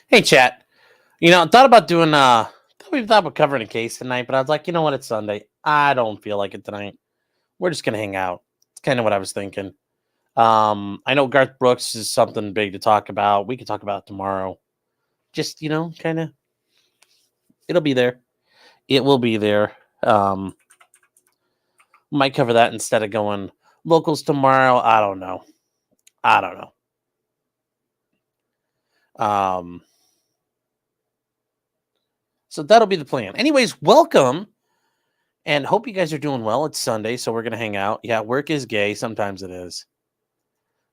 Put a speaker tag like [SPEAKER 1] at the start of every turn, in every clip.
[SPEAKER 1] Hey, chat. I thought about doing we thought about covering a case tonight, but I was like, you know what? It's Sunday. I don't feel like it tonight. We're just gonna hang out. It's kind of what I was thinking. I know Garth Brooks is something big to talk about. We could talk about it tomorrow. Just kind of, it'll be there. It will be there. Um, might cover that instead of going locals tomorrow. I don't know. I don't know. So that'll be the plan. Anyways, welcome. And hope you guys are doing well. It's Sunday, so we're gonna hang out. Yeah, work is gay. Sometimes it is.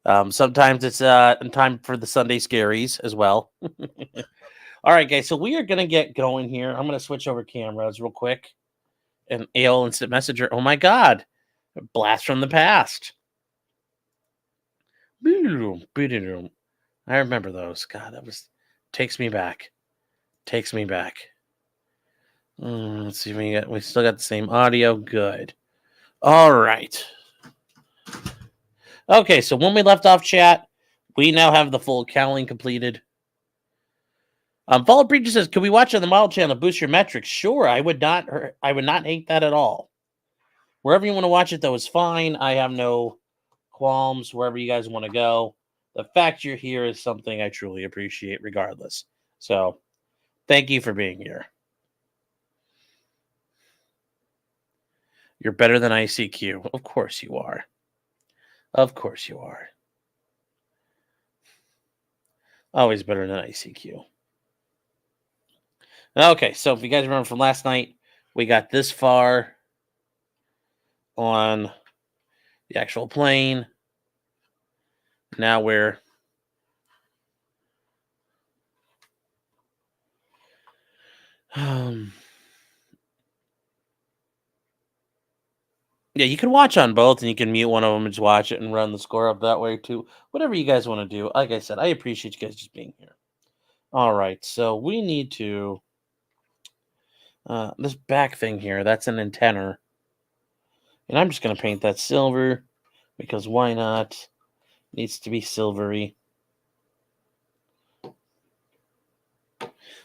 [SPEAKER 1] Sometimes it's in time for the Sunday scaries as well. All right, guys. So we are gonna get going here. I'm gonna switch over cameras real quick. And AOL Instant Messenger. Oh my God! Blast from the past. I remember those. God, that was takes me back. Takes me back. Let's see. We still got the same audio. Good. All right. Okay, so when we left off chat, we now have the full counting completed. Fallen Preacher says, "Could we watch on the model channel to boost your metrics?" Sure, I would not hate that at all. Wherever you want to watch it, though, is fine. I have no qualms wherever you guys want to go. The fact you're here is something I truly appreciate, regardless. So, thank you for being here. You're better than ICQ. Of course you are. Of course you are. Always better than ICQ. Okay, so if you guys remember from last night, we got this far on the actual plane. Now we're yeah, you can watch on both, and you can mute one of them and just watch it and run the score up that way too. Whatever you guys want to do. Like I said, I appreciate you guys just being here. All right, so we need to this back thing here. That's an antenna, and I'm just gonna paint that silver because why not? It needs to be silvery,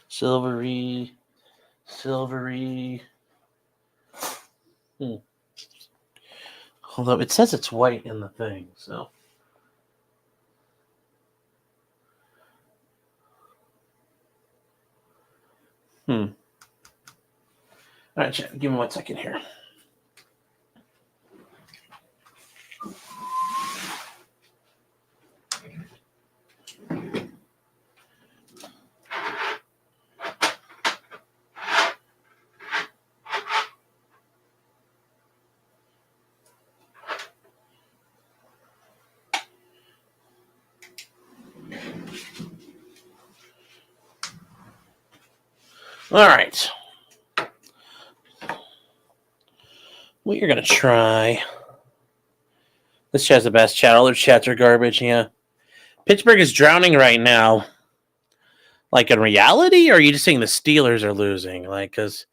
[SPEAKER 1] silvery. Although it says it's white in the thing, so. All right, chat, give me 1 second here. All right. We are going to try. This chat's the best chat. All their chats are garbage, yeah. Pittsburgh is drowning right now. Like in reality, or are you just saying the Steelers are losing? Like, because,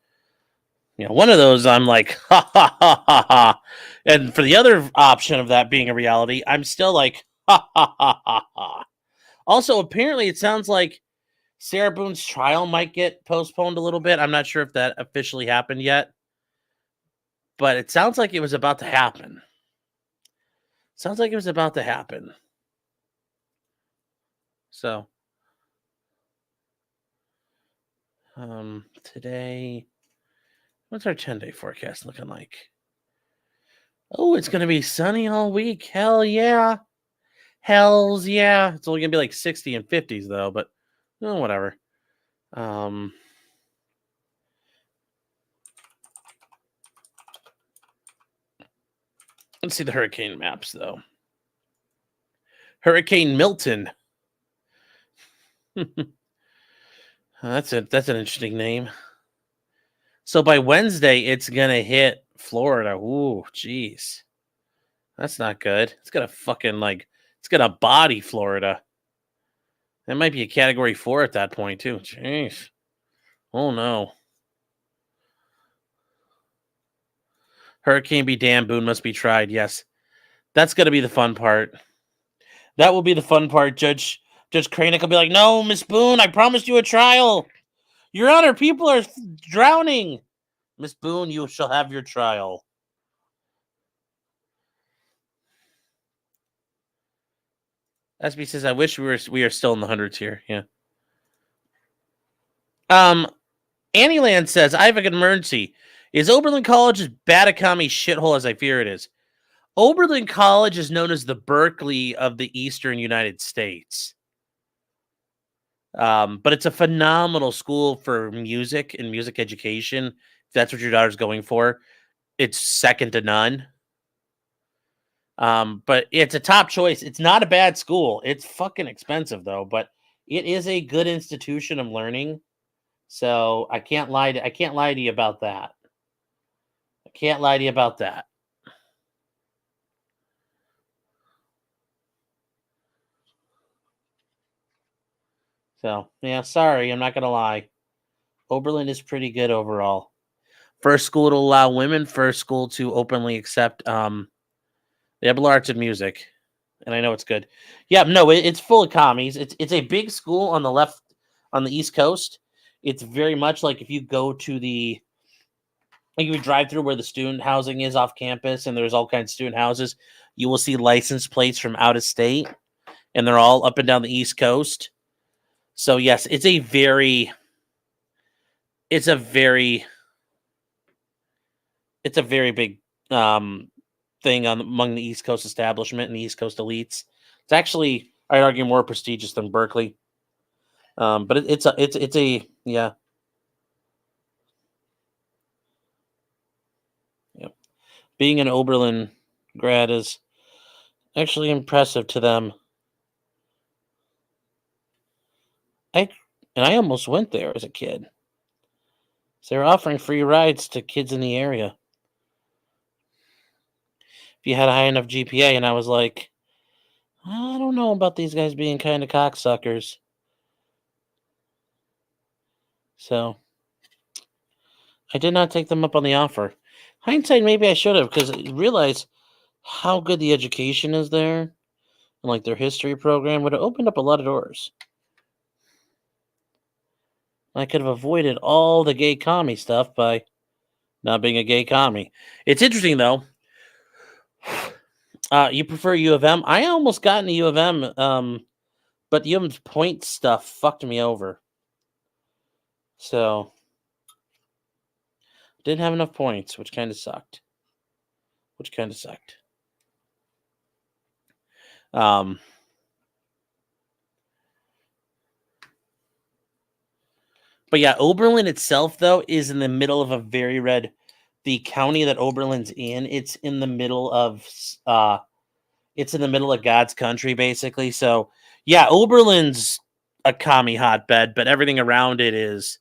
[SPEAKER 1] one of those I'm like, ha ha ha ha ha. And for the other option of that being a reality, I'm still like, ha ha ha ha ha. Also, apparently, it sounds like Sarah Boone's trial might get postponed a little bit. I'm not sure if that officially happened yet, but it sounds like it was about to happen. Sounds like it was about to happen. So, today, what's our 10-day forecast looking like? Oh, it's going to be sunny all week. Hell yeah. Hells yeah. It's only going to be like 60 and 50s, though, but whatever. Let's see the hurricane maps, though. Hurricane Milton. That's an interesting name. So by Wednesday, it's going to hit Florida. Ooh, jeez. That's not good. It's going to fucking it's going to body Florida. That might be a category 4 at that point, too. Jeez. Oh, no. Hurricane be damned, Boone must be tried. Yes. That's going to be the fun part. That will be the fun part. Judge Judge Cranick will be like, no, Miss Boone, I promised you a trial. Your Honor, people are drowning. Miss Boone, you shall have your trial. SB says, I wish we are still in the hundreds here. Yeah. Annie Land says, I have an emergency. Is Oberlin College as bad a commie shithole as I fear it is? Oberlin College is known as the Berkeley of the Eastern United States. But it's a phenomenal school for music and music education. If that's what your daughter's going for, it's second to none. But it's a top choice. It's not a bad school. It's fucking expensive though, but it is a good institution of learning. So I can't lie to you about that. I can't lie to you about that. So yeah, sorry, I'm not gonna lie. Oberlin is pretty good overall. First school to allow women. First school to openly accept the liberal arts and music, and I know it's good. Yeah, no, it's full of commies. It's a big school on the left, on the East Coast. It's very much like if you go to the, like if you drive through where the student housing is off campus, and there's all kinds of student houses, you will see license plates from out of state, and they're all up and down the East Coast. So yes, it's a very big thing among the East Coast establishment and the East Coast elites. It's actually, I'd argue, more prestigious than Berkeley. But it's a yeah. Yeah. Being an Oberlin grad is actually impressive to them. I almost went there as a kid. So they're offering free rides to kids in the area if you had a high enough GPA, and I was like, I don't know about these guys being kind of cocksuckers. So I did not take them up on the offer. Hindsight, maybe I should have, because I realized how good the education is there, and like their history program would have opened up a lot of doors. I could have avoided all the gay commie stuff by not being a gay commie. It's interesting though. You prefer U of M? I almost got into U of M, but U of M's point stuff fucked me over. So didn't have enough points, which kind of sucked. But yeah, Oberlin itself though is in the middle of a very red. The county that Oberlin's in, it's in the middle of God's country, basically. So yeah, Oberlin's a commie hotbed, but everything around it is,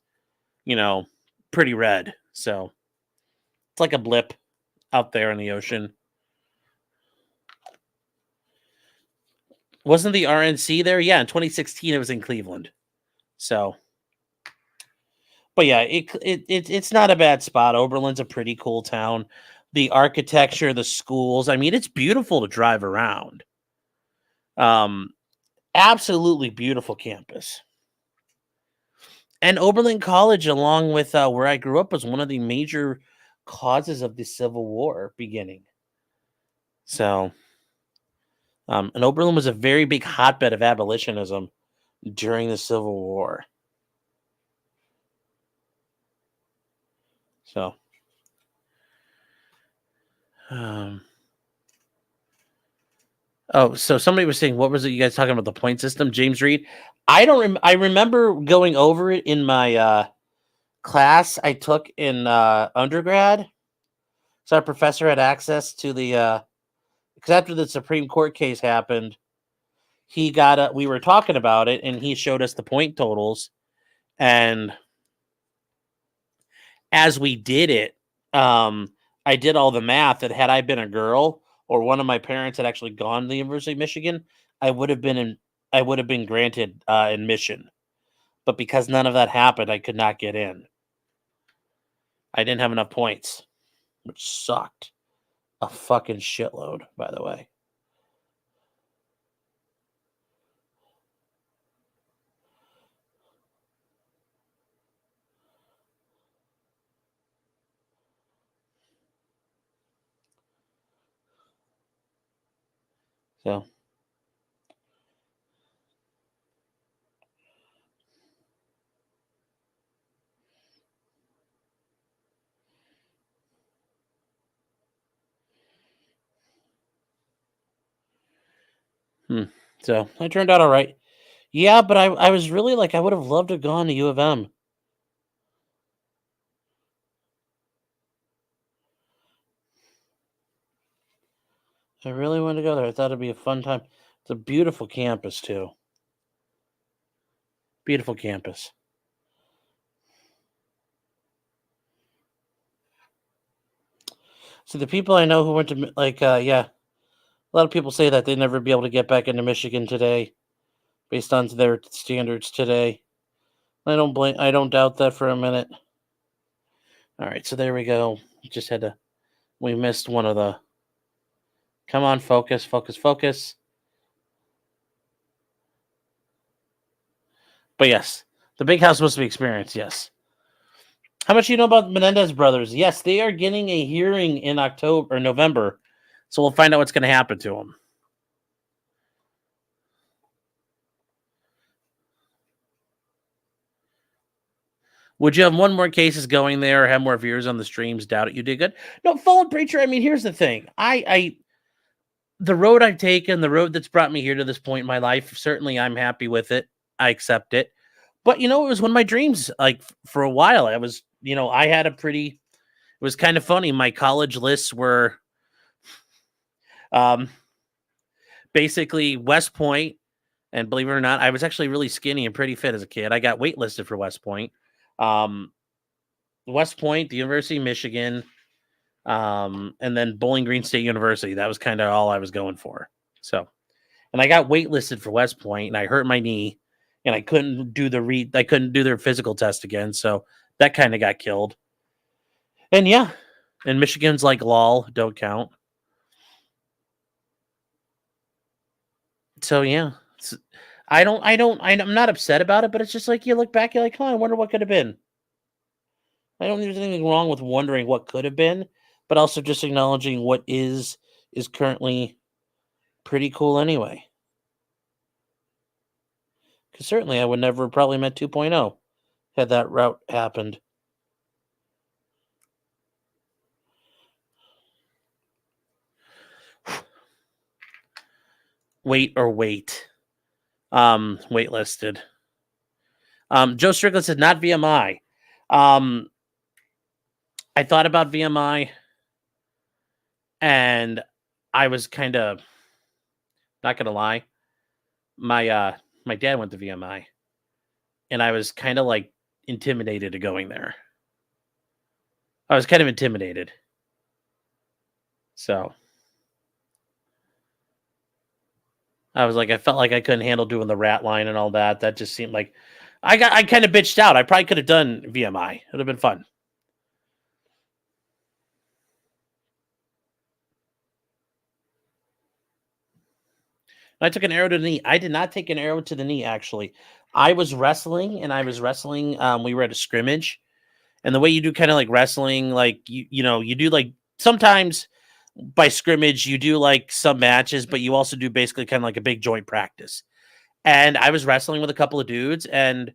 [SPEAKER 1] pretty red. So it's like a blip out there in the ocean. Wasn't the RNC there? Yeah, in 2016 it was in Cleveland. So, but yeah, it's not a bad spot. Oberlin's a pretty cool town. The architecture, the schools, I mean, it's beautiful to drive around. Absolutely beautiful campus. And Oberlin College, along with where I grew up, was one of the major causes of the Civil War beginning. So, and Oberlin was a very big hotbed of abolitionism during the Civil War. So, so somebody was saying, what was it you guys talking about, the point system, James Reed? I don't. I remember going over it in my class I took in undergrad. So our professor had access to the because after the Supreme Court case happened, he got we were talking about it, and he showed us the point totals, and as we did it, I did all the math that had I been a girl or one of my parents had actually gone to the University of Michigan, I would have been granted admission. But because none of that happened, I could not get in. I didn't have enough points, which sucked a fucking shitload, by the way. So, so I turned out all right. Yeah, but I was really like I would have loved to have gone to U of M. I really wanted to go there. I thought it'd be a fun time. It's a beautiful campus too. Beautiful campus. So the people I know who went to yeah, a lot of people say that they'd never be able to get back into Michigan today, based on their standards today. I don't doubt that for a minute. All right, so there we go. Just had to. We missed one of the. Come on, focus, focus, focus. But yes, the big house must be experienced. Yes. How much do you know about Menendez brothers? Yes, they are getting a hearing in October or November, so we'll find out what's going to happen to them. Would you have one more cases going there or have more viewers on the streams? Doubt it. You did good. No, Fallen Preacher. I mean, here's the thing. The road I've taken, the road that's brought me here to this point in my life, certainly I'm happy with it. I accept it. But it was one of my dreams. Like for a while, I was, I had a pretty. It was kind of funny. My college lists were, basically West Point, and believe it or not, I was actually really skinny and pretty fit as a kid. I got waitlisted for West Point. West Point, the University of Michigan, and then Bowling Green State University. That was kind of all I was going for. So, and I got waitlisted for West Point, and I hurt my knee, and I couldn't do their physical test again. So that kind of got killed. And yeah, and Michigan's like lol, don't count. So yeah, I'm not upset about it, but it's just like you look back, you're like, oh, I wonder what could have been. I don't think there's anything wrong with wondering what could have been, but also just acknowledging what is currently pretty cool anyway. Because certainly I would never have probably met 2.0 had that route happened. Wait. Waitlisted. Joe Strickland said not VMI. I thought about VMI, and I was kind of not gonna lie. My dad went to VMI, and I was kind of like intimidated to going there. I was kind of intimidated. So I was like, I felt like I couldn't handle doing the rat line and all that. That just seemed like I kind of bitched out. I probably could have done VMI. It would have been fun. I took an arrow to the knee. I did not take an arrow to the knee, actually. I was wrestling. We were at a scrimmage. And the way you do kind of like wrestling, like, you do like sometimes by scrimmage, you do like some matches, but you also do basically kind of like a big joint practice. And I was wrestling with a couple of dudes, and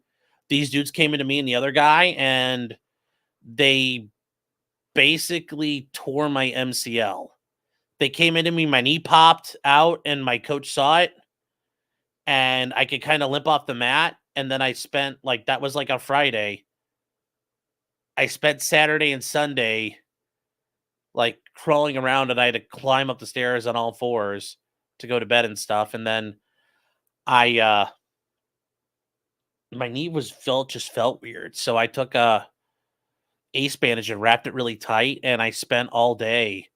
[SPEAKER 1] these dudes came into me and the other guy, and they basically tore my MCL. They came into me, my knee popped out, and my coach saw it, and I could kind of limp off the mat. And then I spent that was like a Friday. I spent Saturday and Sunday like crawling around, and I had to climb up the stairs on all fours to go to bed and stuff. And then my knee just felt weird. So I took a ace bandage and wrapped it really tight. And I spent all day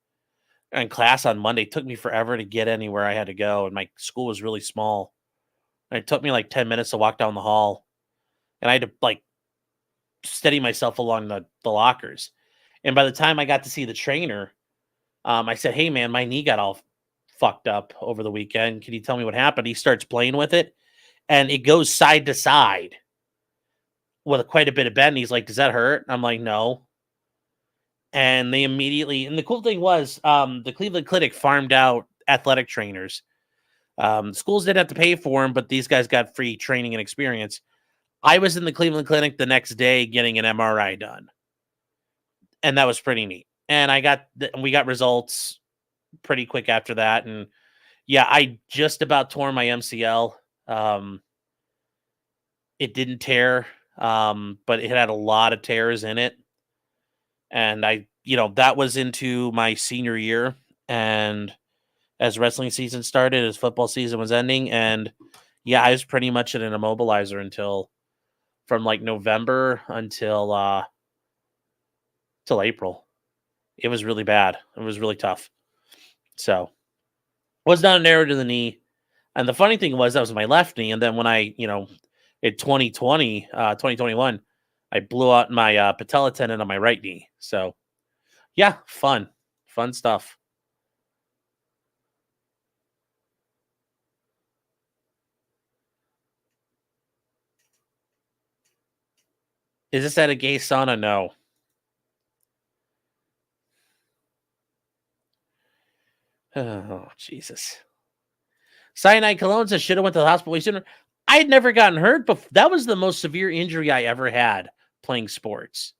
[SPEAKER 1] in class on Monday. It took me forever to get anywhere I had to go. And my school was really small. And it took me like 10 minutes to walk down the hall. And I had to like steady myself along the lockers. And by the time I got to see the trainer, I said, hey, man, my knee got all fucked up over the weekend. Can you tell me what happened? He starts playing with it, and it goes side to side with quite a bit of bend. He's like, does that hurt? I'm like, no. And they immediately, and the cool thing was, the Cleveland Clinic farmed out athletic trainers. Schools didn't have to pay for them, but these guys got free training and experience. I was in the Cleveland Clinic the next day getting an MRI done, and that was pretty neat. And we got results pretty quick after that. And yeah, I just about tore my MCL. It didn't tear, but it had a lot of tears in it. And that was into my senior year. And as wrestling season started, as football season was ending, and yeah, I was pretty much at an immobilizer from like November until till April. It was really bad. It was really tough. So was not an arrow to the knee. And the funny thing was that was my left knee. And then when I, in 2021, I blew out my patella tendon on my right knee. So yeah, fun stuff. Is this at a gay sauna? No. Oh, Jesus. Cyanide cologne says should have went to the hospital way sooner. I had never gotten hurt, but that was the most severe injury I ever had playing sports.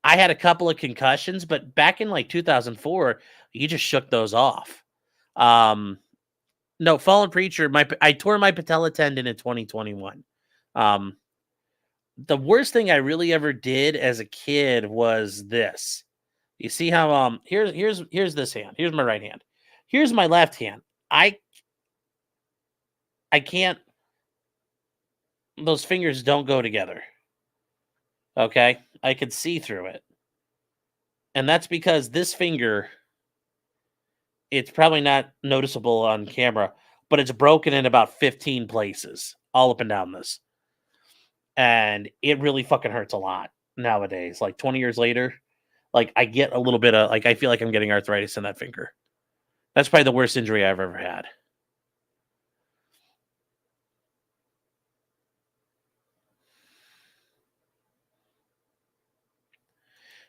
[SPEAKER 1] I had a couple of concussions, but back in like 2004, you just shook those off. No, Fallen Preacher, I tore my patella tendon in 2021. The worst thing I really ever did as a kid was this. You see how here's this hand. Here's my right hand. Here's my left hand. I can't, those fingers don't go together. Okay? I could see through it. And that's because this finger, it's probably not noticeable on camera, but it's broken in about 15 places all up and down this. And it really fucking hurts a lot nowadays. Like 20 years later, like I get a little bit of, like, I feel like I'm getting arthritis in that finger. That's probably the worst injury I've ever had.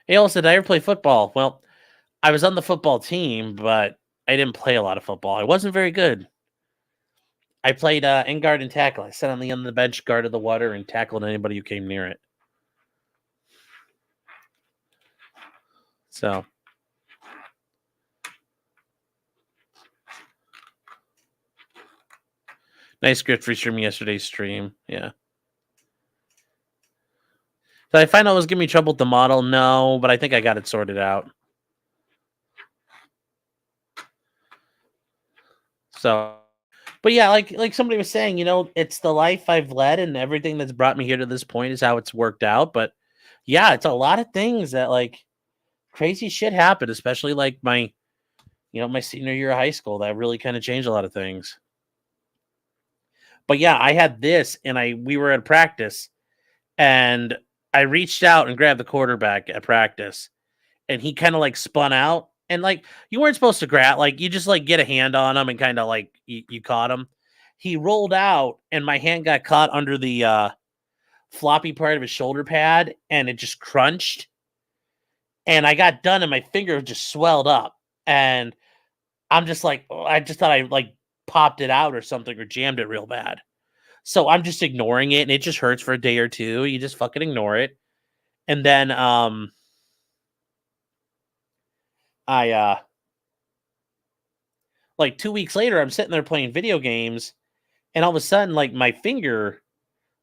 [SPEAKER 1] Ale said, did I ever play football? Well, I was on the football team, but I didn't play a lot of football. I wasn't very good. I played end guard and tackle. I sat on the end of the bench, guarded the water, and tackled anybody who came near it. So, nice script for from yesterday's stream. Yeah. Did I find out it was giving me trouble with the model? No, but I think I got it sorted out. So, but yeah, like somebody was saying, it's the life I've led and everything that's brought me here to this point is how it's worked out. But yeah, it's a lot of things that like crazy shit happened, especially like my senior year of high school that really kind of changed a lot of things. But yeah, I had this and we were at practice and I reached out and grabbed the quarterback at practice and he kind of like spun out and like you weren't supposed to grab, like you just like get a hand on him and kind of like you caught him. He rolled out and my hand got caught under the floppy part of his shoulder pad and it just crunched. And I got done and my finger just swelled up. And I'm just like, I just thought I like popped it out or something or jammed it real bad. So I'm just ignoring it and it just hurts for a day or two. You just fucking ignore it. And then I like 2 weeks later, I'm sitting there playing video games and all of a sudden like my finger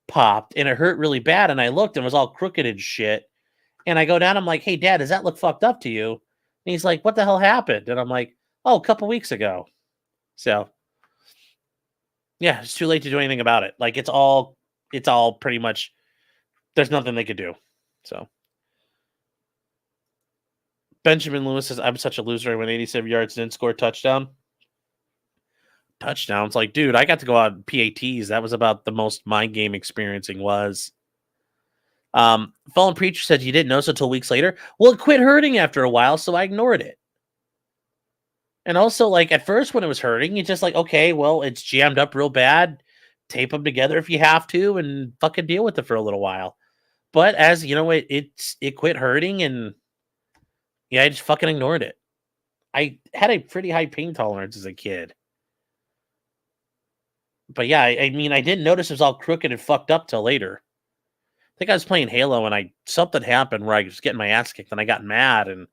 [SPEAKER 1] popped and it hurt really bad. And I looked and it was all crooked and shit. And I go down, I'm like, hey, Dad, does that look fucked up to you? And he's like, what the hell happened? And I'm like, oh, a couple weeks ago. So, yeah, it's too late to do anything about it. Like, it's all pretty much, there's nothing they could do. So, Benjamin Lewis says, I'm such a loser. I went 87 yards, didn't score a touchdown. Touchdowns. Like, dude, I got to go out PATs. That was about the most my game experiencing was. Fallen Preacher said you didn't notice until weeks later. Well, it quit hurting after a while, so I ignored it. And also, like, at first when it was hurting, you're just like, okay, well, it's jammed up real bad. Tape them together if you have to and fucking deal with it for a little while. But as, it quit hurting and, yeah, I just fucking ignored it. I had a pretty high pain tolerance as a kid. But yeah, I mean, I didn't notice it was all crooked and fucked up till later. I think I was playing Halo and something happened where I was getting my ass kicked and I got mad and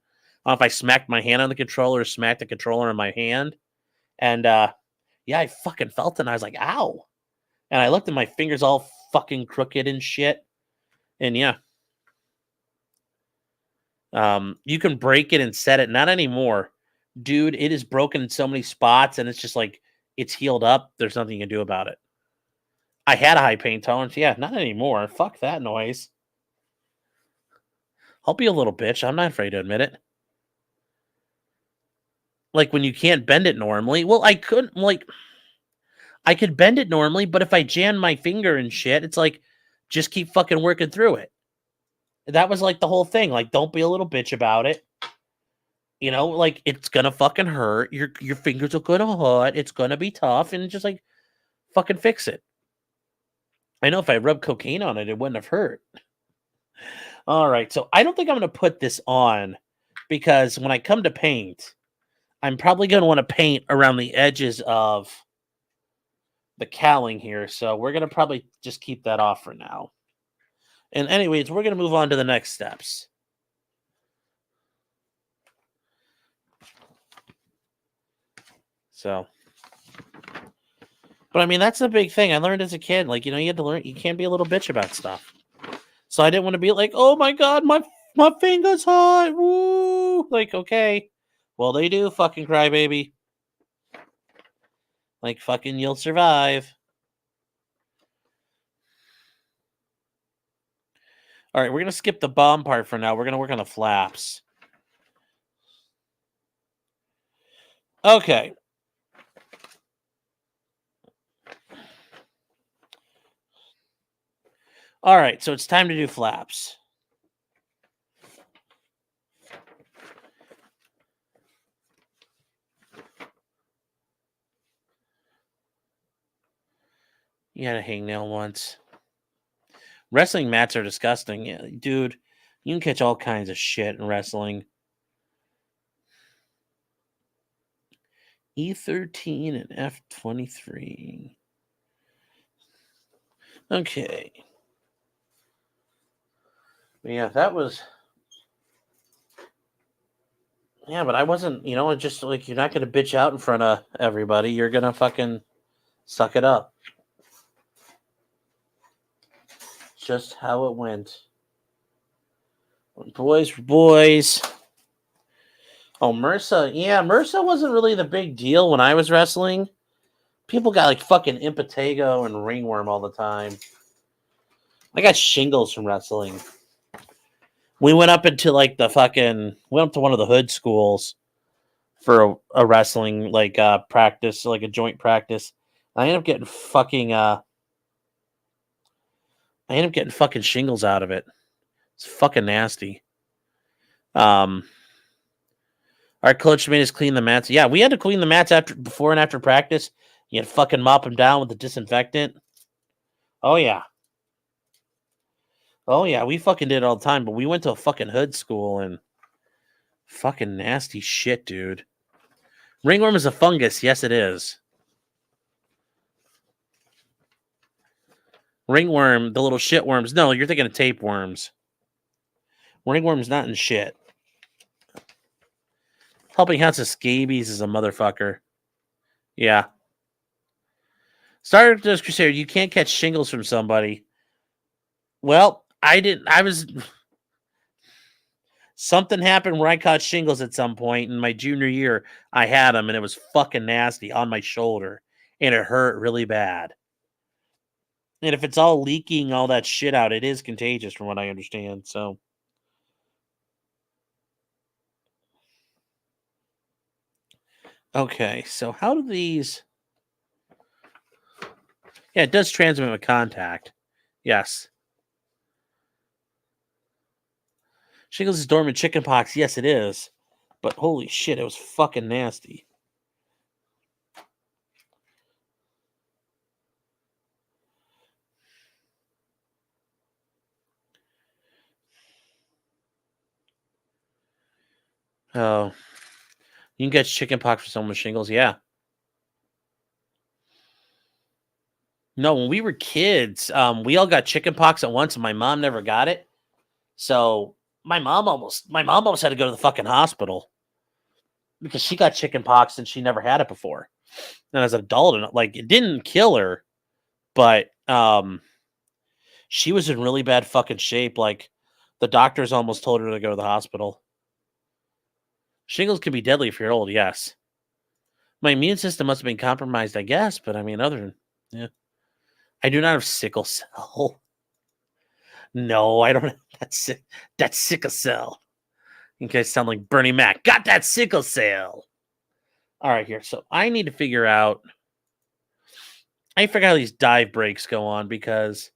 [SPEAKER 1] I don't know if I smacked my hand on the controller or smacked the controller in my hand. And yeah, I fucking felt it and I was like, ow. And I looked at my fingers all fucking crooked and shit. And yeah. You can break it and set it. Not anymore. Dude, it is broken in so many spots and it's just like it's healed up. There's nothing you can do about it. I had a high pain tolerance. Yeah, not anymore. Fuck that noise. I'll be a little bitch. I'm not afraid to admit it. Like when you can't bend it normally. Well, I couldn't I could bend it normally, but if I jam my finger and shit, it's like just keep fucking working through it. That was like the whole thing. Like, don't be a little bitch about it. You know, like it's gonna fucking hurt. Your fingers are gonna hurt. It's gonna be tough, and just like fucking fix it. I know if I rubbed cocaine on it, it wouldn't have hurt. All right, so I don't think I'm gonna put this on because when I come to paint, I'm probably gonna want to paint around the edges of the cowling here. So we're gonna probably just keep that off for now. And anyways, we're gonna move on to the next steps. So, but I mean, that's a big thing. I learned as a kid, like, you know, you had to learn, you can't be a little bitch about stuff. So I didn't want to be like, oh my God, my finger's hot. Woo. Like, okay. Well, they do fucking crybaby. Like, fucking, you'll survive. All right, we're going to skip the bomb part for now. We're going to work on the flaps. Okay. All right, so it's time to do flaps. You had a hangnail once. Wrestling mats are disgusting. Yeah, dude, you can catch all kinds of shit in wrestling. E13 and F23. Okay. Yeah, that was. Yeah, but I wasn't, you know, just like you're not going to bitch out in front of everybody. You're going to fucking suck it up. Just how it went. Boys were boys. Oh, MRSA. Yeah, MRSA wasn't really the big deal when I was wrestling. People got like fucking impetigo and ringworm all the time. I got shingles from wrestling. We went up into like went up to one of the hood schools for a wrestling like practice, like a joint practice. I ended up getting fucking shingles out of it. It's fucking nasty. Our coach made us clean the mats. Yeah, we had to clean the mats before and after practice. You had to fucking mop them down with the disinfectant. Oh yeah. Oh yeah, we fucking did it all the time, but we went to a fucking hood school and fucking nasty shit, dude. Ringworm is a fungus. Yes, it is. Ringworm, the little shit worms. No, you're thinking of tapeworms. Ringworm's not in shit. Helping House of Scabies is a motherfucker. Yeah. Stardust Crusader, you can't catch shingles from somebody. Well, I didn't. Something happened where I caught shingles at some point in my junior year. I had them and it was fucking nasty on my shoulder and it hurt really bad. And if it's all leaking all that shit out, it is contagious from what I understand. So, okay. So, how do these. Yeah, it does transmit with contact. Yes. Shingles is dormant chickenpox. Yes, it is. But holy shit, it was fucking nasty. Oh. You can get chickenpox for someone with shingles. Yeah. No, when we were kids, we all got chicken pox at once, and my mom never got it. So my mom almost had to go to the fucking hospital because she got chicken pox and she never had it before. And as an adult, and like it didn't kill her, but she was in really bad fucking shape. Like the doctors almost told her to go to the hospital. Shingles can be deadly if you're old, yes. My immune system must have been compromised, I guess, but I mean, other than yeah. I do not have sickle cell. No, I don't have that sickle cell. You guys sound like Bernie Mac. Got that sickle cell. All right, here. So I need to figure out. I forgot how these dive breaks go on because,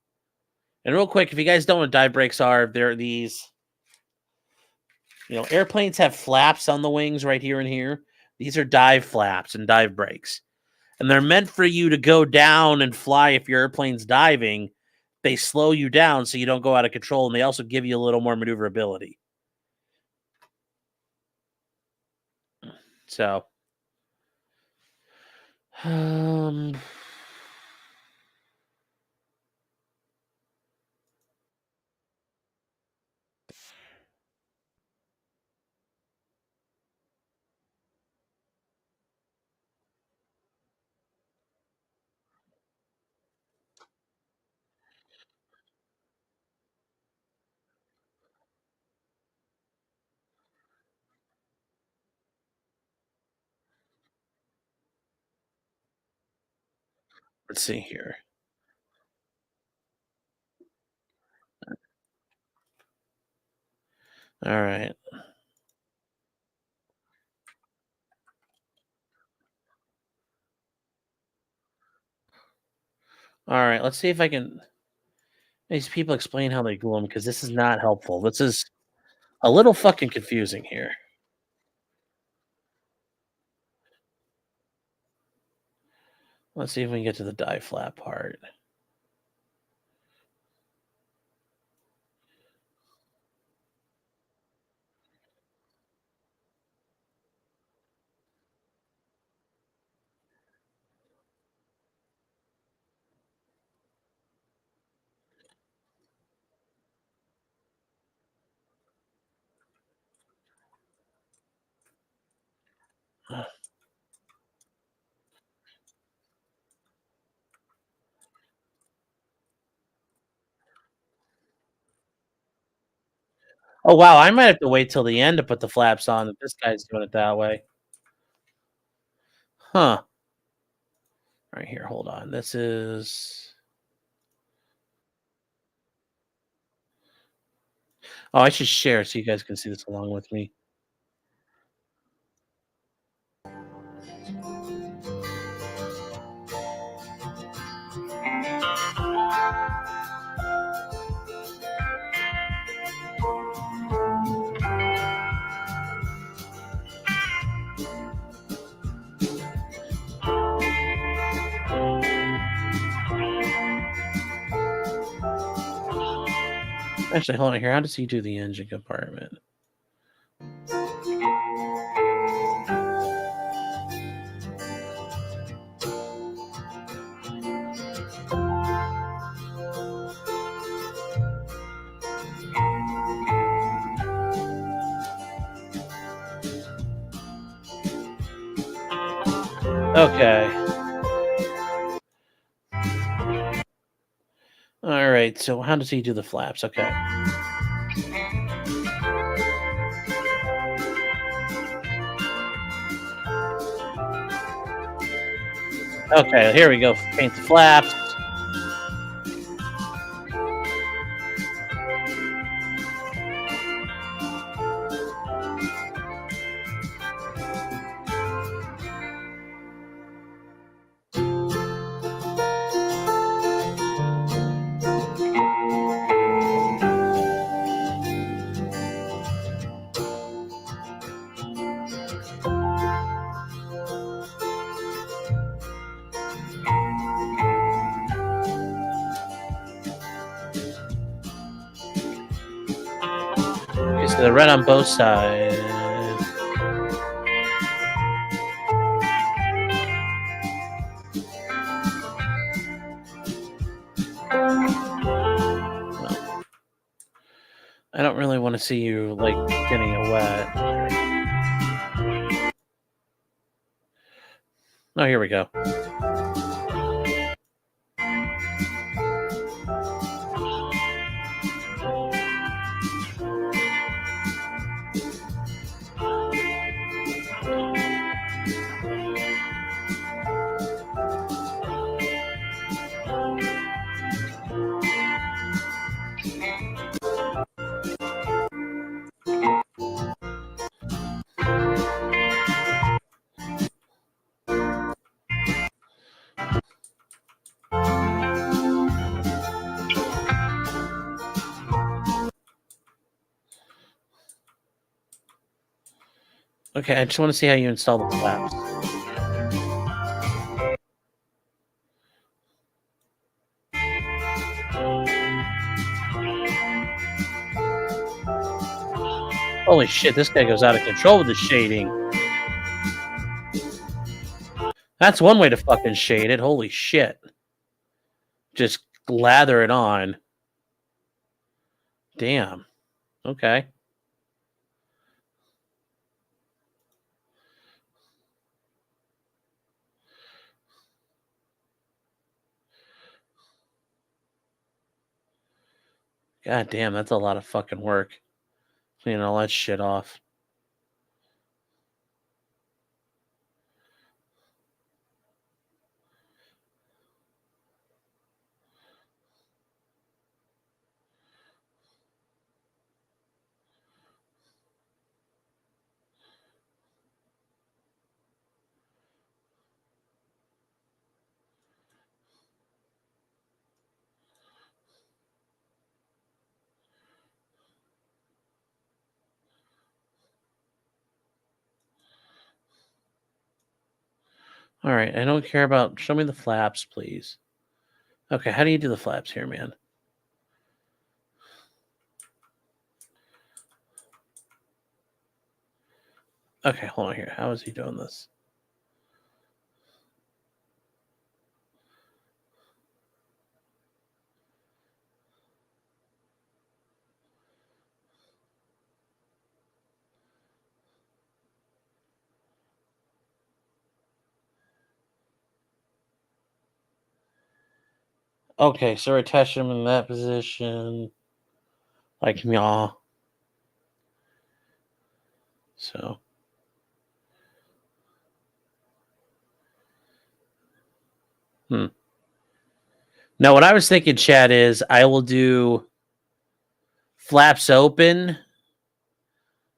[SPEAKER 1] and real quick, if you guys don't know what dive breaks are, they're these. Airplanes have flaps on the wings right here and here. These are dive flaps and dive brakes. And they're meant for you to go down and fly if your airplane's diving. They slow you down so you don't go out of control, and they also give you a little more maneuverability. So, let's see here. All right. All right. Let's see if I can. These people explain how they glue them because this is not helpful. This is a little fucking confusing here. Let's see if we can get to the dive flap part. Oh wow, I might have to wait till the end to put the flaps on if this guy's doing it that way. Huh. Right here, hold on. This is. Oh, I should share so you guys can see this along with me. Actually, hold on here. How does he do the engine compartment? Okay. All right. So how does he do the flaps? Okay. Okay. Here we go. Paint the flaps. Okay, so they're red on both sides. I don't really want to see you, like, getting it wet. Oh, here we go. Okay, I just want to see how you install the flaps. Holy shit, this guy goes out of control with the shading. That's one way to fucking shade it. Holy shit. Just lather it on. Damn. Okay. God damn, that's a lot of fucking work. Cleaning all that shit off. All right, I don't care about... Show me the flaps, please. Okay, how do you do the flaps here, man? Okay, hold on here. How is he doing this? Okay, so we're attaching him in that position. Like, yaw. So... Now, what I was thinking, Chad, is I will do flaps open,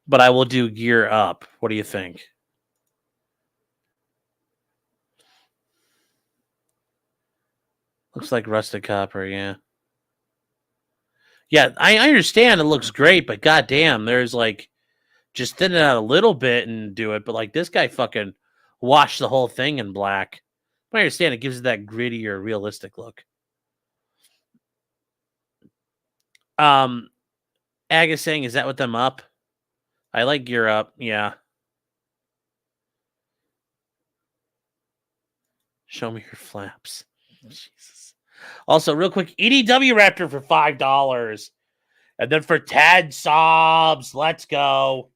[SPEAKER 1] but I will do gear up. What do you think? Looks like rusted copper, yeah. Yeah, I understand it looks great, but goddamn, there's like... Just thin it out a little bit and do it, but like this guy fucking washed the whole thing in black. I understand it gives it that grittier, realistic look. Ag is saying, is that with them up? I like gear up, yeah. Show me your flaps. Jesus. Also, real quick, EDW Raptor for $5. And then for 10 subs. Let's go.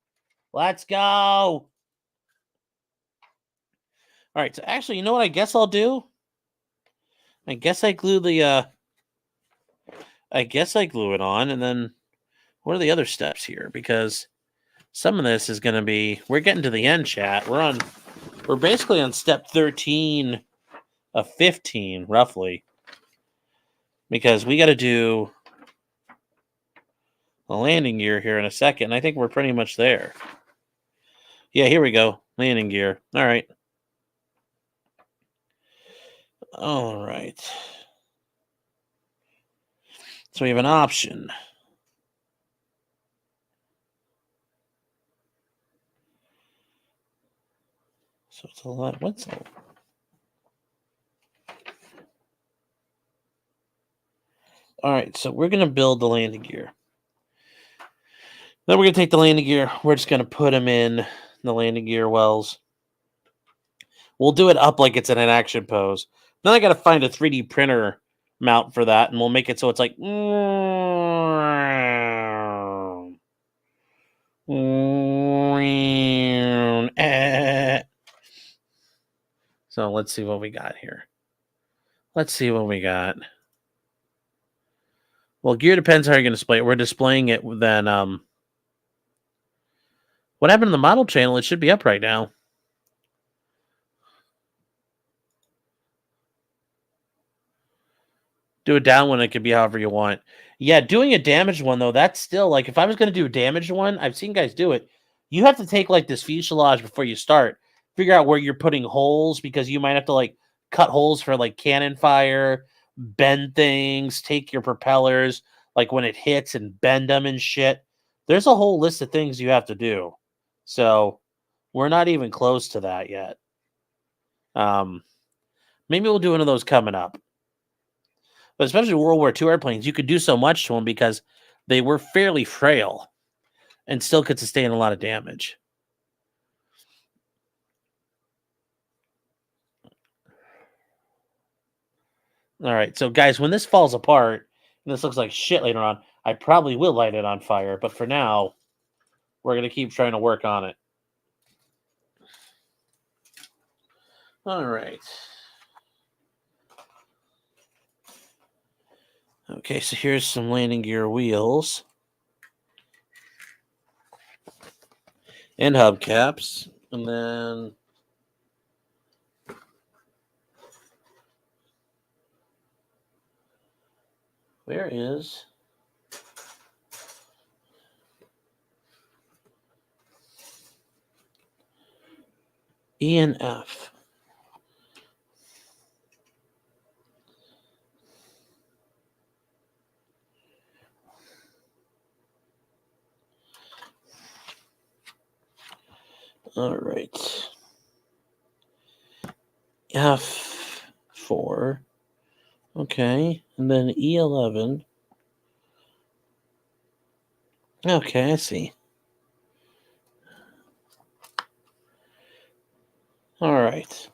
[SPEAKER 1] Let's go. All right, so actually, you know what I guess I'll do? I guess I glue the I guess I glue it on, and then what are the other steps here? Because some of this is going to be... We're getting to the end, chat. We're basically on step 13 of 15, roughly. Because we got to do a landing gear here in a second. I think we're pretty much there. Yeah, here we go. Landing gear. All right. All right. So we have an option. So it's a lot. What's all? All right, so we're going to build the landing gear. Then we're going to take the landing gear. We're just going to put them in the landing gear wells. We'll do it up like it's in an action pose. Then I got to find a 3D printer mount for that, and we'll make it so it's like... So let's see what we got here. Let's see what we got. Well, gear depends how you're going to display it. We're displaying it then. What happened to the model channel? It should be up right now. Do a down one. It could be however you want. Yeah, doing a damaged one, though, that's still, like, if I was going to do a damaged one, I've seen guys do it. You have to take, like, this fuselage before you start. Figure out where you're putting holes, because you might have to, like, cut holes for, like, cannon fire, bend things, take your propellers, like, when it hits and bend them and shit. There's a whole list of things you have to do. So, we're not even close to that yet. Maybe we'll do one of those coming up. But especially World War II airplanes, you could do so much to them because they were fairly frail and still could sustain a lot of damage. All right, so guys, when this falls apart, and this looks like shit later on, I probably will light it on fire. But for now, we're going to keep trying to work on it. All right. Okay, so here's some landing gear wheels. And hubcaps. And then where is E and F? All right. F4. Okay. And then E11. Okay, I see. All right.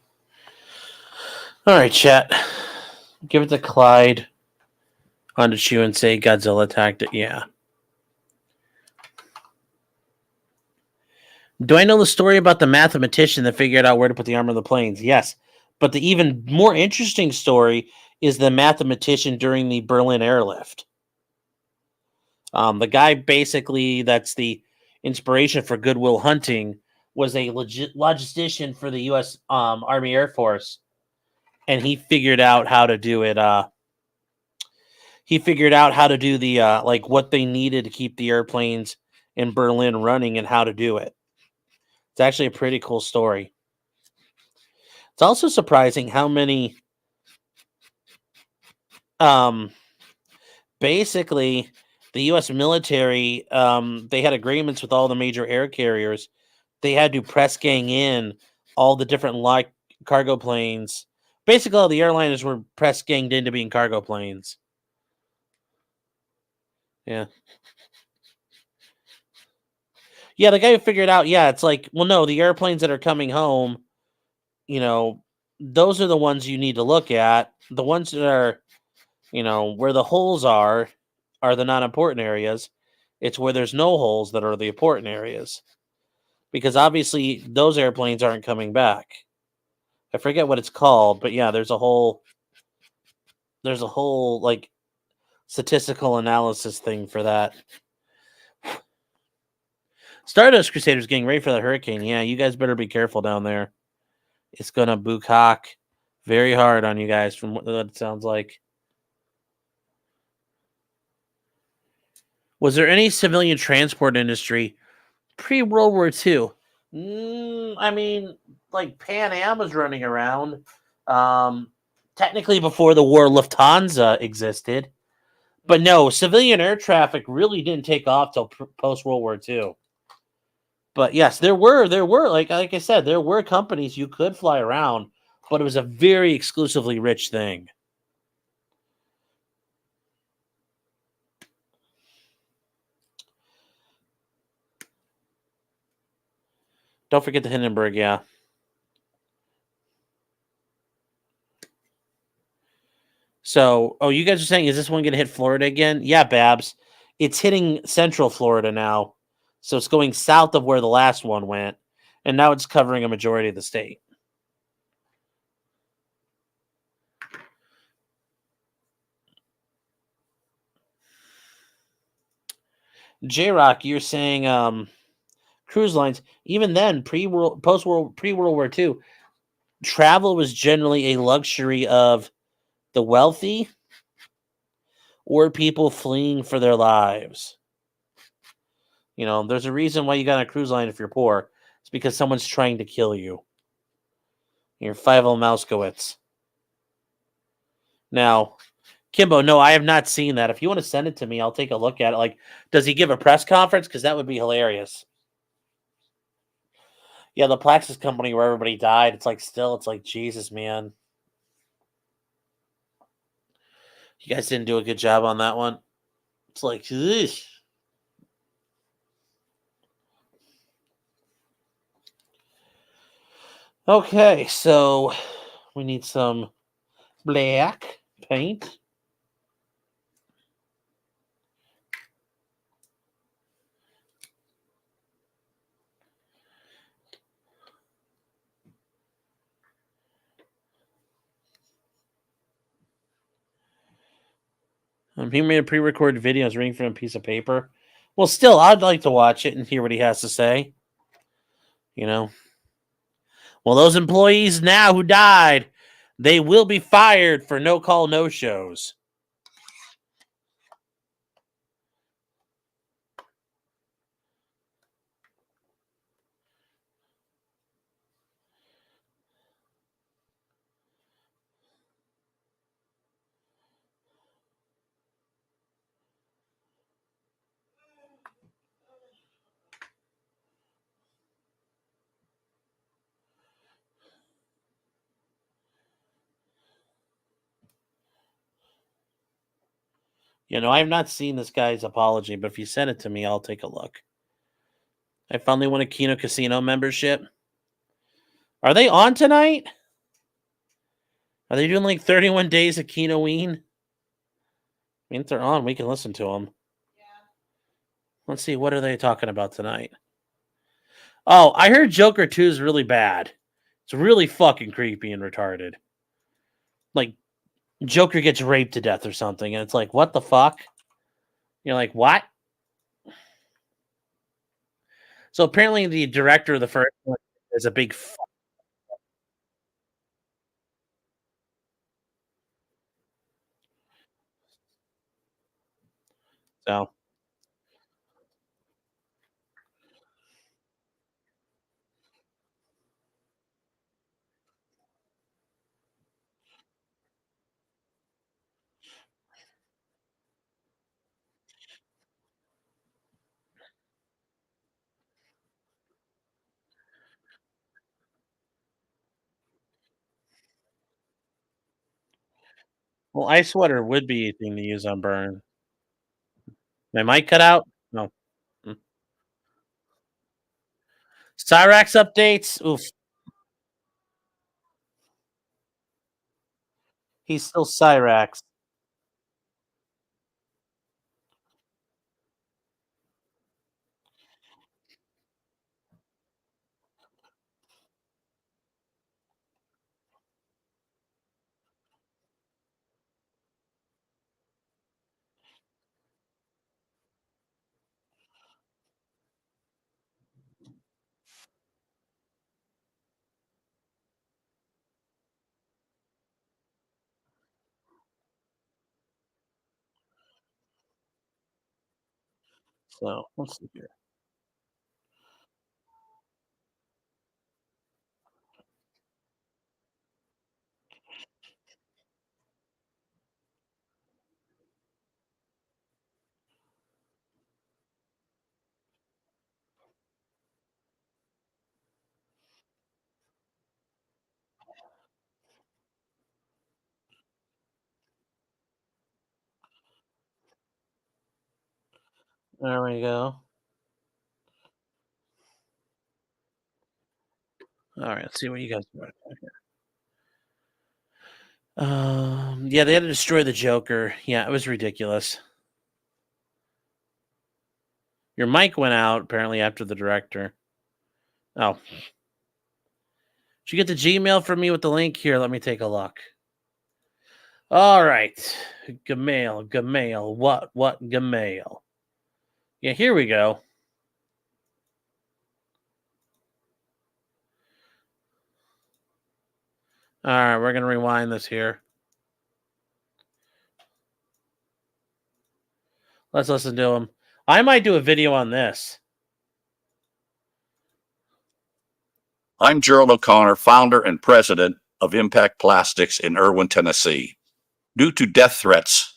[SPEAKER 1] All right, chat. Give it to Clyde. On to Chew and say Godzilla attacked it. Yeah. Do I know the story about the mathematician that figured out where to put the armor of the planes? Yes. But the even more interesting story is the mathematician during the Berlin airlift. The guy basically that's the inspiration for Good Will Hunting was a logistician for the U.S. Army Air Force, and he figured out how to do it. He figured out how to do the like what they needed to keep the airplanes in Berlin running and how to do it. It's actually a pretty cool story. It's also surprising how many basically the U.S. military, they had agreements with all the major air carriers. They had to press gang in all the different cargo planes. Basically, all the airliners were press ganged into being cargo planes. Yeah. Yeah, the guy who figured out, yeah, it's like, well, no, the airplanes that are coming home, you know, those are the ones you need to look at. The ones that are, you know, where the holes are the non-important areas. It's where there's no holes that are the important areas. Because obviously those airplanes aren't coming back. I forget what it's called, but yeah, there's a whole like statistical analysis thing for that. Stardust Crusaders getting ready for the hurricane. Yeah, you guys better be careful down there. It's gonna bukkak very hard on you guys from what it sounds like. Was there any civilian transport industry pre-World War II? I mean, like Pan Am was running around. Technically before the war, Lufthansa existed. But no, civilian air traffic really didn't take off till post-World War II. But yes, there were like I said, there were companies you could fly around, but it was a very exclusively rich thing. Don't forget the Hindenburg, yeah. So, you guys are saying, is this one going to hit Florida again? Yeah, Babs. It's hitting central Florida now. So it's going south of where the last one went. And now it's covering a majority of the state. J-Rock, you're saying cruise lines, even then, pre-World War II, travel was generally a luxury of the wealthy or people fleeing for their lives. You know, there's a reason why you got on a cruise line if you're poor. It's because someone's trying to kill you. You're 5-0 Mouskowitz. Now, Kimbo, no, I have not seen that. If you want to send it to me, I'll take a look at it. Like, does he give a press conference? Because that would be hilarious. Yeah, the Plaxis company where everybody died. It's like Jesus, man. You guys didn't do a good job on that one. It's like, ugh. Okay, so we need some black paint. He made a pre-recorded video. I was reading from a piece of paper. Well, still, I'd like to watch it and hear what he has to say. You know, well, those employees now who died, they will be fired for no call, no shows. You know, I have not seen this guy's apology, but if you send it to me, I'll take a look. I finally won a Kino Casino membership. Are they on tonight? Are they doing like 31 days of Kinoeen? I mean, if they're on, we can listen to them. Yeah. Let's see, what are they talking about tonight? Oh, I heard Joker 2 is really bad. It's really fucking creepy and retarded. Like, Joker gets raped to death or something, and it's like, what the fuck? You're like, what? So apparently the director of the first one is a big fuck. So, well, ice water would be a thing to use on burn. My mic cut out? No. Mm. Cyrax updates? Oof. He's still Cyrax. So, let's see here. There we go. All right, let's see what you guys got here. Yeah, they had to destroy the Joker. Yeah, it was ridiculous. Your mic went out apparently after the director. Oh, did you get the Gmail from me with the link here? Let me take a look. All right, Gmail, what, Gmail? Yeah, here we go. All right, we're going to rewind this here. Let's listen to him. I might do a video on this.
[SPEAKER 2] I'm Gerald O'Connor, founder and president of Impact Plastics in Erwin, Tennessee. Due to death threats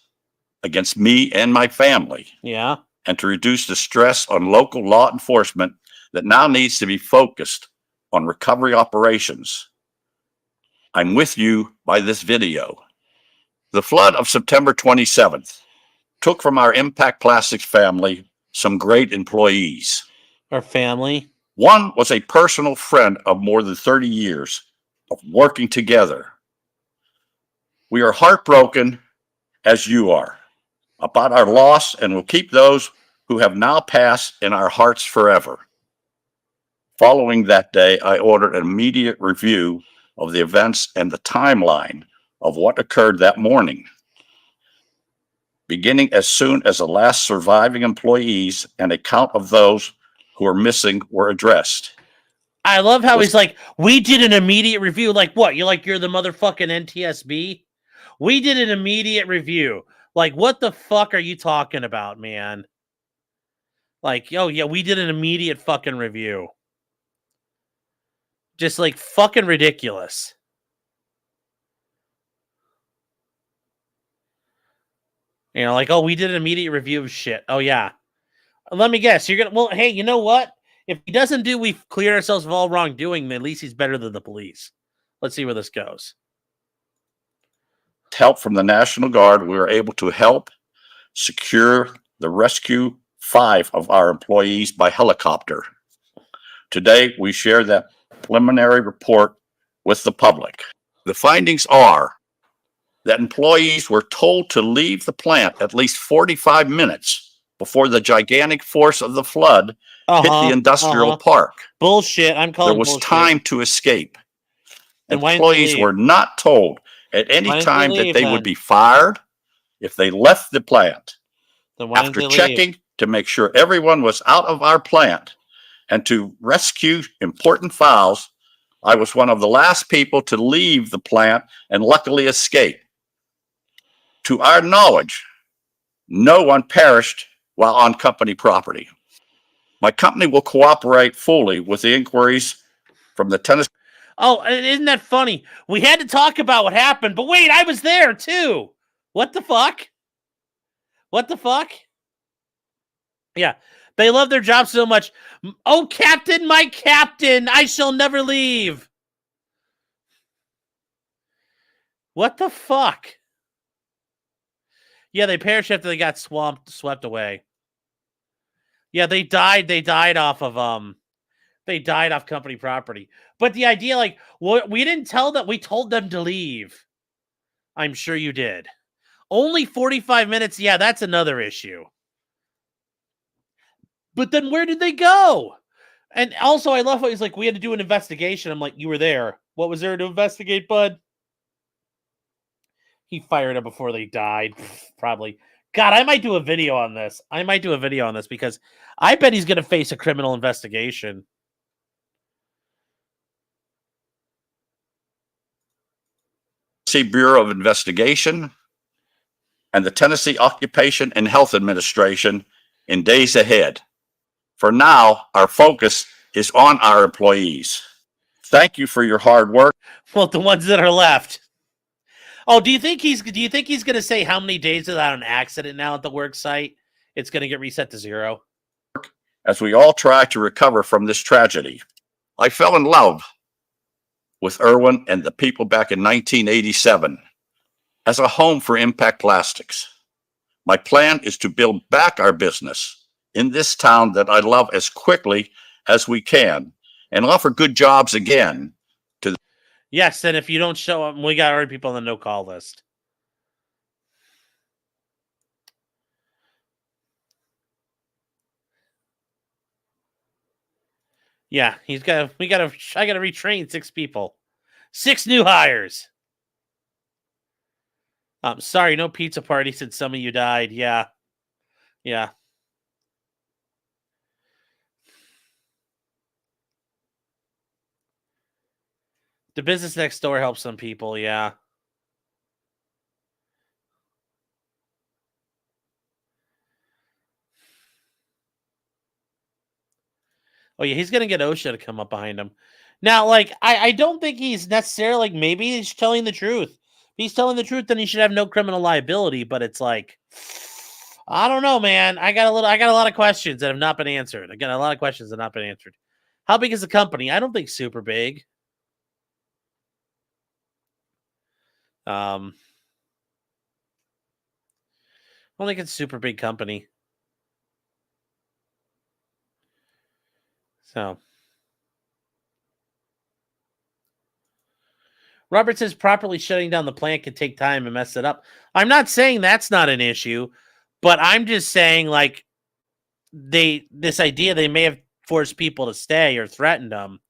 [SPEAKER 2] against me and my family,
[SPEAKER 1] Yeah.
[SPEAKER 2] and to reduce the stress on local law enforcement that now needs to be focused on recovery operations, I'm with you by this video. The flood of September 27th took from our Impact Plastics family some great employees.
[SPEAKER 1] Our family.
[SPEAKER 2] One was a personal friend of more than 30 years of working together. We are heartbroken, as you are, about our loss, and will keep those who have now passed in our hearts forever. Following that day, I ordered an immediate review of the events and the timeline of what occurred that morning, beginning as soon as the last surviving employees and a count of those who are missing were addressed.
[SPEAKER 1] I love how he's like, we did an immediate review. Like, what? You're the motherfucking NTSB? We did an immediate review. Like, what the fuck are you talking about, man? Like, oh, yeah, we did an immediate fucking review. Just, like, fucking ridiculous. You know, like, oh, we did an immediate review of shit. Oh, yeah. Let me guess. You're going to, well, hey, you know what? If he doesn't do, we've cleared ourselves of all wrongdoing, then at least he's better than the police. Let's see where this goes.
[SPEAKER 2] Help from the National Guard, we were able to help secure the rescue 5 of our employees by helicopter. Today, we share that preliminary report with the public. The findings are that employees were told to leave the plant at least 45 minutes before the gigantic force of the flood hit the industrial park.
[SPEAKER 1] Bullshit. I'm calling
[SPEAKER 2] There was
[SPEAKER 1] bullshit.
[SPEAKER 2] time to escape.
[SPEAKER 1] Then
[SPEAKER 2] employees were not told at any time that they would be fired if they left the plant. After checking to make sure everyone was out of our plant and to rescue important files, I was one of the last people to leave the plant and luckily escape. To our knowledge, no one perished while on company property. My company will cooperate fully with the inquiries from the Tennessee.
[SPEAKER 1] Oh, isn't that funny? We had to talk about what happened, but wait, I was there too. What the fuck? What the fuck? Yeah, they love their job so much. Oh, Captain, my captain, I shall never leave. What the fuck? Yeah, they perished after they got swept away. Yeah, they died. They died off of they died off company property. But the idea, like, we didn't tell them. We told them to leave. I'm sure you did. Only 45 minutes. Yeah, that's another issue. But then where did they go? And also, I love how he's like, we had to do an investigation. I'm like, you were there. What was there to investigate, bud? He fired them before they died. Probably. God, I might do a video on this. Because I bet he's going to face a criminal investigation.
[SPEAKER 2] Bureau of Investigation and the Tennessee Occupation and Health Administration in days ahead. For now, our focus is on our employees. Thank you for your hard work.
[SPEAKER 1] Well, the ones that are left. Oh, do you think he's going to say how many days without an accident now at the work site it's going to get reset to 0?
[SPEAKER 2] As we all try to recover from this tragedy, I fell in love with Erwin and the people back in 1987 as a home for Impact Plastics. My plan is to build back our business in this town that I love as quickly as we can and offer good jobs again to.
[SPEAKER 1] Yes, and if you don't show up, we got already people on the no-call list. Yeah, I gotta retrain 6 people. 6 new hires. Sorry, no pizza party since some of you died. Yeah. The business next door helps some people, yeah. Oh, yeah, he's going to get OSHA to come up behind him. Now, like, I don't think he's necessarily, like, maybe he's telling the truth. If he's telling the truth, then he should have no criminal liability, but it's like, I don't know, man. I got a lot of questions that have not been answered. I got a lot of questions that have not been answered. How big is the company? I don't think super big. I don't think it's a super big company. So Robert says properly shutting down the plant could take time and mess it up. I'm not saying that's not an issue, but I'm just saying, like, this idea they may have forced people to stay or threatened them.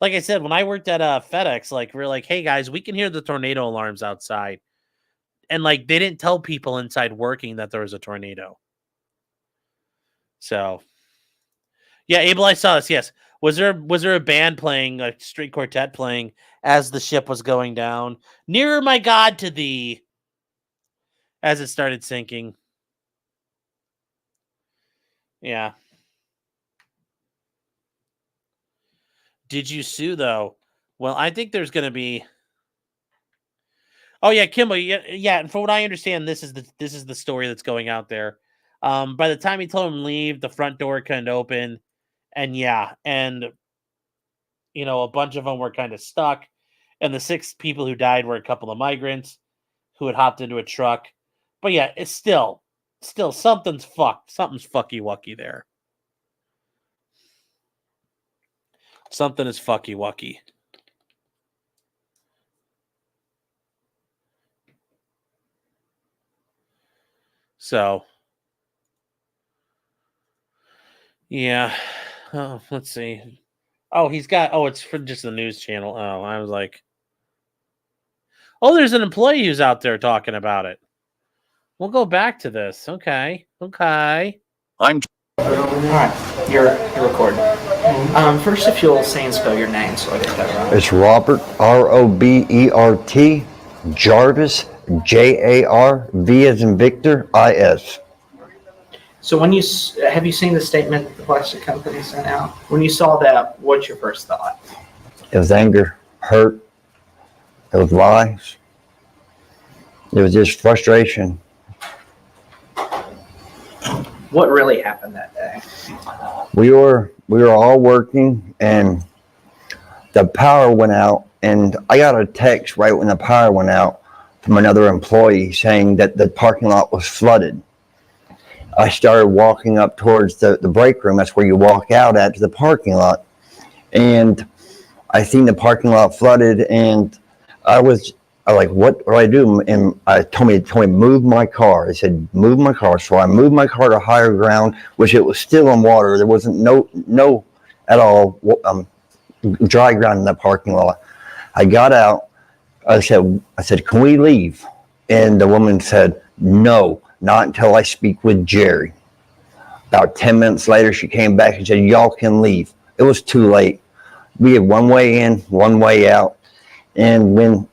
[SPEAKER 1] Like I said, when I worked at FedEx, like, we're like, hey guys, we can hear the tornado alarms outside. And like, they didn't tell people inside working that there was a tornado. So yeah, Abel, I saw this. Yes. Was there a band playing, a string quartet playing as the ship was going down? Nearer, my God, to thee, as it started sinking. Yeah. Did you sue though? Well, I think there's going to be. Oh yeah, Kimball. Yeah. And from what I understand, this is the story that's going out there. By the time he told him to leave, the front door couldn't open, and a bunch of them were kind of stuck, and the 6 people who died were a couple of migrants who had hopped into a truck. But yeah, it's still something's fucked. Something's fucky wucky there. Something is fucky wucky. So, yeah. Oh, let's see. Oh, it's for just the news channel. Oh, I was like, oh, there's an employee who's out there talking about it. We'll go back to this. Okay.
[SPEAKER 2] All
[SPEAKER 3] right. You're recording. First, if you'll say and spell your name so I get that right.
[SPEAKER 4] It's Robert, Robert, Jarvis, JARV as in Victor, IS.
[SPEAKER 3] So have you seen the statement that the plastic company sent out? When you saw that, what's your first thought?
[SPEAKER 4] It was anger, hurt, it was lies. It was just frustration.
[SPEAKER 3] What really happened that day?
[SPEAKER 4] We were all working and the power went out, and I got a text right when the power went out from another employee saying that the parking lot was flooded. I started walking up towards the break room. That's where you walk out to the parking lot. And I seen the parking lot flooded, and I was like, what do I do? And I told me, move my car. I said, move my car. So I moved my car to higher ground, which it was still in water. There wasn't no at all dry ground in that parking lot. I got out. I said, can we leave? And the woman said, no, not until I speak with Jerry. About 10 minutes later, she came back and said, y'all can leave. It was too late. We had one way in, one way out. And when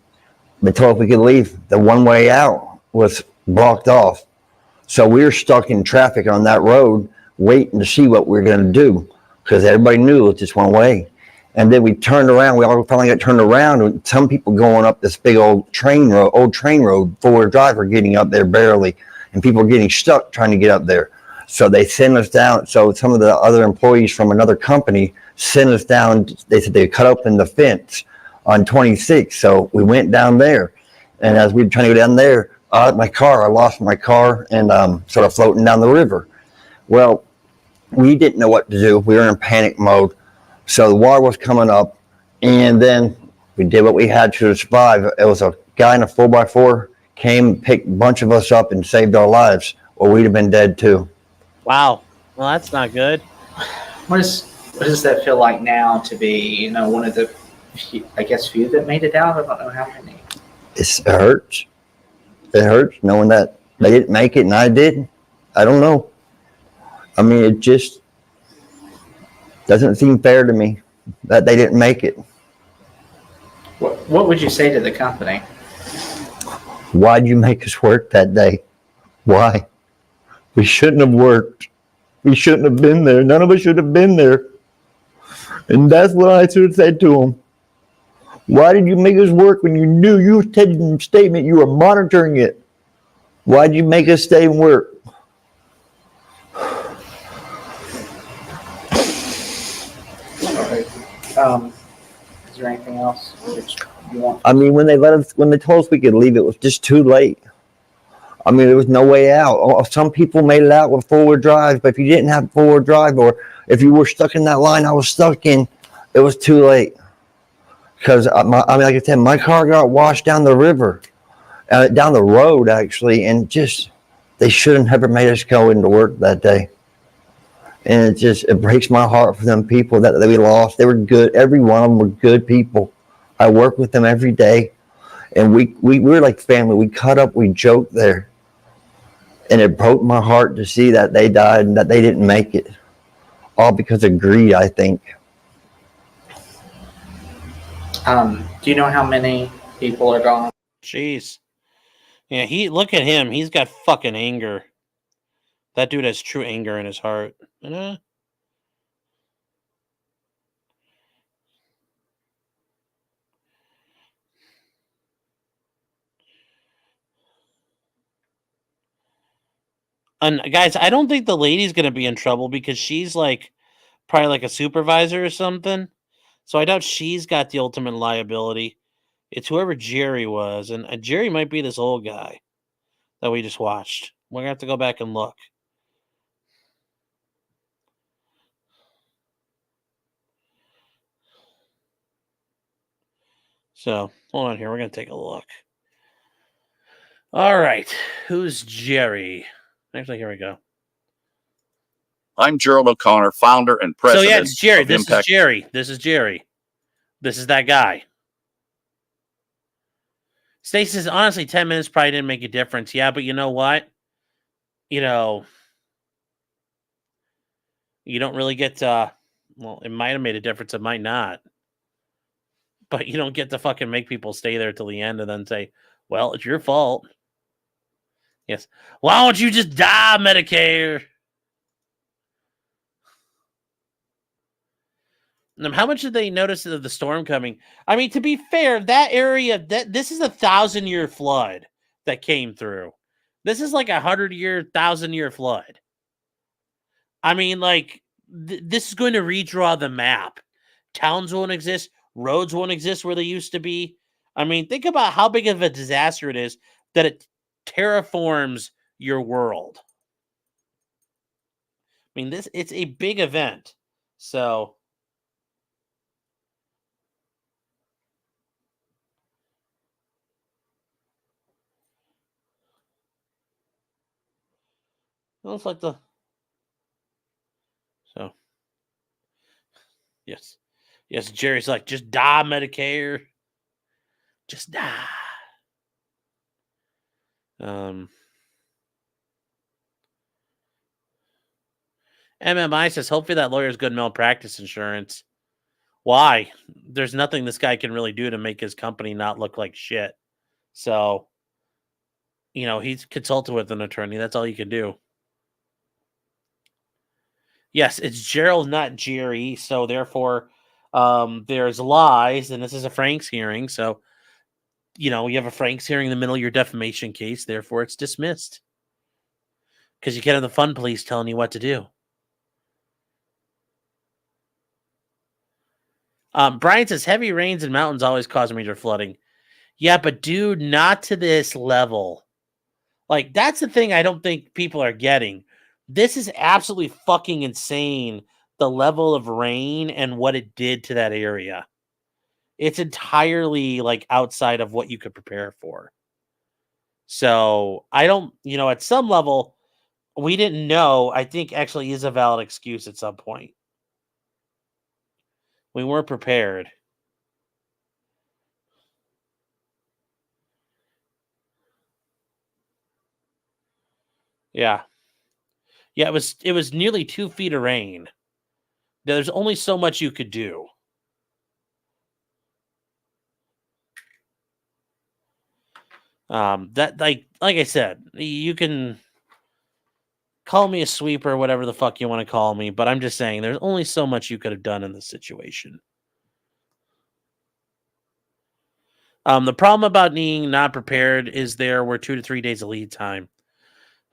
[SPEAKER 4] they told us we could leave, the one way out was blocked off. So we were stuck in traffic on that road waiting to see what we were going to do, because everybody knew it was just one way. And then we turned around. We all finally got turned around, and some people going up this big old train road, 4-wheel driver getting up there barely, and people getting stuck trying to get up there. So they sent us down. So some of the other employees from another company sent us down. They said they cut open the fence on 26. So we went down there, and as we were trying to go down there, I lost my car and sort of floating down the river. Well, we didn't know what to do. We were in panic mode. So the water was coming up, and then we did what we had to survive. It was a guy in a 4x4 came, picked a bunch of us up, and saved our lives, or we'd have been dead too.
[SPEAKER 1] Wow. Well, that's not good.
[SPEAKER 3] What does that feel like now to be, one of the few that made it out? I don't know how many.
[SPEAKER 4] It hurts. It hurts knowing that they didn't make it and I did. I don't know. I mean, it just doesn't seem fair to me that they didn't make it.
[SPEAKER 3] What would you say to the company?
[SPEAKER 4] Why'd you make us work that day? Why? We shouldn't have worked. We shouldn't have been there. None of us should have been there. And that's what I should have said to them. Why did you make us work when you knew you said in your statement you were monitoring it? Why did you make us stay and work?
[SPEAKER 3] All right. Is there anything else that you want?
[SPEAKER 4] I mean, when they told us we could leave, it was just too late. I mean, there was no way out. Some people made it out with four-wheel drive, but if you didn't have four-wheel drive, or if you were stuck in that line I was stuck in, it was too late. Because, like I said, my car got washed down the river, down the road, actually, and they shouldn't have made us go into work that day. And it breaks my heart for them people that we lost. They were good. Every one of them were good people. I work with them every day. And we were like family. We cut up, we joked there. And it broke my heart to see that they died and that they didn't make it. All because of greed, I think.
[SPEAKER 3] Do you know how many people are gone?
[SPEAKER 1] Jeez. Yeah, look at him. He's got fucking anger. That dude has true anger in his heart. And guys, I don't think the lady's gonna be in trouble because she's probably like a supervisor or something. So I doubt she's got the ultimate liability. It's whoever Jerry was, and Jerry might be this old guy that we just watched. We're gonna have to go back and look. So hold on here. We're gonna take a look. All right, who's Jerry? Actually, here we go.
[SPEAKER 2] I'm Gerald O'Connor, founder and president.
[SPEAKER 1] So yeah, it's Jerry. This
[SPEAKER 2] Impact.
[SPEAKER 1] is Jerry. This is Jerry. This is that guy. Stacey says, honestly, 10 minutes probably didn't make a difference. Yeah, but you know what? You don't really get to, well, it might have made a difference. It might not. But you don't get to fucking make people stay there till the end and then say, well, it's your fault. Yes. Why don't you just die, Medicare? How much did they notice of the storm coming? I mean, to be fair, that area, this is a 1,000-year flood that came through. This is like 100-year, 1,000-year flood. I mean, this is going to redraw the map. Towns won't exist. Roads won't exist where they used to be. I mean, think about how big of a disaster it is that it terraforms your world. I mean, it's a big event. So it looks like yes. Yes, Jerry's like, just die, Medicare. Just die. MMI says, hopefully that lawyer's good malpractice insurance. Why? There's nothing this guy can really do to make his company not look like shit. So, he's consulted with an attorney. That's all you can do. Yes, it's Gerald, not Jerry. So, therefore, there's lies, and this is a Frank's hearing. So, you have a Frank's hearing in the middle of your defamation case. Therefore, it's dismissed. Because you can't have the fun police telling you what to do. Brian says, heavy rains and mountains always cause major flooding. Yeah, but dude, not to this level. That's the thing I don't think people are getting. This is absolutely fucking insane, the level of rain and what it did to that area. It's entirely outside of what you could prepare for. So I don't, at some level, we didn't know, I think actually is a valid excuse at some point. We weren't prepared. Yeah. Yeah, it was nearly 2 feet of rain. There's only so much you could do. That like I said, you can call me a sweeper or whatever the fuck you want to call me, but I'm just saying there's only so much you could have done in this situation. The problem about being not prepared is there were 2 to 3 days of lead time.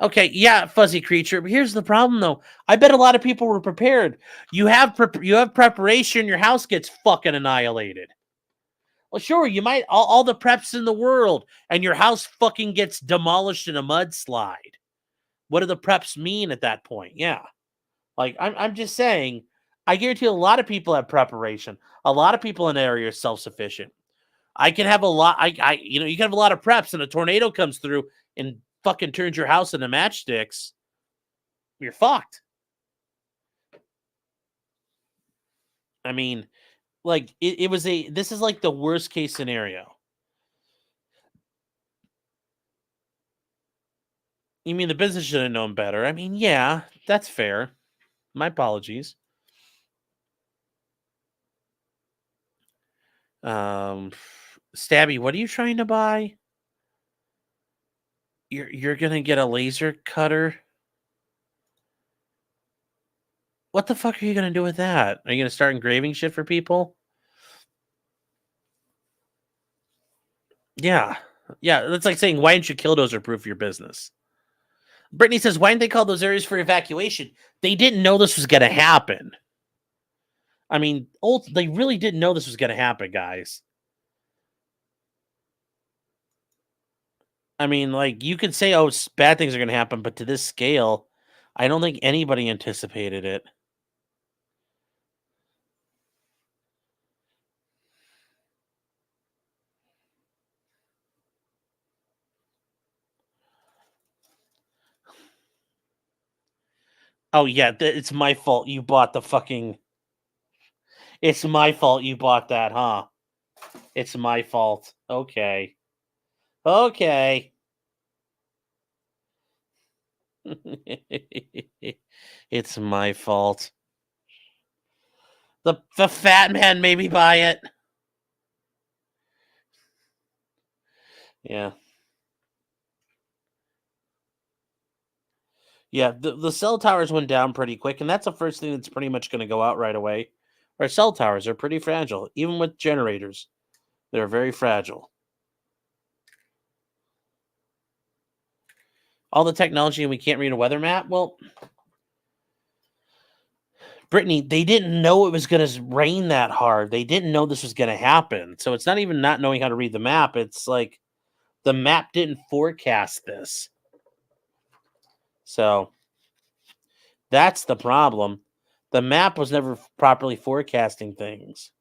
[SPEAKER 1] Okay, yeah, fuzzy creature. But here's the problem, though. I bet a lot of people were prepared. You have preparation. Your house gets fucking annihilated. Well, sure, you might all the preps in the world, and your house fucking gets demolished in a mudslide. What do the preps mean at that point? Yeah, like I'm just saying. I guarantee a lot of people have preparation. A lot of people in the area are self-sufficient. I can have a lot. You can have a lot of preps, and a tornado comes through and fucking turns your house into matchsticks. You're fucked. I mean, like this is like the worst case scenario. You mean the business should have known better? I mean, yeah, that's fair. My apologies. Stabby, what are you trying to buy? You're gonna get a laser cutter? What the fuck are you gonna do with that? Are you gonna start engraving shit for people? Yeah. Yeah, that's like saying, why didn't you kill-dozer proof your business? Brittany says, why didn't they call those areas for evacuation? They didn't know this was going to happen. I mean, they really didn't know this was going to happen, guys. I mean, like, you could say, oh, bad things are going to happen, but to this scale, I don't think anybody anticipated it. Oh, yeah, it's my fault you bought the fucking... It's my fault you bought that, huh? It's my fault. Okay. Okay. It's my fault. The fat man made me buy it. Yeah. Yeah, the cell towers went down pretty quick, and that's the first thing that's pretty much going to go out right away. Our cell towers are pretty fragile, even with generators. They're very fragile. All the technology and we can't read a weather map? Well, Brittany, they didn't know it was going to rain that hard. They didn't know this was going to happen. So it's not even not knowing how to read the map. It's like the map didn't forecast this. So that's the problem. The map was never properly forecasting things.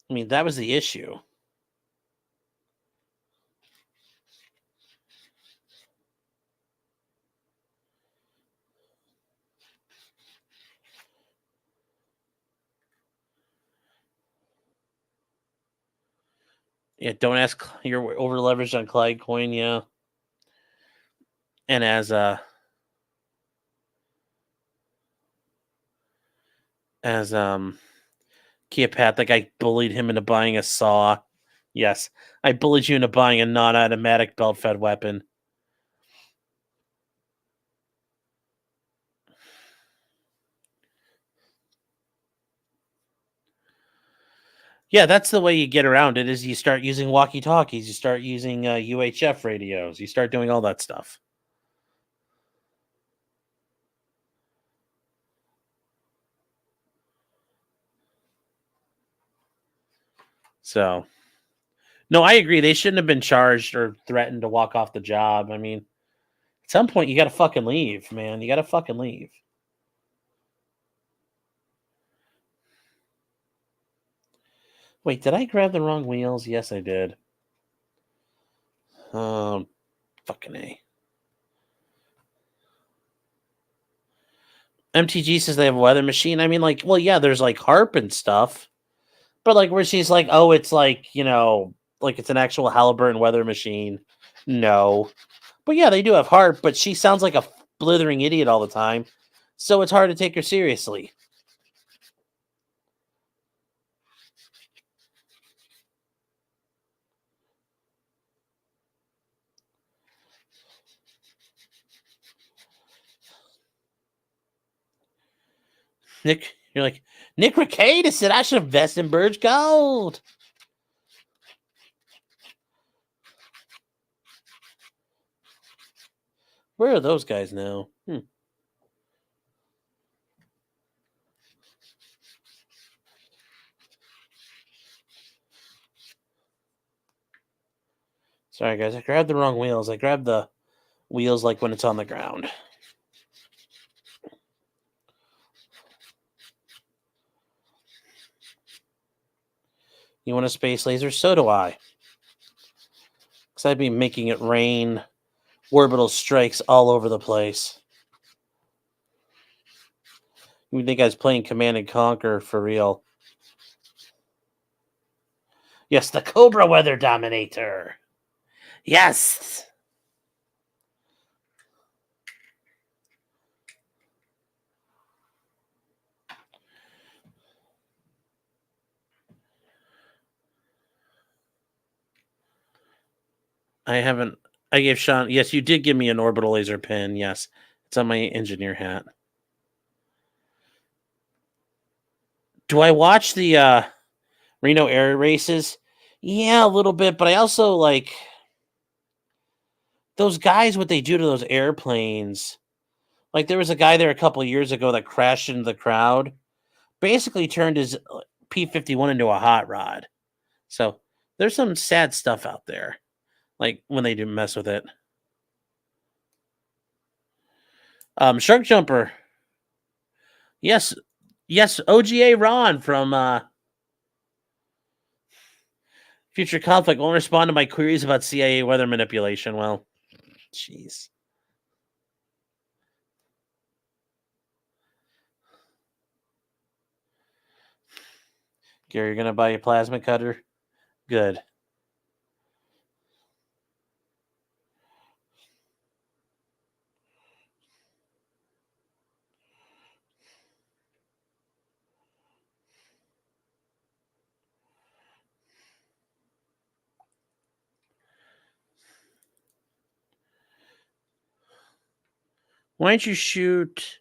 [SPEAKER 1] I mean, that was the issue. Yeah, don't ask. You're over leveraged on Clyde Coin, yeah. And as Keopathic, I bullied him into buying a saw. Yes, I bullied you into buying a non-automatic belt-fed weapon. Yeah, that's the way you get around it, is you start using walkie-talkies, you start using UHF radios, you start doing all that stuff. So, no, I agree. They shouldn't have been charged or threatened to walk off the job. I mean, at some point, you got to fucking leave, man. You got to fucking leave. Wait, did I grab the wrong wheels? Yes, I did. Fucking A. MTG says they have a weather machine. I mean, like, well, yeah, there's like harp and stuff. But like where she's like, oh, it's like, like it's an actual Halliburton weather machine. No. But yeah, they do have harp, but she sounds like a blithering idiot all the time. So it's hard to take her seriously. Nick, you're like, Nick Ricada said I should invest in Burge Gold. Where are those guys now? Sorry, guys. I grabbed the wrong wheels. I grabbed the wheels like when it's on the ground. You want a space laser? So do I. Because I'd be making it rain orbital strikes all over the place. You think I was playing Command and Conquer for real? Yes, the Cobra Weather Dominator. Yes. I haven't. I gave Sean. Yes, you did give me an orbital laser pin. Yes, it's on my engineer hat. Do I watch the Reno air races? Yeah, a little bit, but I also like those guys. What they do to those airplanes? Like there was a guy there a couple of years ago that crashed into the crowd. Basically, turned his P-51 into a hot rod. So there's some sad stuff out there. Like when they do mess with it. Shark Jumper. Yes, OGA Ron from Future Conflict won't respond to my queries about CIA weather manipulation. Well, jeez. Gary, you're gonna buy a plasma cutter? Good. Why don't you shoot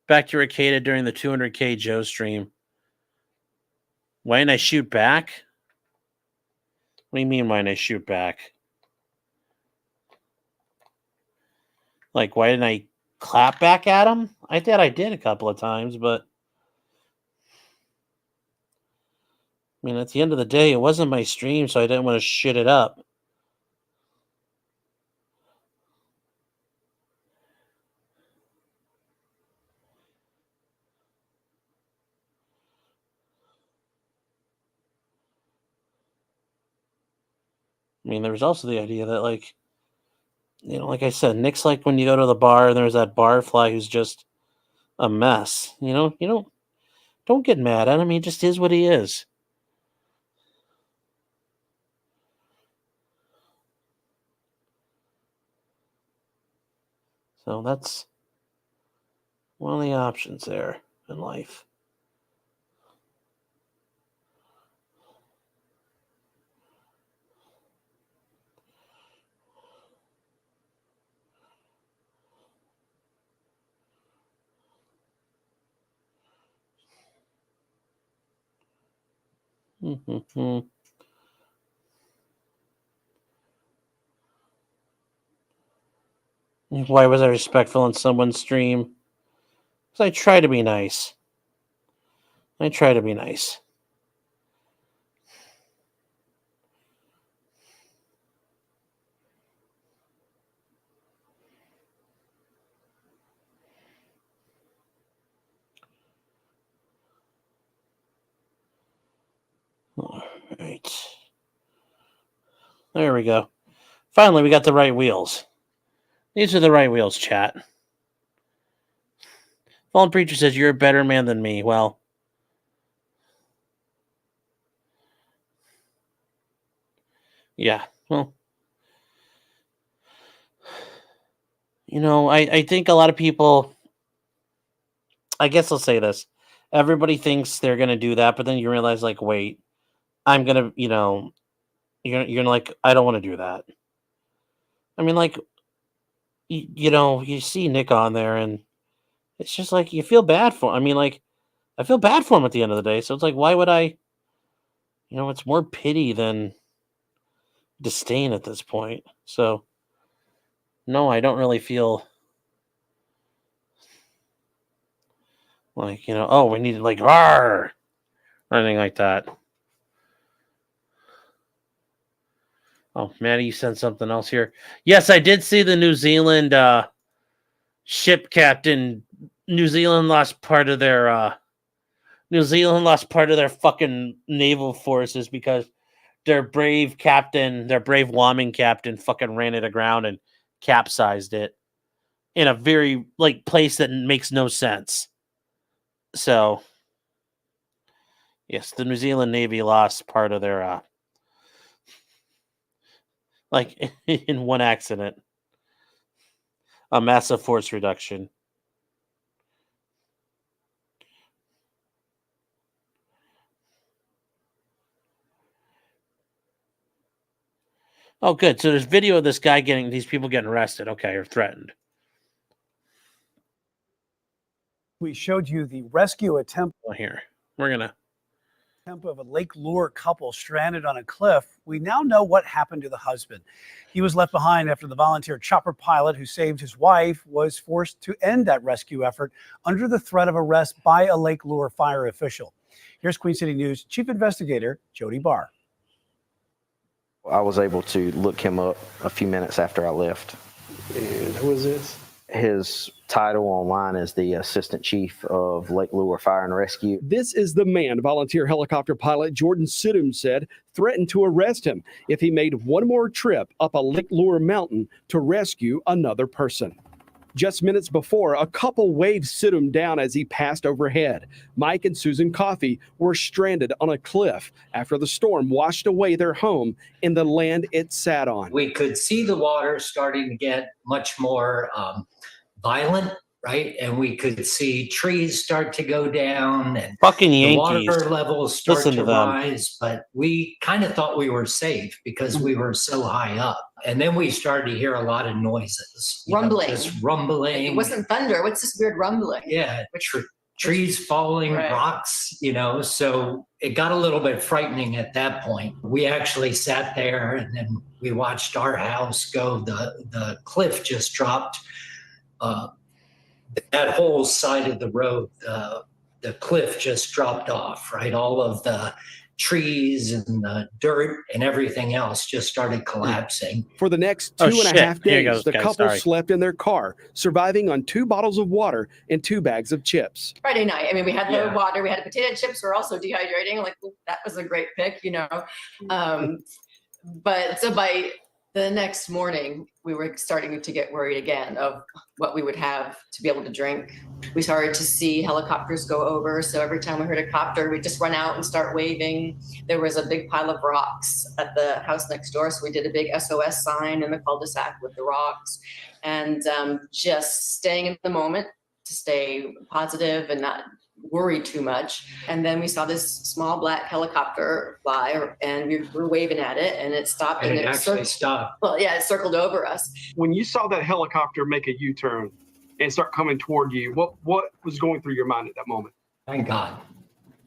[SPEAKER 1] back to Ricada during the 200K Joe stream? Why didn't I shoot back? What do you mean, why didn't I shoot back? Like, why didn't I clap back at him? I thought I did a couple of times, but I mean, at the end of the day, it wasn't my stream, so I didn't want to shit it up. I mean, there was also the idea that, like, you know, like I said, Nick's like when you go to the bar and there's that barfly who's just a mess. You know, don't get mad at him. He just is what he is. So that's one of the options there in life. Mm-hmm. Why was I respectful in someone's stream? Because I try to be nice. I try to be nice. All right. There we go. Finally, we got the right wheels. These are the right wheels, chat. Fallen Preacher says, you're a better man than me. Well, yeah. Well, you know, I think a lot of people, I guess I'll say this. Everybody thinks they're going to do that, but then you realize, like, wait, I'm going to, you know, you're gonna like, I don't want to do that. I mean, like, you know, you see Nick on there and it's just like, you feel bad for him. I mean, like, I feel bad for him at the end of the day. So it's like, why would I? It's more pity than disdain at this point. So, no, I don't really feel like, oh, we need like rawr, or anything like that. Oh, Maddie, you sent something else here. Yes, I did see the New Zealand ship captain. New Zealand lost part of their fucking naval forces because their brave captain, their brave Waming captain, fucking ran it aground and capsized it in a very place that makes no sense. So, yes, the New Zealand Navy lost part of their in one accident, a massive force reduction. Oh, good. So there's video of this guy these people getting arrested. Okay, or threatened.
[SPEAKER 5] We showed you the rescue attempt.
[SPEAKER 1] Well, here we're gonna.
[SPEAKER 5] Of a Lake Lure couple stranded on a cliff. We now know what happened to the husband. He was left behind after the volunteer chopper pilot who saved his wife was forced to end that rescue effort under the threat of arrest by a Lake Lure fire official. Here's Queen City News Chief Investigator Jody Barr.
[SPEAKER 6] I was able to look him up a few minutes after I left.
[SPEAKER 7] And who is this?
[SPEAKER 6] His title online is the Assistant Chief of Lake Lure Fire and Rescue.
[SPEAKER 7] This is the man volunteer helicopter pilot Jordan Sidum said threatened to arrest him if he made one more trip up a Lake Lure mountain to rescue another person. Just minutes before, a couple waved Sidum down as he passed overhead. Mike and Susan Coffey were stranded on a cliff after the storm washed away their home in the land it sat on.
[SPEAKER 8] We could see the water starting to get much more violent, right? And we could see trees start to go down and
[SPEAKER 1] fucking Yankees.
[SPEAKER 8] The water levels start to rise. But we kind of thought we were safe because we were so high up. And then we started to hear a lot of noises.
[SPEAKER 9] Rumbling.
[SPEAKER 8] Just rumbling.
[SPEAKER 9] It wasn't thunder. What's this weird rumbling?
[SPEAKER 8] Yeah. Trees falling,
[SPEAKER 9] right.
[SPEAKER 8] Rocks, so it got a little bit frightening at that point. We actually sat there and then we watched our house go. The cliff just dropped. That whole side of the road, the cliff just dropped off, right? All of the trees and the dirt and everything else just started collapsing.
[SPEAKER 7] For the next 2.5 days, the couple slept in their car, surviving on 2 bottles of water and 2 bags of chips.
[SPEAKER 9] Friday night, I mean, we had the water, we had potato chips, we're also dehydrating. That was a great pick, But so by the next morning, we were starting to get worried again of what we would have to be able to drink. We started to see helicopters go over. So every time we heard a copter, we'd just run out and start waving. There was a big pile of rocks at the house next door. So we did a big SOS sign in the cul-de-sac with the rocks and just staying in the moment to stay positive and not worry too much. And then we saw this small black helicopter fly and we were waving at it and it stopped.
[SPEAKER 8] And it actually stopped.
[SPEAKER 9] Well, yeah, it circled over us.
[SPEAKER 7] When you saw that helicopter make a U-turn and start coming toward you, what was going through your mind at that moment?
[SPEAKER 8] Thank God.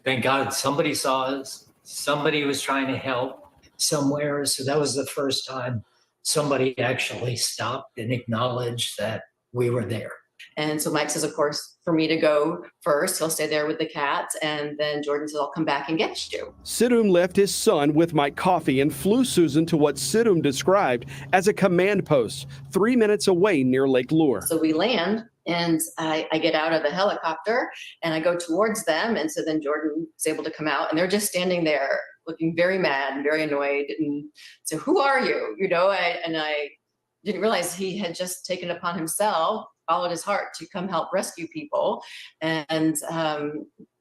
[SPEAKER 8] Thank God somebody saw us. Somebody was trying to help somewhere. So that was the first time somebody actually stopped and acknowledged that we were there.
[SPEAKER 9] And so Mike says, of course, for me to go first, he'll stay there with the cats. And then Jordan says, I'll come back and get you.
[SPEAKER 7] Sidum left his son with Mike Coffey and flew Susan to what Sidum described as a command post 3 minutes away near Lake Lure.
[SPEAKER 9] So we land and I get out of the helicopter and I go towards them. And so then Jordan is able to come out and they're just standing there looking very mad and very annoyed. And so who are you? And I didn't realize he had just taken it upon himself, followed his heart to come help rescue people. And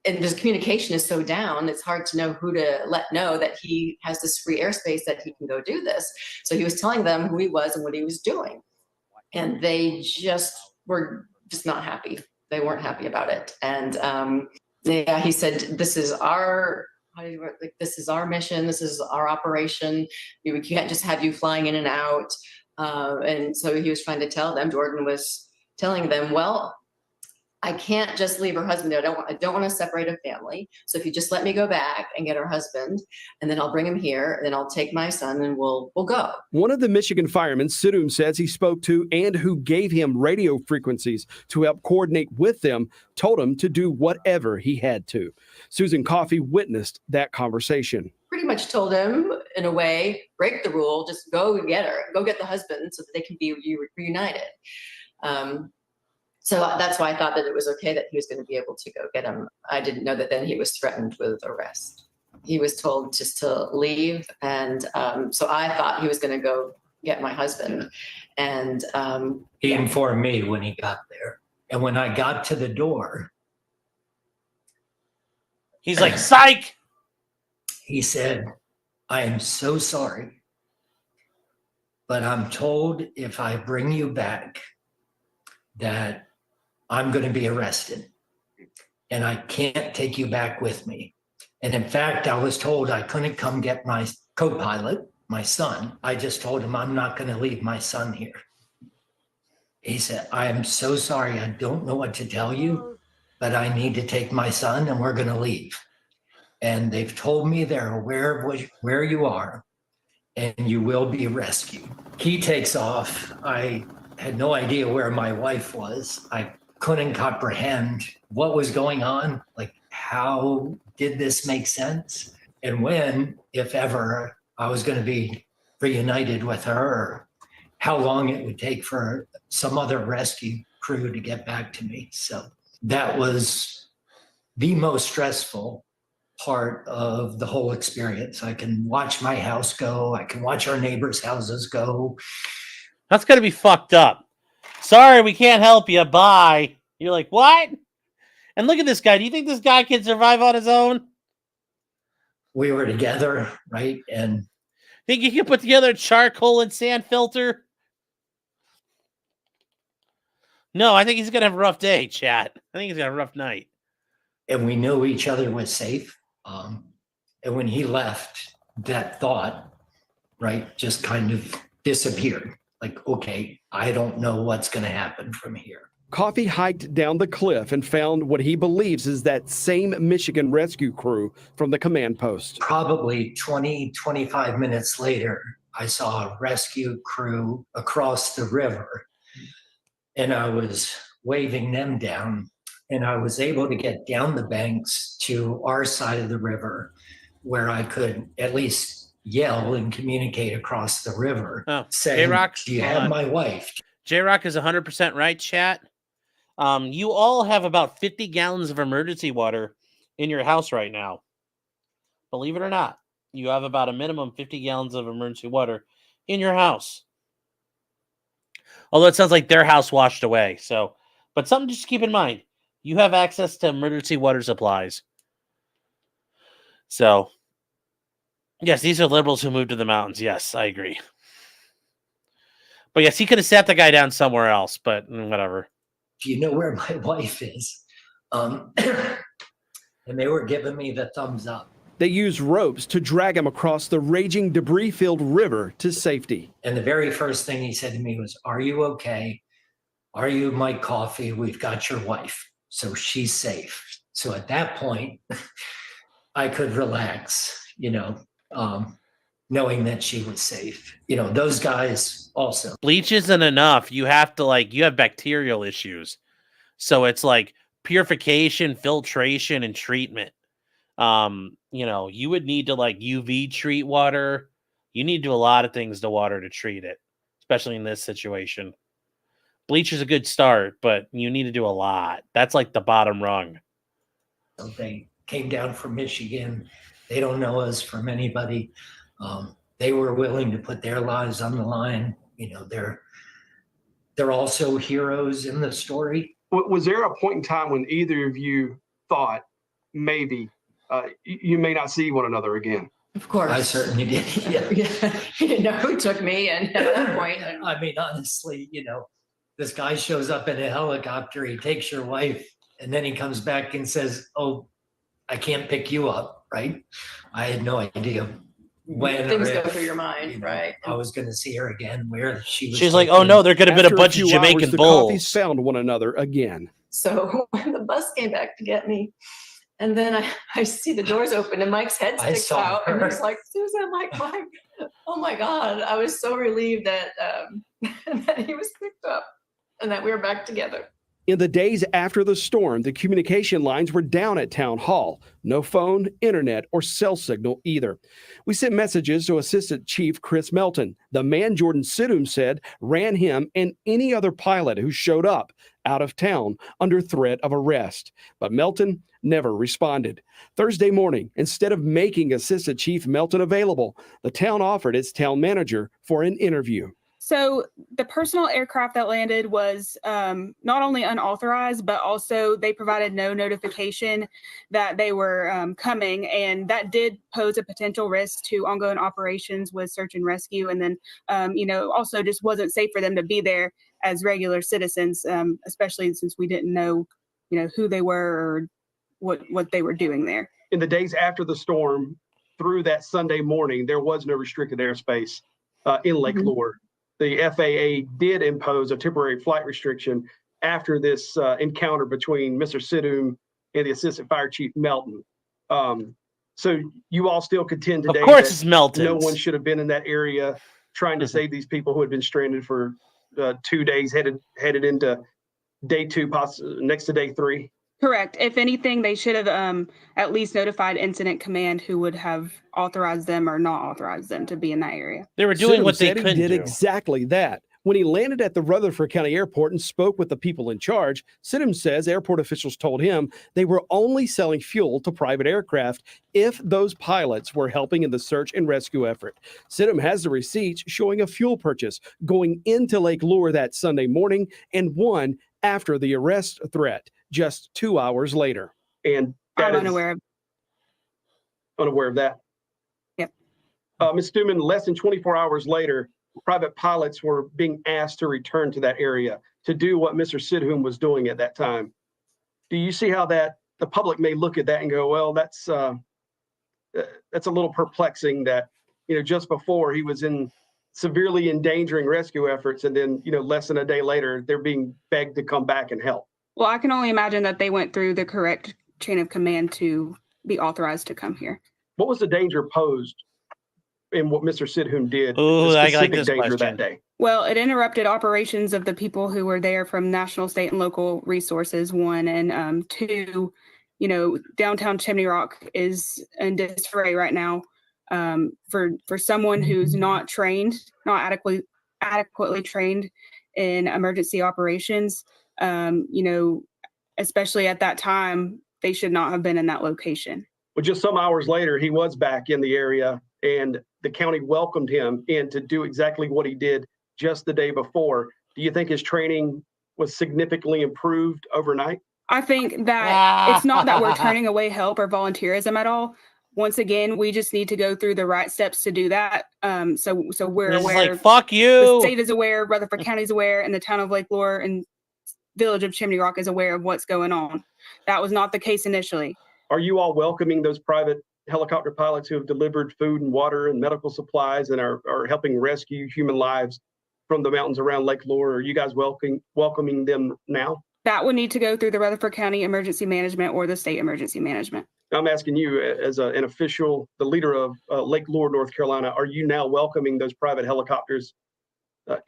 [SPEAKER 9] his communication is so down, it's hard to know who to let know that he has this free airspace that he can go do this. So he was telling them who he was and what he was doing. And they were just not happy. They weren't happy about it. And he said, this is our mission. This is our operation. We can't just have you flying in and out. And so he was trying to tell them, Jordan was telling them, well, I can't just leave her husband there. I don't want to separate a family. So if you just let me go back and get her husband, and then I'll bring him here, and then I'll take my son and we'll go.
[SPEAKER 7] One of the Michigan firemen, Sidum says he spoke to and who gave him radio frequencies to help coordinate with them, told him to do whatever he had to. Susan Coffey witnessed that conversation.
[SPEAKER 9] Pretty much told him, in a way, break the rule, just go get her, go get the husband so that they can be reunited. So that's why I thought that it was okay that he was going to be able to go get him. I didn't know that then he was threatened with arrest. He was told just to leave. And so I thought he was going to go get my husband. And
[SPEAKER 8] he informed me when he got there. And when I got to the door,
[SPEAKER 1] he's like, psych!
[SPEAKER 8] He said, I am so sorry, but I'm told if I bring you back that I'm going to be arrested and I can't take you back with me. And in fact, I was told I couldn't come get my co-pilot, my son. I just told him I'm not going to leave my son here. He said, I am so sorry. I don't know what to tell you, but I need to take my son and we're going to leave. And they've told me they're aware of where you are and you will be rescued. He takes off. I had no idea where my wife was. I couldn't comprehend what was going on. Like, how did this make sense? And when, if ever, I was going to be reunited with her, or how long it would take for some other rescue crew to get back to me. So that was the most stressful part of the whole experience. I can watch my house go. I can watch our neighbors' houses go.
[SPEAKER 1] That's going to be fucked up. Sorry, we can't help you. Bye. You're like, what? And look at this guy. Do you think this guy can survive on his own?
[SPEAKER 8] We were together, right? And
[SPEAKER 1] think you can put together a charcoal and sand filter? No, I think he's going to have a rough day, chat. I think he's got a rough night.
[SPEAKER 8] And we knew each other was safe. And when he left, that thought, right, just kind of disappeared. Like, okay, I don't know what's going to happen from here.
[SPEAKER 7] Coffey hiked down the cliff and found what he believes is that same Michigan rescue crew from the command post.
[SPEAKER 8] Probably 20, 25 minutes later, I saw a rescue crew across the river, and I was waving them down, and I was able to get down the banks to our side of the river where I could at least yell and communicate across the river, saying,
[SPEAKER 1] J-Rock,
[SPEAKER 8] do you have my wife?
[SPEAKER 1] J-Rock is 100% right, chat. You all have about 50 gallons of emergency water in your house right now. Believe it or not, you have about a minimum 50 gallons of emergency water in your house. Although it sounds like their house washed away. So, but something just to keep in mind, you have access to emergency water supplies. So, yes, these are liberals who moved to the mountains. Yes, I agree. But yes, he could have sat the guy down somewhere else, but whatever.
[SPEAKER 8] Do you know where my wife is? And they were giving me the thumbs up.
[SPEAKER 7] They used ropes to drag him across the raging debris-filled river to safety.
[SPEAKER 8] And the very first thing he said to me was, are you okay? Are you Mike Coffey? We've got your wife. So she's safe. So at that point, I could relax, knowing that she was safe. Those guys also.
[SPEAKER 1] Bleach isn't enough. You have to you have bacterial issues. So it's like purification, filtration, and treatment. You would need to UV treat water. You need to do a lot of things to water to treat it, especially in this situation. Bleach is a good start, but you need to do a lot. That's like the bottom rung.
[SPEAKER 8] They came down from Michigan. They don't know us from anybody. They were willing to put their lives on the line. They're also heroes in the story.
[SPEAKER 10] Was there a point in time when either of you thought maybe you may not see one another again?
[SPEAKER 9] Of course.
[SPEAKER 8] I certainly did. Yeah.
[SPEAKER 9] He didn't know who took me, and at that point.
[SPEAKER 8] I mean, honestly, this guy shows up in a helicopter, he takes your wife, and then he comes back and says, oh, I can't pick you up, right? I had no idea when
[SPEAKER 9] things go through your mind, right?
[SPEAKER 8] I was going to see her again, where she was.
[SPEAKER 1] She's like, oh no, there could have been a bunch of Jamaican bulls.
[SPEAKER 7] The Coffeys found one another again.
[SPEAKER 9] So when the bus came back to get me, and then I see the doors open and Mike's head sticks out, and he's like, Susan, Mike, oh my God. I was so relieved that, that he was picked up and that we were back together.
[SPEAKER 7] In the days after the storm, the communication lines were down at Town Hall. No phone, internet, or cell signal either. We sent messages to Assistant Chief Chris Melton, the man Jordan Sidham said ran him and any other pilot who showed up out of town under threat of arrest. But Melton never responded. Thursday morning, instead of making Assistant Chief Melton available, the town offered its town manager for an interview.
[SPEAKER 11] So the personal aircraft that landed was not only unauthorized, but also they provided no notification that they were coming. And that did pose a potential risk to ongoing operations with search and rescue. And then, also just wasn't safe for them to be there as regular citizens, especially since we didn't know, who they were or what they were doing there.
[SPEAKER 10] In the days after the storm, through that Sunday morning, there was no restricted airspace in Lake Lure. The FAA did impose a temporary flight restriction after this encounter between Mr. Sidham and the Assistant Fire Chief Melton. So you all still contend today
[SPEAKER 1] of course it's Melton.
[SPEAKER 10] No one should have been in that area trying to save these people who had been stranded for 2 days, headed into day 2, next to day 3.
[SPEAKER 11] Correct. If anything, they should have at least notified Incident Command, who would have authorized them or not authorized them to be in that area.
[SPEAKER 1] They were doing what they could do.
[SPEAKER 7] He did exactly that. When he landed at the Rutherford County Airport and spoke with the people in charge, Sidham says airport officials told him they were only selling fuel to private aircraft if those pilots were helping in the search and rescue effort. Sidham has the receipts showing a fuel purchase going into Lake Lure that Sunday morning and one after the arrest threat just 2 hours later.
[SPEAKER 10] And
[SPEAKER 11] I'm unaware
[SPEAKER 10] of that.
[SPEAKER 11] Yep.
[SPEAKER 10] Ms. Stuman, less than 24 hours later, private pilots were being asked to return to that area to do what Mr. Sidham was doing at that time. Do you see how that the public may look at that and go, well, that's a little perplexing that, just before he was severely endangering rescue efforts, and then, less than a day later, they're being begged to come back and help.
[SPEAKER 11] Well, I can only imagine that they went through the correct chain of command to be authorized to come here.
[SPEAKER 10] What was the danger posed in what Mr. Sidham did?
[SPEAKER 1] Oh, I like
[SPEAKER 10] this
[SPEAKER 1] this question.
[SPEAKER 10] That day?
[SPEAKER 11] Well, it interrupted operations of the people who were there from national, state, and local resources, 1. And 2, downtown Chimney Rock is in disarray right now. For someone who's not trained, not adequately trained in emergency operations, especially at that time, they should not have been in that location.
[SPEAKER 10] Well, just some hours later, he was back in the area, and the county welcomed him in to do exactly what he did just the day before. Do you think his training was significantly improved overnight?
[SPEAKER 11] I think that it's not that we're turning away help or volunteerism at all. Once again, we just need to go through the right steps to do that. So we're
[SPEAKER 1] It's
[SPEAKER 11] aware.
[SPEAKER 1] like, fuck you.
[SPEAKER 11] The state is aware, Rutherford County is aware, and the town of Lake Lure and village of Chimney Rock is aware of what's going on. That was not the case initially.
[SPEAKER 10] Are you all welcoming those private helicopter pilots who have delivered food and water and medical supplies and are helping rescue human lives from the mountains around Lake Lure? Are you guys welcoming them now?
[SPEAKER 11] That would need to go through the Rutherford County Emergency Management or the State Emergency Management.
[SPEAKER 10] I'm asking you as an official, the leader of Lake Lure, North Carolina, are you now welcoming those private helicopters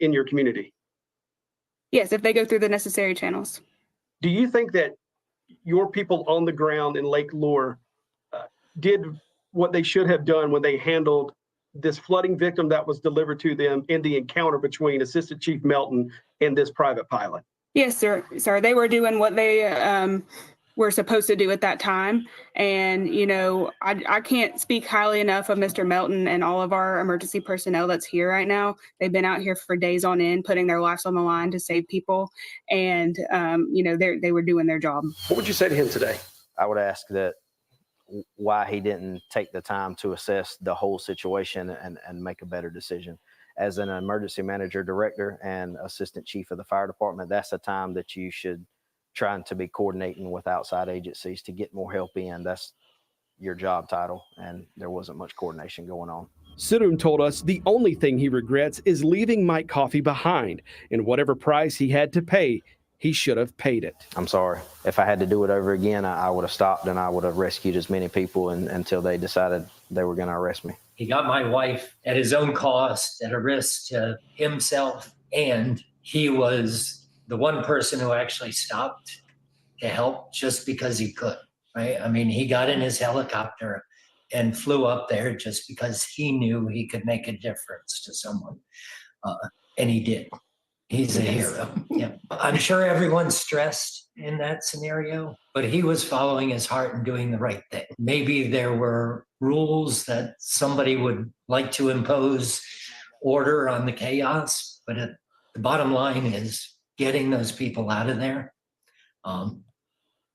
[SPEAKER 10] in your community?
[SPEAKER 11] Yes, if they go through the necessary channels.
[SPEAKER 10] Do you think that your people on the ground in Lake Lure did what they should have done when they handled this flooding victim that was delivered to them in the encounter between Assistant Chief Melton and this private pilot?
[SPEAKER 11] Yes, sir. They were doing what they were supposed to do at that time. And, I can't speak highly enough of Mr. Melton and all of our emergency personnel that's here right now. They've been out here for days on end, putting their lives on the line to save people. And, they were doing their job.
[SPEAKER 10] What would you say to him today?
[SPEAKER 6] I would ask that why he didn't take the time to assess the whole situation and make a better decision. As an emergency manager, director, and assistant chief of the fire department, that's the time that you should try to be coordinating with outside agencies to get more help in. That's your job title, and there wasn't much coordination going on.
[SPEAKER 7] Sidham told us the only thing he regrets is leaving Mike Coffey behind, and whatever price he had to pay, he should have paid it.
[SPEAKER 6] I'm sorry. If I had to do it over again, I would have stopped and I would have rescued as many people until they decided they were going to arrest me.
[SPEAKER 8] He got my wife at his own cost, at a risk to himself, and he was the one person who actually stopped to help just because he could, right? I mean, he got in his helicopter and flew up there just because he knew he could make a difference to someone. And he did. He's a hero. Yeah. I'm sure everyone's stressed in that scenario, but he was following his heart and doing the right thing. Maybe there were rules that somebody would like to impose order on the chaos, but the bottom line is getting those people out of there.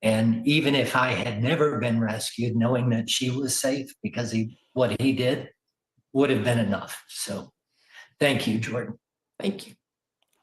[SPEAKER 8] And even if I had never been rescued, knowing that she was safe because what he did would have been enough. So thank you, Jordan. Thank you.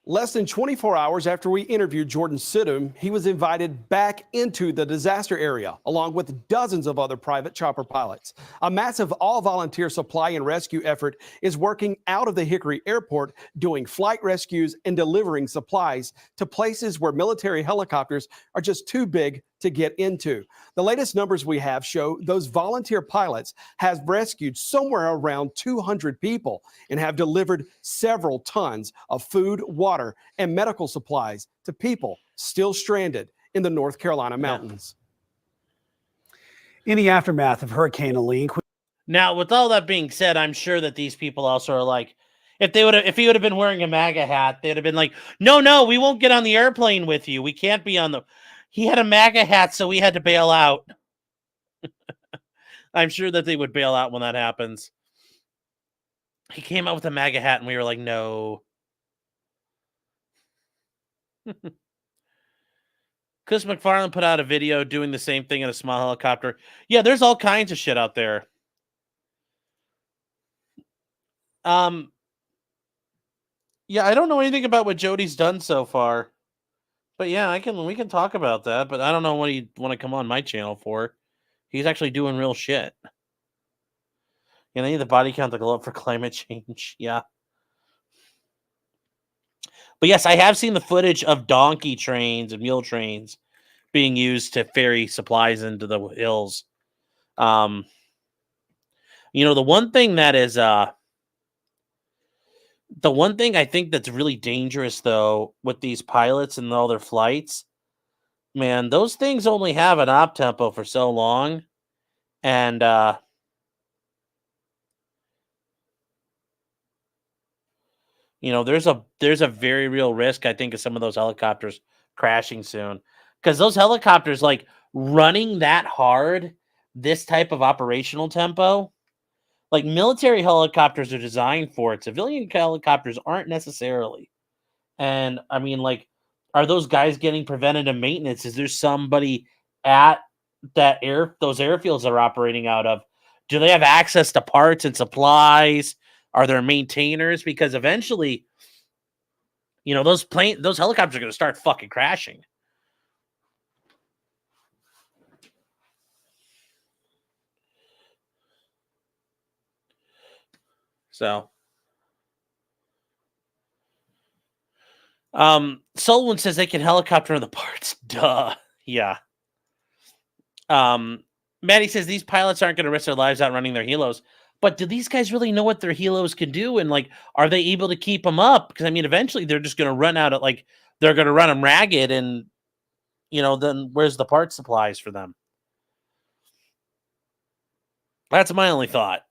[SPEAKER 7] Less than 24 hours after we interviewed Jordan Sidham, he was invited back into the disaster area, along with dozens of other private chopper pilots. A massive all-volunteer supply and rescue effort is working out of the Hickory Airport, doing flight rescues and delivering supplies to places where military helicopters are just too big to get into. The latest numbers we have show those volunteer pilots have rescued somewhere around 200 people and have delivered several tons of food, water, and medical supplies to people still stranded in the North Carolina mountains.
[SPEAKER 5] In the aftermath of Hurricane Helene.
[SPEAKER 1] Now, with all that being said, I'm sure that these people also are like, if he would have been wearing a MAGA hat, they'd have been like, no, we won't get on the airplane with you. We can't be on the. He had a MAGA hat, so we had to bail out. I'm sure that they would bail out when that happens. He came out with a MAGA hat, and we were like, no. Chris McFarland put out a video doing the same thing in a small helicopter. Yeah, there's all kinds of shit out there. Yeah, I don't know anything about what Jody's done so far. But yeah, we can talk about that, but I don't know what he'd want to come on my channel for. He's actually doing real shit. You know, they need the body count to go up for climate change. Yeah. But yes, I have seen the footage of donkey trains and mule trains being used to ferry supplies into the hills. You know, the one thing I think that's really dangerous, though, with these pilots and all their flights, man, those things only have an op tempo for so long. And, you know, there's a very real risk, I think, of some of those helicopters crashing soon. Because those helicopters, like, running that hard, this type of operational tempo, like, military helicopters are designed for it. Civilian helicopters aren't necessarily. And, I mean, like, are those guys getting preventative maintenance? Is there somebody at those airfields they're operating out of? Do they have access to parts and supplies? Are there maintainers? Because eventually, you know, those helicopters are going to start fucking crashing. So, Sullivan says they can helicopter the parts. Duh. Yeah. Maddie says these pilots aren't going to risk their lives out running their helos. But do these guys really know what their helos can do? And, like, are they able to keep them up? Because, I mean, eventually they're just going to run out of, like, they're going to run them ragged. And, you know, then where's the part supplies for them? That's my only thought.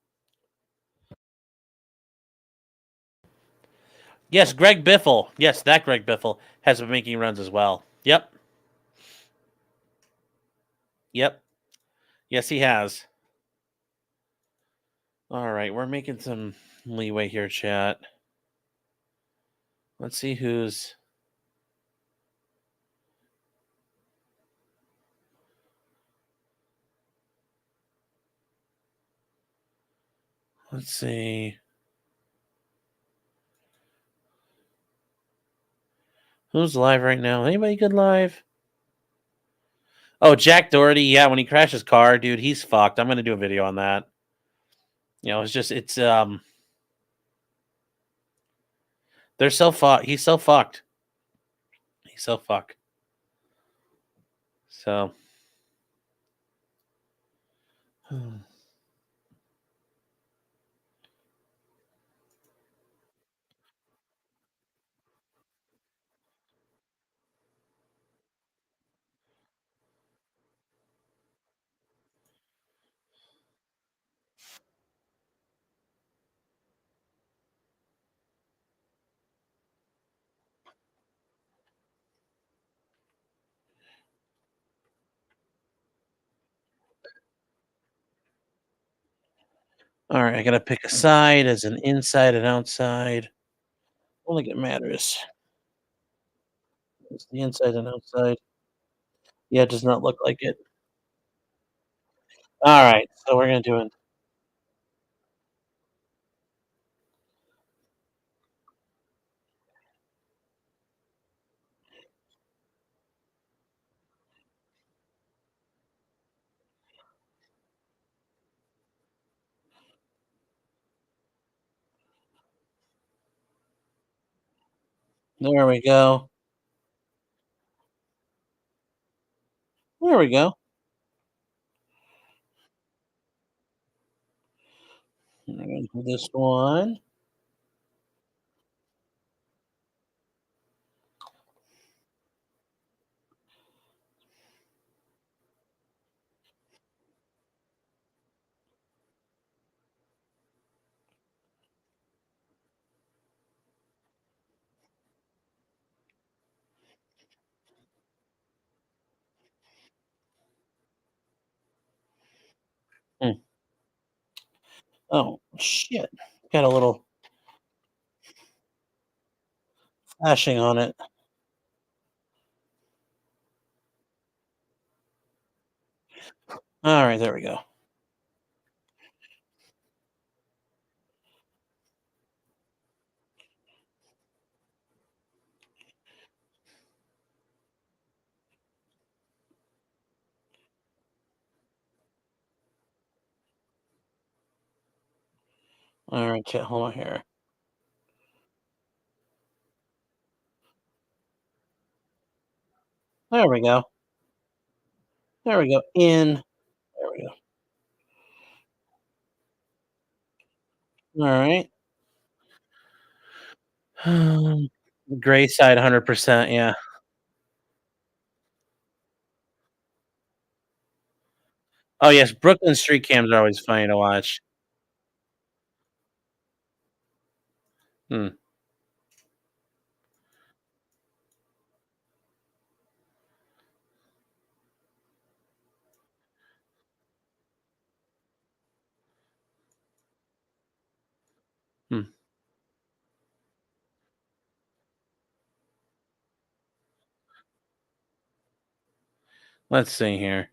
[SPEAKER 1] Yes, Greg Biffle. Yes, that Greg Biffle has been making runs as well. Yep. Yes, he has. All right, we're making some leeway here, chat. Let's see who's... Let's see. Who's live right now? Anybody good live? Oh, Jack Doherty. Yeah, when he crashed his car, dude, he's fucked. I'm going to do a video on that. You know, they're so fucked. He's so fucked. He's so fucked. So. All right, I gotta pick a side as an inside and outside. I don't think it matters. It's the inside and outside. Yeah, it does not look like it. All right, so we're gonna do it. There we go. There we go. I'm gonna do this one. Hmm. Oh shit! Got a little flashing on it. All right, there we go. All right, chat. Hold on here. There we go. There we go. In. There we go. All right. Gray side, 100%. Yeah. Oh yes, Brooklyn street cams are always funny to watch. Hmm. Hmm. Let's see here.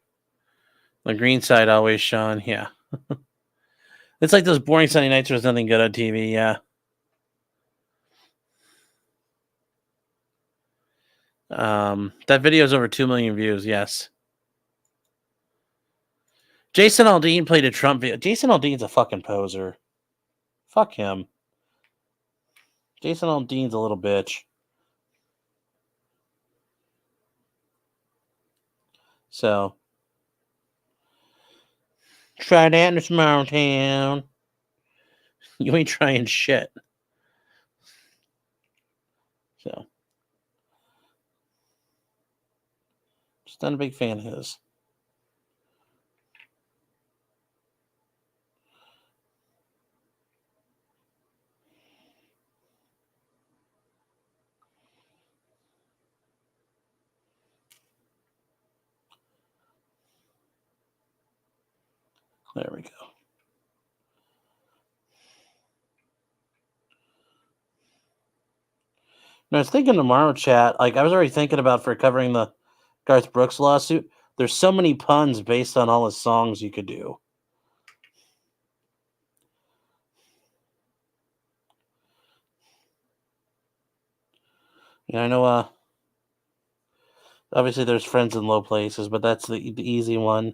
[SPEAKER 1] The green side always shone. Yeah. It's like those boring Sunday nights where there's nothing good on TV. Yeah. That video is over 2 million views. Yes. Jason Aldean played a Trump video. Jason Aldean's a fucking poser. Fuck him. Jason Aldean's a little bitch. So, try that in a small town. You ain't trying shit. So, just not a big fan of his. There we go. I was thinking tomorrow, chat. Like I was already thinking about for covering the Garth Brooks lawsuit. There's so many puns based on all his songs you could do. I know. Obviously, there's Friends in Low Places, but that's the easy one.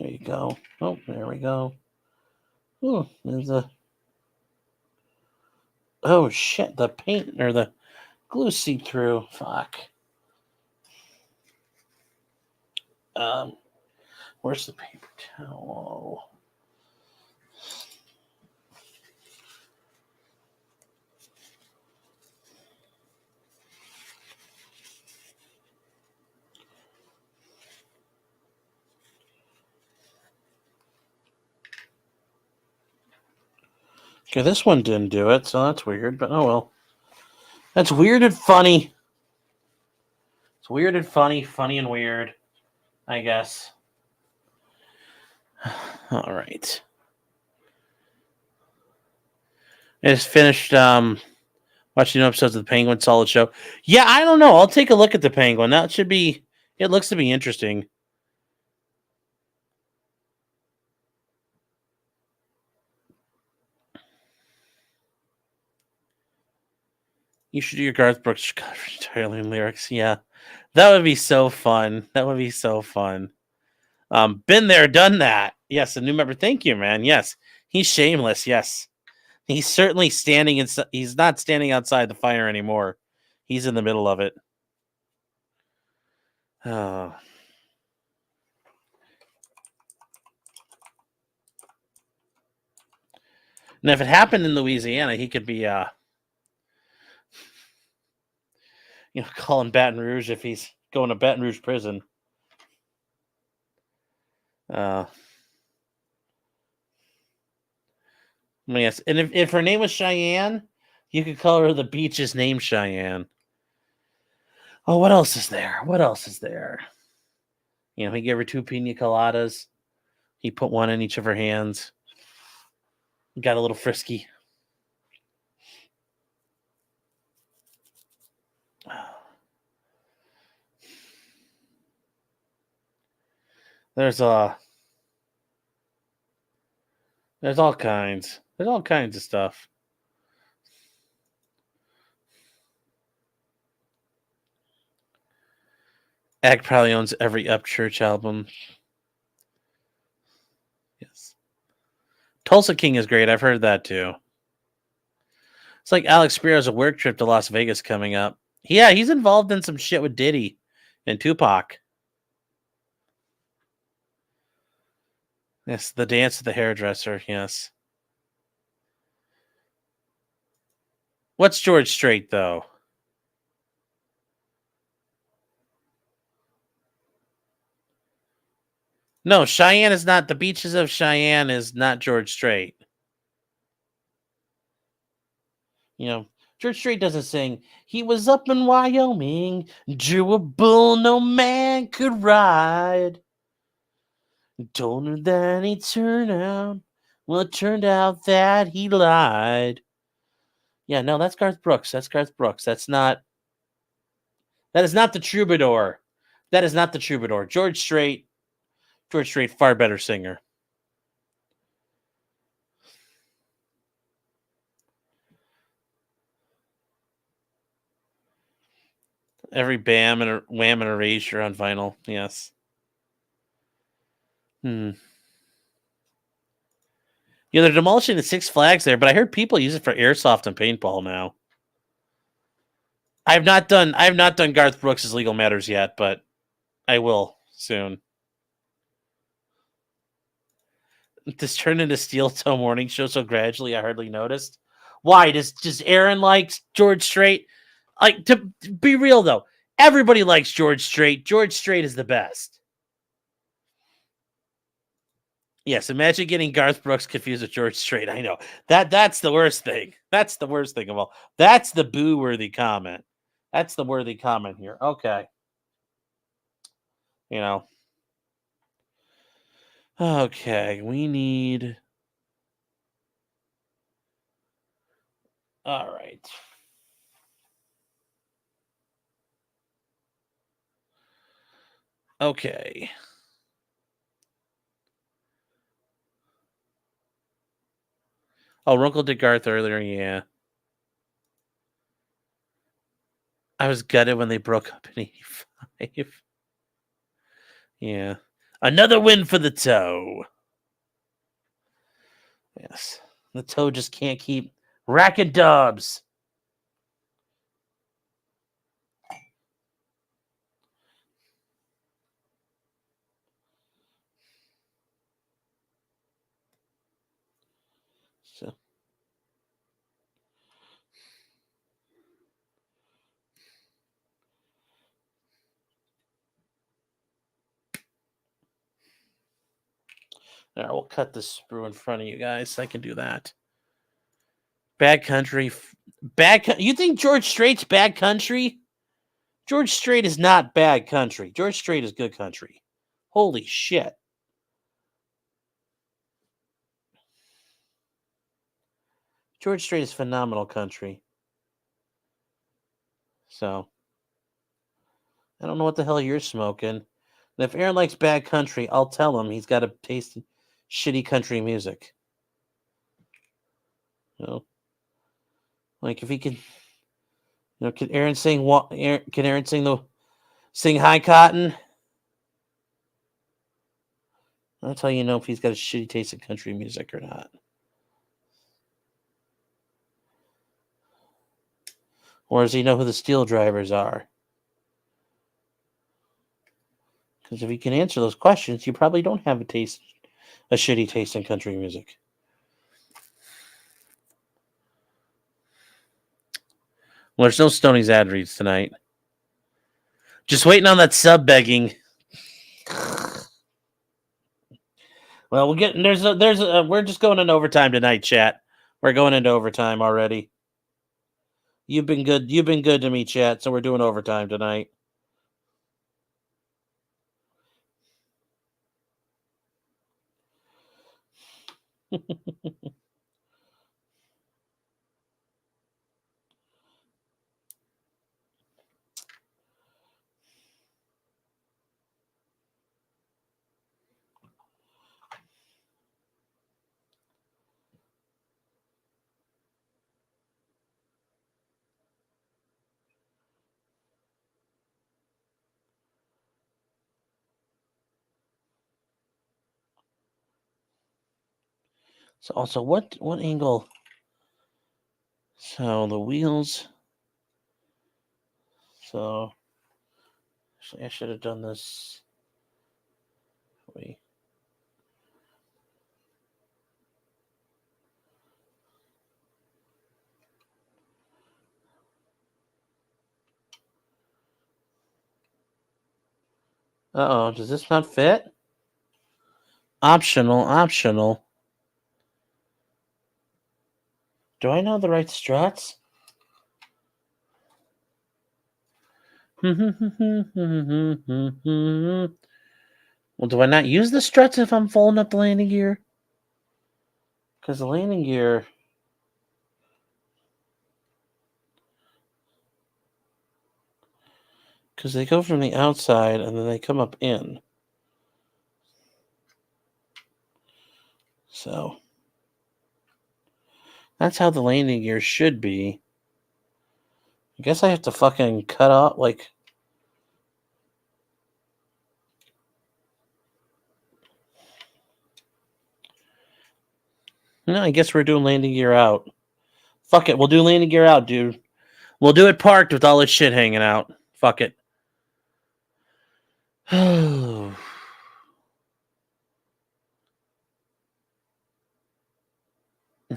[SPEAKER 1] There you go. Oh, there we go. Oh, there's a. Oh shit! The paint or the glue seeped through. Fuck. Where's the paper towel? Okay, this one didn't do it, so that's weird, but oh well. That's weird and funny. It's weird and funny and weird, I guess. All right. I just finished watching episodes of the Penguin. Solid show. Yeah, I don't know. I'll take a look at the Penguin. That should be. It looks to be interesting. You should do your Garth Brooks entirely in lyrics. Yeah, that would be so fun. That would be so fun. Been there, done that. Yes, a new member. Thank you, man. Yes, he's shameless. Yes, he's certainly standing in. He's not standing outside the fire anymore. He's in the middle of it. Oh. And if it happened in Louisiana, he could be, calling Baton Rouge if he's going to Baton Rouge prison. Yes, and if her name was Cheyenne, you could call her the beach's name Cheyenne. Oh, what else is there? What else is there? He gave her 2 pina coladas. He put one in each of her hands. Got a little frisky. There's all kinds. There's all kinds of stuff. Ag probably owns every Upchurch album. Yes. Tulsa King is great. I've heard that too. It's like Alex Spiro has a work trip to Las Vegas coming up. Yeah, he's involved in some shit with Diddy and Tupac. Yes, the dance of the hairdresser. Yes. What's George Strait, though? No, Cheyenne is not. The Beaches of Cheyenne is not George Strait. George Strait doesn't sing, he was up in Wyoming, drew a bull no man could ride. Told her that he'd turn out. Well, it turned out that he lied. Yeah, no, that's Garth Brooks. That's Garth Brooks. That is not the Troubadour. That is not the Troubadour. George Strait, far better singer. Every Bam and Wham and Erasure on vinyl. Yes. They're demolishing the Six Flags there, but I heard people use it for airsoft and paintball now. I've not done Garth Brooks' Legal Matters yet, but I will soon. This turned into Steel Toe Morning Show so gradually I hardly noticed. Why? Does Aaron like George Strait? Like, to be real though, everybody likes George Strait. George Strait is the best. Yes, imagine getting Garth Brooks confused with George Strait. I know. That's the worst thing. That's the worst thing of all. That's the boo-worthy comment. That's the worthy comment here. Okay. Okay, we need... All right. Okay. Oh, Runkle did Garth earlier, yeah. I was gutted when they broke up in 85. Yeah. Another win for the Toe. Yes. The Toe just can't keep racking dubs. So. All right, we'll cut this sprue in front of you guys. I can do that. Bad country. You think George Strait's bad country? George Strait is not bad country. George Strait is good country. Holy shit. George Strait is phenomenal country. So, I don't know what the hell you're smoking. And if Aaron likes bad country, I'll tell him he's got to taste shitty country music. You know? Like if he can, can Aaron sing? Can Aaron sing High Cotton? I'll tell you if he's got a shitty taste in country music or not. Or does he know who the Steel Drivers are? Because if you can answer those questions, you probably don't have a shitty taste in country music. Well, there's no Stoney's ad reads tonight. Just waiting on that sub begging. Well, we'll get we're just going into overtime tonight, chat. We're going into overtime already. You've been good to me, chat, so we're doing overtime tonight. So also, what angle? So the wheels. So actually, I should have done this. Wait. Uh-oh, does this not fit? Optional. Do I know the right struts? Well, do I not use the struts if I'm folding up the landing gear? Because the landing gear... Because they go from the outside and then they come up in. So... That's how the landing gear should be. I guess I have to fucking cut off, like... No, I guess we're doing landing gear out. Fuck it, we'll do landing gear out, dude. We'll do it parked with all this shit hanging out. Fuck it.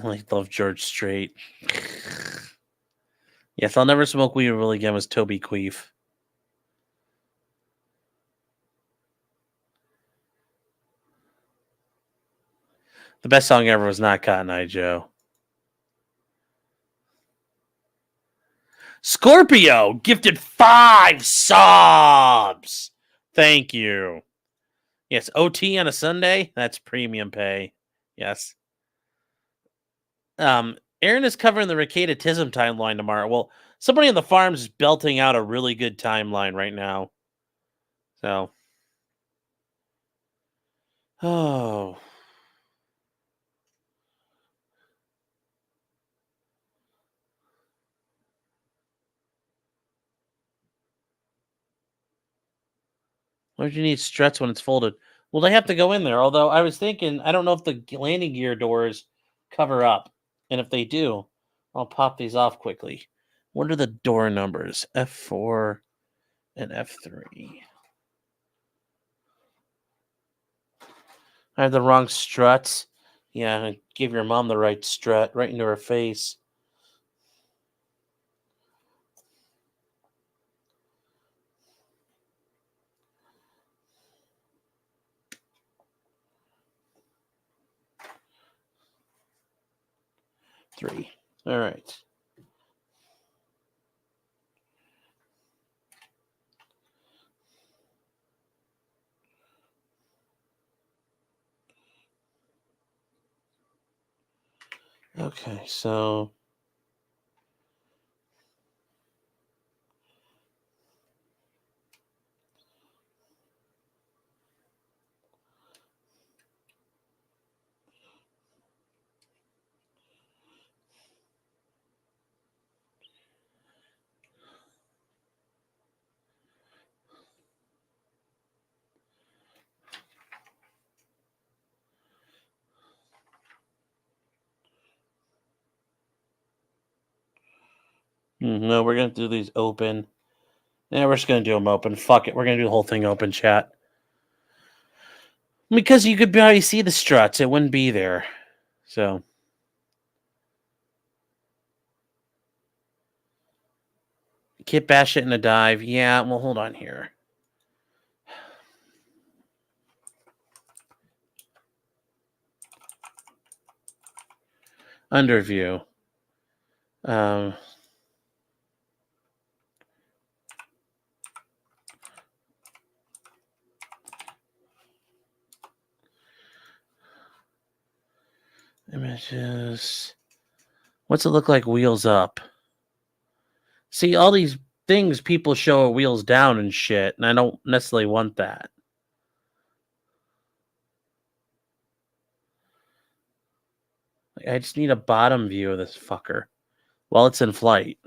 [SPEAKER 1] I love George Strait. Yes, I'll never smoke weed really again was Toby Queef. The best song ever was not Cotton Eye Joe. Scorpio gifted 5 subs. Thank you. Yes, OT on a Sunday. That's premium pay. Yes. Aaron is covering the Ricadatism timeline tomorrow. Well, somebody on the farms is belting out a really good timeline right now. So. Oh. Why would you need struts when it's folded? Well, they have to go in there. Although I was thinking, I don't know if the landing gear doors cover up. And if they do, I'll pop these off quickly. What are the door numbers? F4 and F3. I have the wrong struts. Yeah, give your mom the right strut right into her face. Three. All right. Okay, so no, we're gonna do these open. Yeah, we're just gonna do them open. Fuck it, we're gonna do the whole thing open, chat. Because you could barely see the struts, it wouldn't be there. So Kit bash it in a dive. Yeah, well, hold on here. Underview. Images. What's it look like wheels up? See, all these things people show are wheels down and shit, and I don't necessarily want that. I just need a bottom view of this fucker while it's in flight.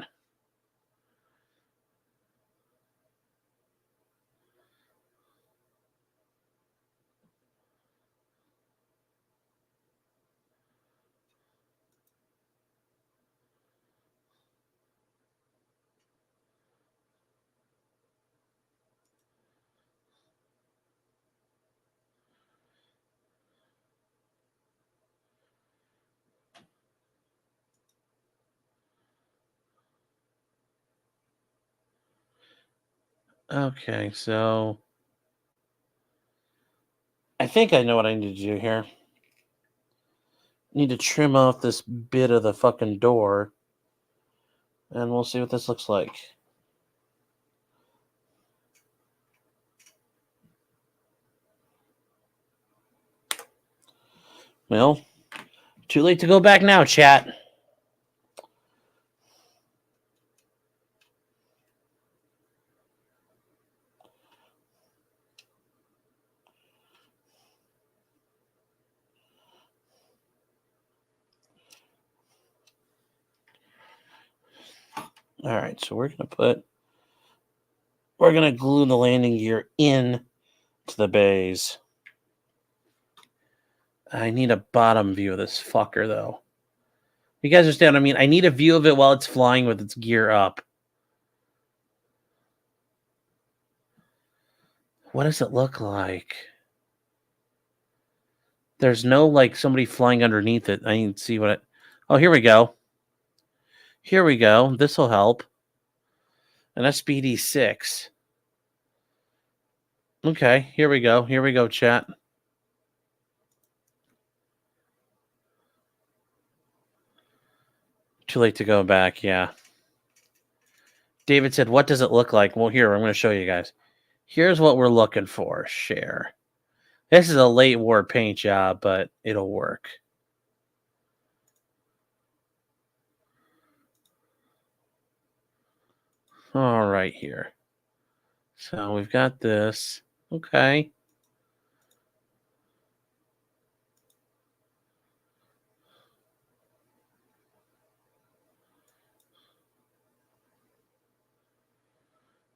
[SPEAKER 1] Okay, so I think I know what I need to do here. Need to trim off this bit of the fucking door, and we'll see what this looks like. Well, too late to go back now, chat. All right, so we're gonna glue the landing gear in to the bays. I need a bottom view of this fucker, though. You guys understand what I mean? I need a view of it while it's flying with its gear up. What does it look like? There's no, like, somebody flying underneath it. I need to see what it... Oh, here we go. Here we go. This will help. An SBD 6. Okay, here we go. Here we go, chat. Too late to go back, yeah. David said, what does it look like? Well, here, I'm going to show you guys. Here's what we're looking for. Share. This is a late war paint job, but it'll work. All right, here. So we've got this. Okay.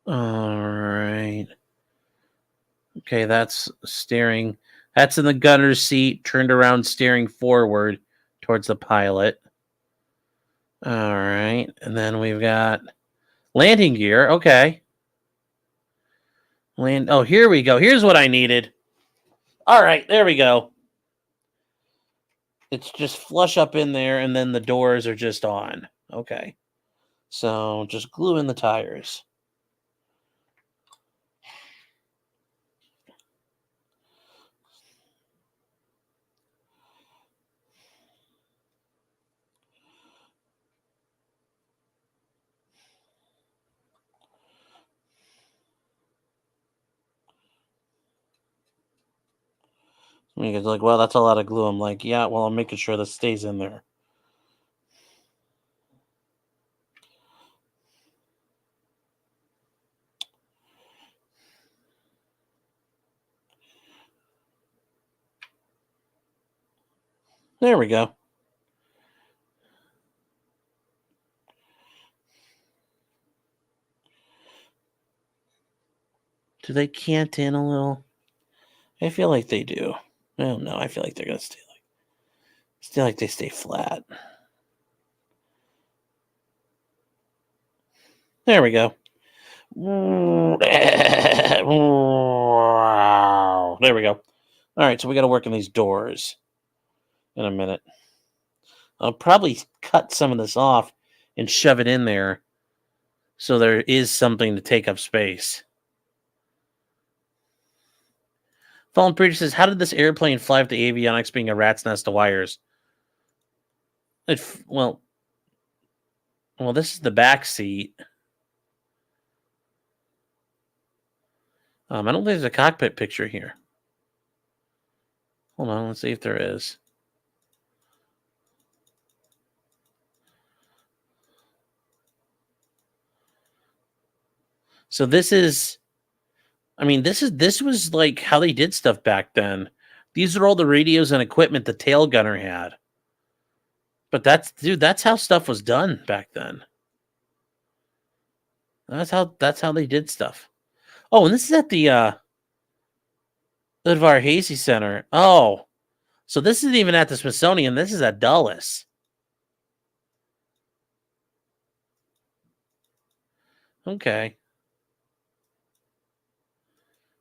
[SPEAKER 1] All right. Okay, that's steering. That's in the gunner's seat, turned around, steering forward towards the pilot. All right. And then we've got landing gear. Okay. Oh, here we go. Here's what I needed. All right, there we go. It's just flush up in there, and then the doors are just on. Okay. So just glue in the tires. You guys are like, well, that's a lot of glue. I'm like, yeah, well, I'm making sure this stays in there. There we go. Do they cant in a little? I feel like they do. I don't know. I feel like they're gonna stay like they stay flat. There we go. There we go. All right, so we got to work on these doors in a minute. I'll probably cut some of this off and shove it in there so there is something to take up space. Fallen Preacher says, how did this airplane fly with the avionics being a rat's nest of wires? Well, this is the back seat. I don't think there's a cockpit picture here. Hold on, let's see if there is. So this was like how they did stuff back then. These are all the radios and equipment the tail gunner had. But that's how stuff was done back then. That's how they did stuff. Oh, and this is at the Varghese Center. Oh, so this isn't even at the Smithsonian. This is at Dulles. Okay.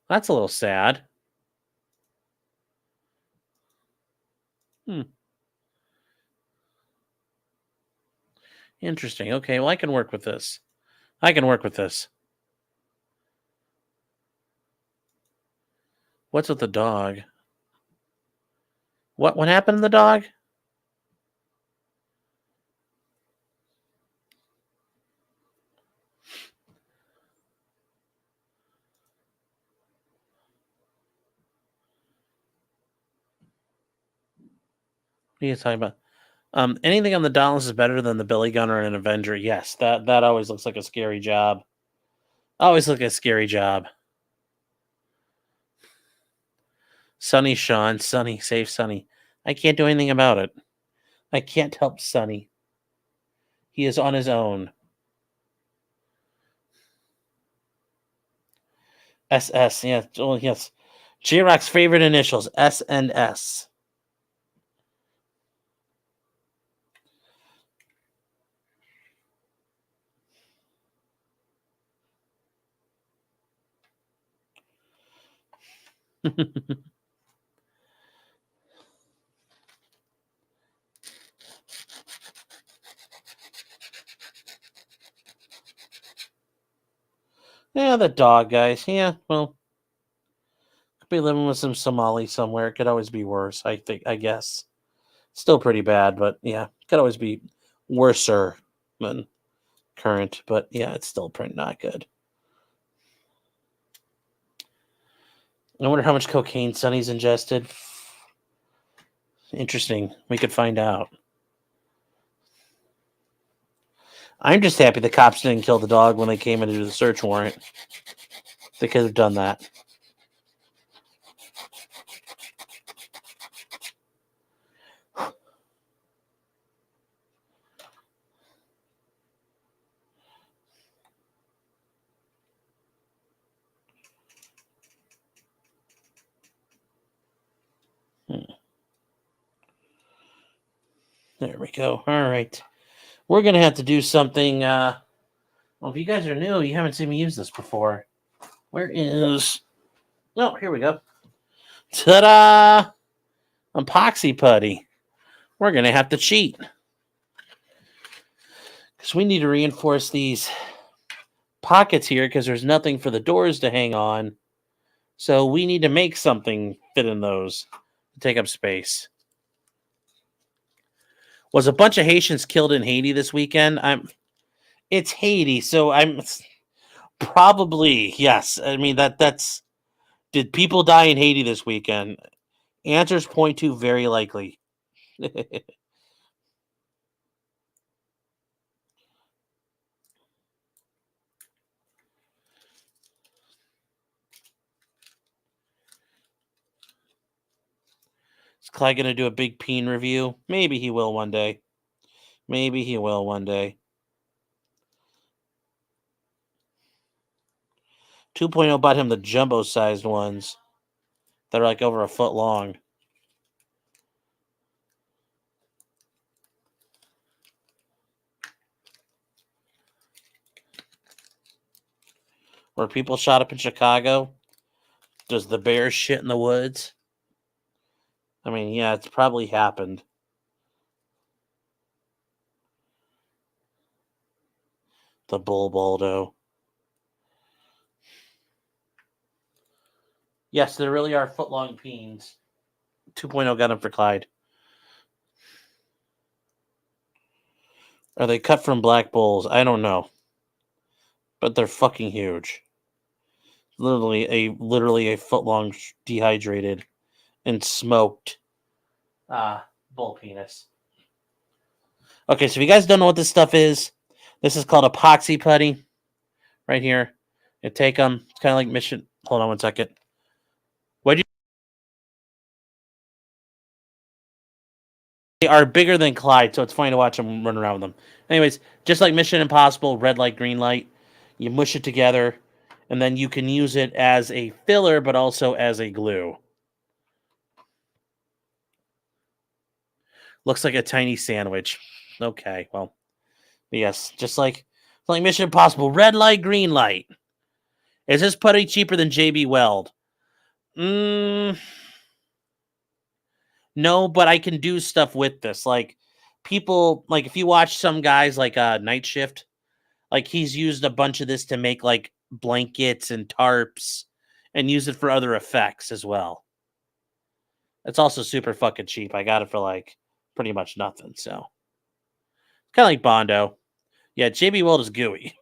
[SPEAKER 1] That's a little sad. Interesting. Okay, well, I can work with this. What's with the dog? What happened to the dog? What are you talking about? Anything on the Dauntless is better than the Billy Gunner and an Avenger. Yes, that always looks like a scary job. Sonny, Sean, Sonny, save Sonny. I can't do anything about it. I can't help Sonny. He is on his own. SS, yes. Oh, yes. J-Rock's favorite initials, S and S. Yeah, the dog, guys. Yeah, well, could be living with some Somali somewhere. It could always be worse, I guess. Still pretty bad, but yeah, could always be worser than current. But yeah, it's still pretty not good. I wonder how much cocaine Sonny's ingested. Interesting. We could find out. I'm just happy the cops didn't kill the dog when they came in to do the search warrant. They could have done that. There we go. All right. We're going to have to do something. Well, if you guys are new, you haven't seen me use this before. Where is... Oh, here we go. Ta-da! Epoxy putty. We're going to have to cheat. Because we need to reinforce these pockets here because there's nothing for the doors to hang on. So we need to make something fit in those to take up space. Was a bunch of Haitians killed in Haiti this weekend? It's Haiti, so I'm probably yes. I mean that's did people die in Haiti this weekend? Answers point to very likely. Is Clyde going to do a big peen review? Maybe he will one day. Maybe he will one day. 2.0 bought him the jumbo-sized ones that are like over a foot long. Where people shot up in Chicago? Does the bear shit in the woods? I mean, yeah, it's probably happened. The Bull Baldo. Yes, there really are foot-long peens. 2.0 got him for Clyde. Are they cut from black bulls? I don't know. But they're fucking huge. Literally a foot-long dehydrated and smoked bull penis. Okay, so if you guys don't know what this stuff is, this is called epoxy putty. Right here. You take them. It's kind of like Mission. Hold on one second. They are bigger than Clyde, so it's funny to watch them run around with them. Anyways, just like Mission Impossible, red light, green light, you mush it together, and then you can use it as a filler, but also as a glue. Looks like a tiny sandwich. Okay, well, yes, just like Mission Impossible, red light, green light. Is this putty cheaper than JB Weld? No, but I can do stuff with this. Like people, like if you watch some guys like Night Shift, like he's used a bunch of this to make like blankets and tarps and use it for other effects as well. It's also super fucking cheap. I got it for like pretty much nothing. So kind of like Bondo. Yeah, JB Weld is gooey.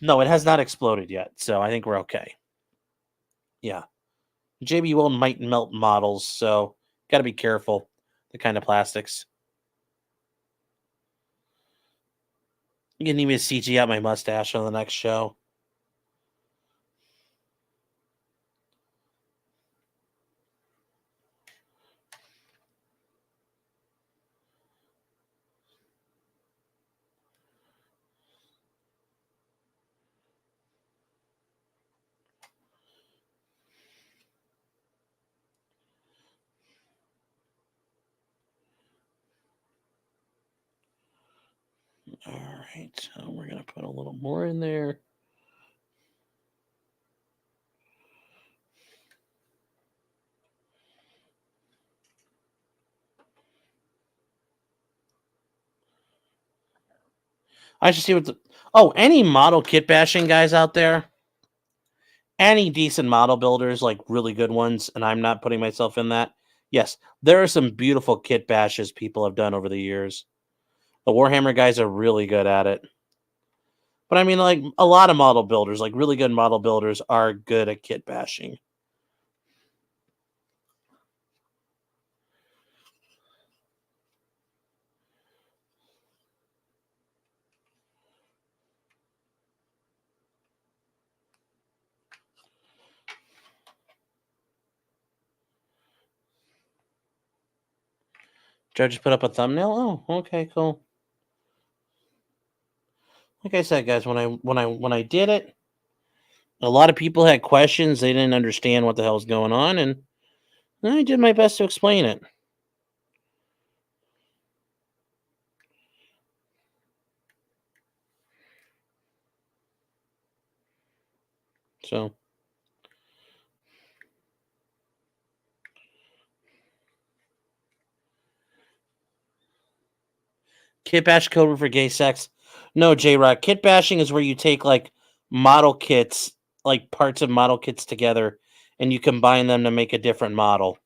[SPEAKER 1] No, it has not exploded yet. So I think we're okay. Yeah. JB Weld might melt models, so got to be careful. The kind of plastics. You can need me to CG out my mustache on the next show. All right, so we're going to put a little more in there. I should see what the... Oh, any model kit bashing guys out there? Any decent model builders, like really good ones, and I'm not putting myself in that. Yes, there are some beautiful kit bashes people have done over the years. The Warhammer guys are really good at it. But I mean, like, a lot of model builders, like really good model builders, are good at kit bashing. Did I just put up a thumbnail? Oh, okay, cool. Like I said, guys, when I did it, a lot of people had questions. They didn't understand what the hell was going on, and I did my best to explain it. So, Kit bash code for gay sex. No, J-Rock. Kit bashing is where you take like model kits, like parts of model kits together, and you combine them to make a different model.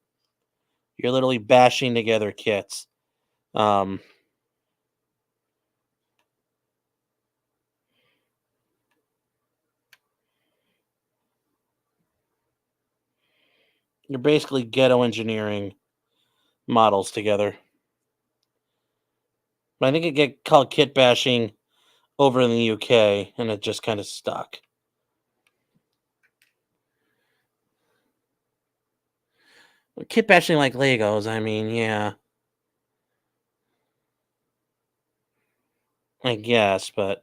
[SPEAKER 1] You're literally bashing together kits. You're basically ghetto engineering models together. But I think it get called kit bashing over in the UK, and it just kind of stuck. Kit bashing like Legos, I mean, yeah. I guess, but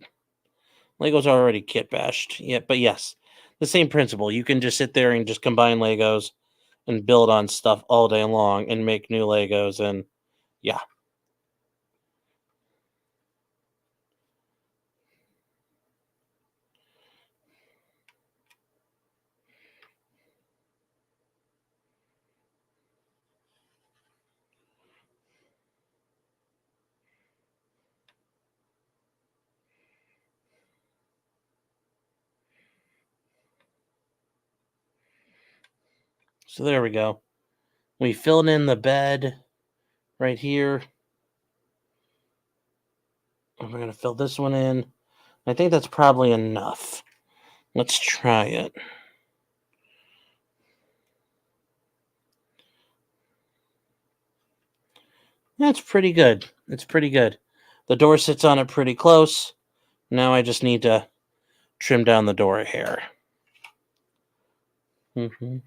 [SPEAKER 1] Legos are already kit bashed. Yeah, but yes, the same principle. You can just sit there and just combine Legos and build on stuff all day long and make new Legos, and yeah. So there we go. We filled in the bed right here. And we're going to fill this one in. I think that's probably enough. Let's try it. That's pretty good. It's pretty good. The door sits on it pretty close. Now I just need to trim down the door a hair. Okay.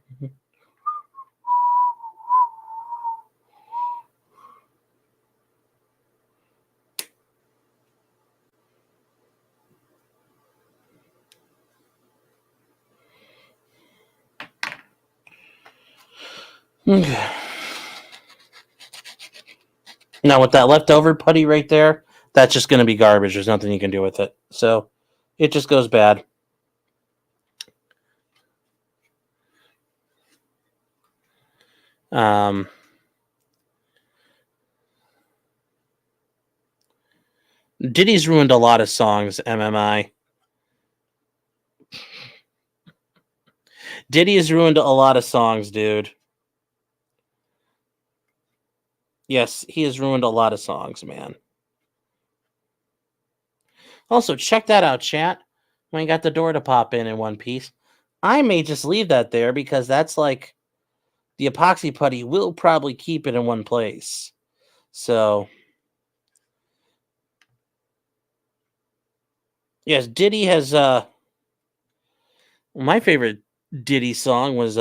[SPEAKER 1] Now with that leftover putty right there, that's just going to be garbage. There's nothing you can do with it. So it just goes bad. Diddy's ruined a lot of songs, MMI. Diddy has ruined a lot of songs, dude. Yes, he has ruined a lot of songs, man. Also, check that out, chat. When I got the door to pop in one piece. I may just leave that there because that's like the epoxy putty will probably keep it in one place. So, yes, Diddy has my favorite Diddy song was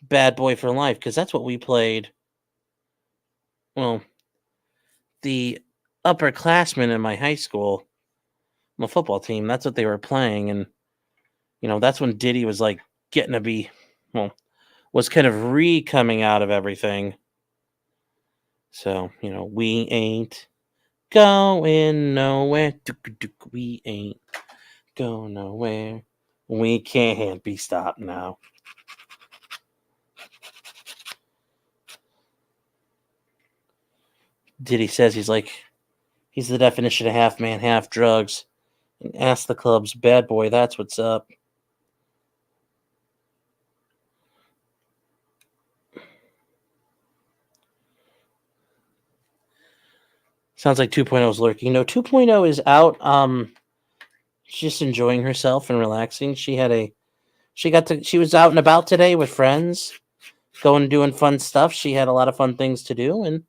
[SPEAKER 1] Bad Boy for Life, because that's what we played. Well, the upperclassmen in my high school, my football team, that's what they were playing. And, that's when Diddy was like getting to be, was kind of coming out of everything. So, we ain't going nowhere. We ain't going nowhere. We can't be stopped now. Diddy says he's the definition of half man, half drugs. And ask the club's bad boy, that's what's up. Sounds like 2.0 is lurking. No, 2.0 is out. She's just enjoying herself and relaxing. She was out and about today with friends, going and doing fun stuff. She had a lot of fun things to do, and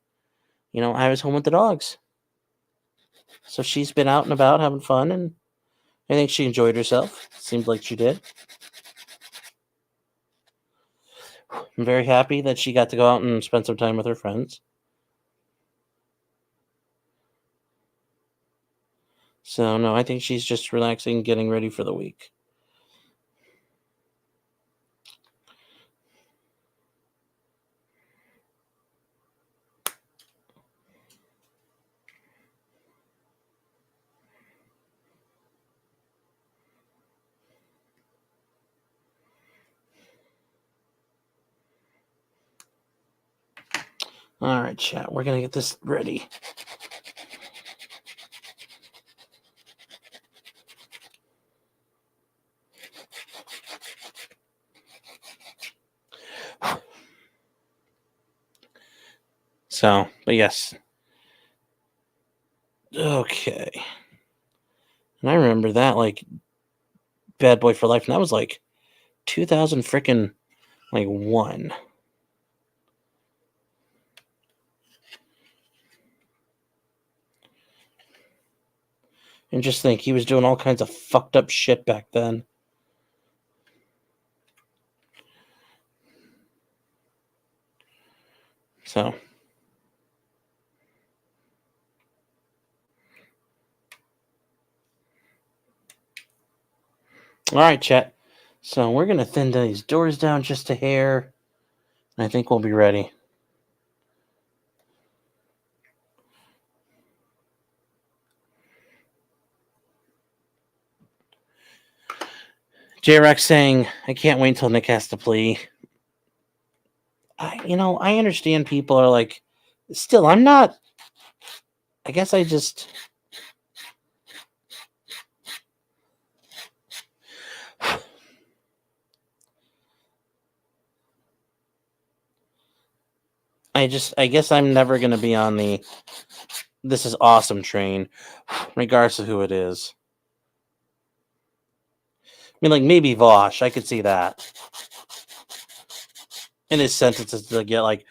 [SPEAKER 1] I was home with the dogs. So she's been out and about having fun, and I think she enjoyed herself. Seemed like she did. I'm very happy that she got to go out and spend some time with her friends. So, no, I think she's just relaxing, getting ready for the week. All right, chat. We're going to get this ready. So, but yes. Okay. And I remember that, like, Bad Boy for Life, and that was like 2000 freaking like 1. And just think, he was doing all kinds of fucked up shit back then. So. All right, chat. So we're going to thin these doors down just a hair. And I think we'll be ready. J-Rex saying, I can't wait until Nick has to plea. I understand people are like, still, I'm not. I guess I just. I guess I'm never going to be on the this is awesome train, regardless of who it is. I mean, like, maybe Vosh, I could see that. In his sentences to get, like,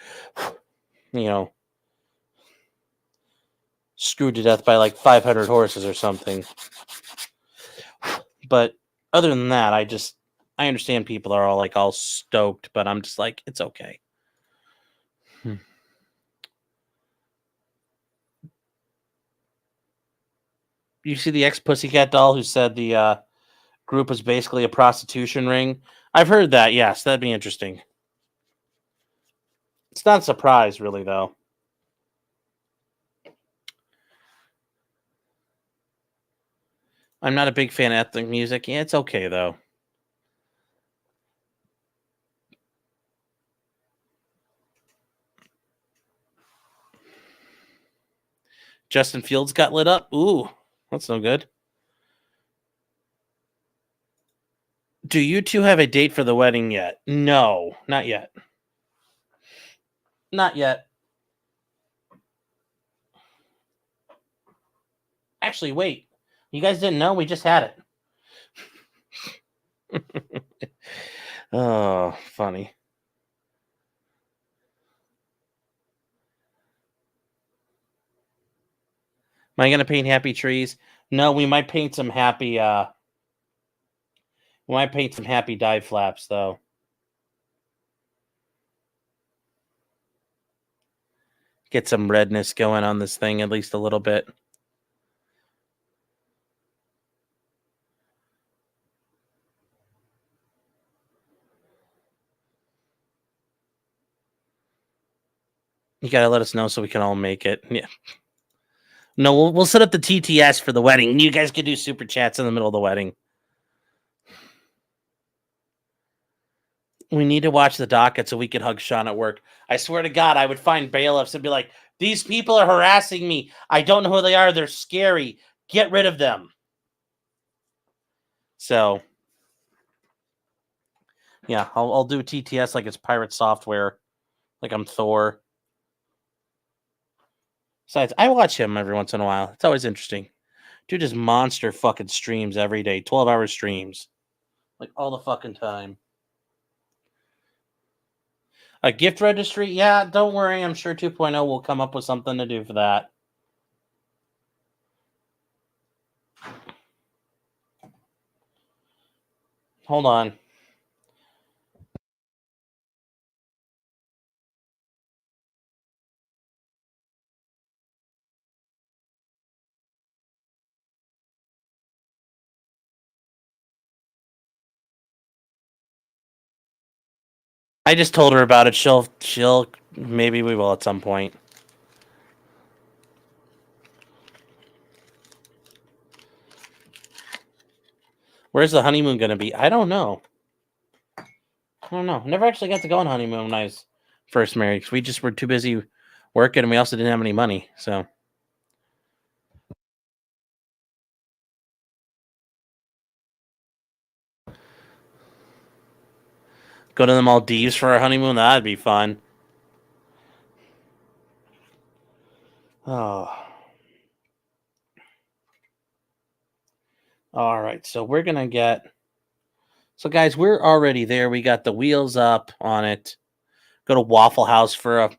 [SPEAKER 1] screwed to death by, like, 500 horses or something. But other than that, I understand people are all stoked, but I'm just like, it's okay. You see the ex-Pussycat Doll who said the group was basically a prostitution ring? I've heard that, yes. That'd be interesting. It's not a surprise, really, though. I'm not a big fan of ethnic music. Yeah, it's okay, though. Justin Fields got lit up? Ooh, that's no good. Do you two have a date for the wedding yet? No, not yet. Not yet. Actually, wait. You guys didn't know? We just had it. Oh, funny. Am I going to paint happy trees? No, we might paint some happy... we might paint some happy dive flaps, though. Get some redness going on this thing, at least a little bit. You gotta let us know so we can all make it. Yeah. No, we'll set up the TTS for the wedding. You guys can do super chats in the middle of the wedding. We need to watch the docket so we can hug Sean at work. I swear to God, I would find bailiffs and be like, these people are harassing me. I don't know who they are. They're scary. Get rid of them. So, yeah, I'll do TTS like it's pirate software. Like I'm Thor. Besides, I watch him every once in a while. It's always interesting. Dude just monster fucking streams every day. 12-hour streams. Like all the fucking time. A gift registry? Yeah, don't worry. I'm sure 2.0 will come up with something to do for that. Hold on. I just told her about it. She'll maybe we will at some point. Where's the honeymoon going to be? I don't know. Never actually got to go on honeymoon when I was first married because we just were too busy working and we also didn't have any money. So. Go to the Maldives for our honeymoon? That'd be fun. Oh. All right, so we're going to get... So, guys, we're already there. We got the wheels up on it. Go to Waffle House for a...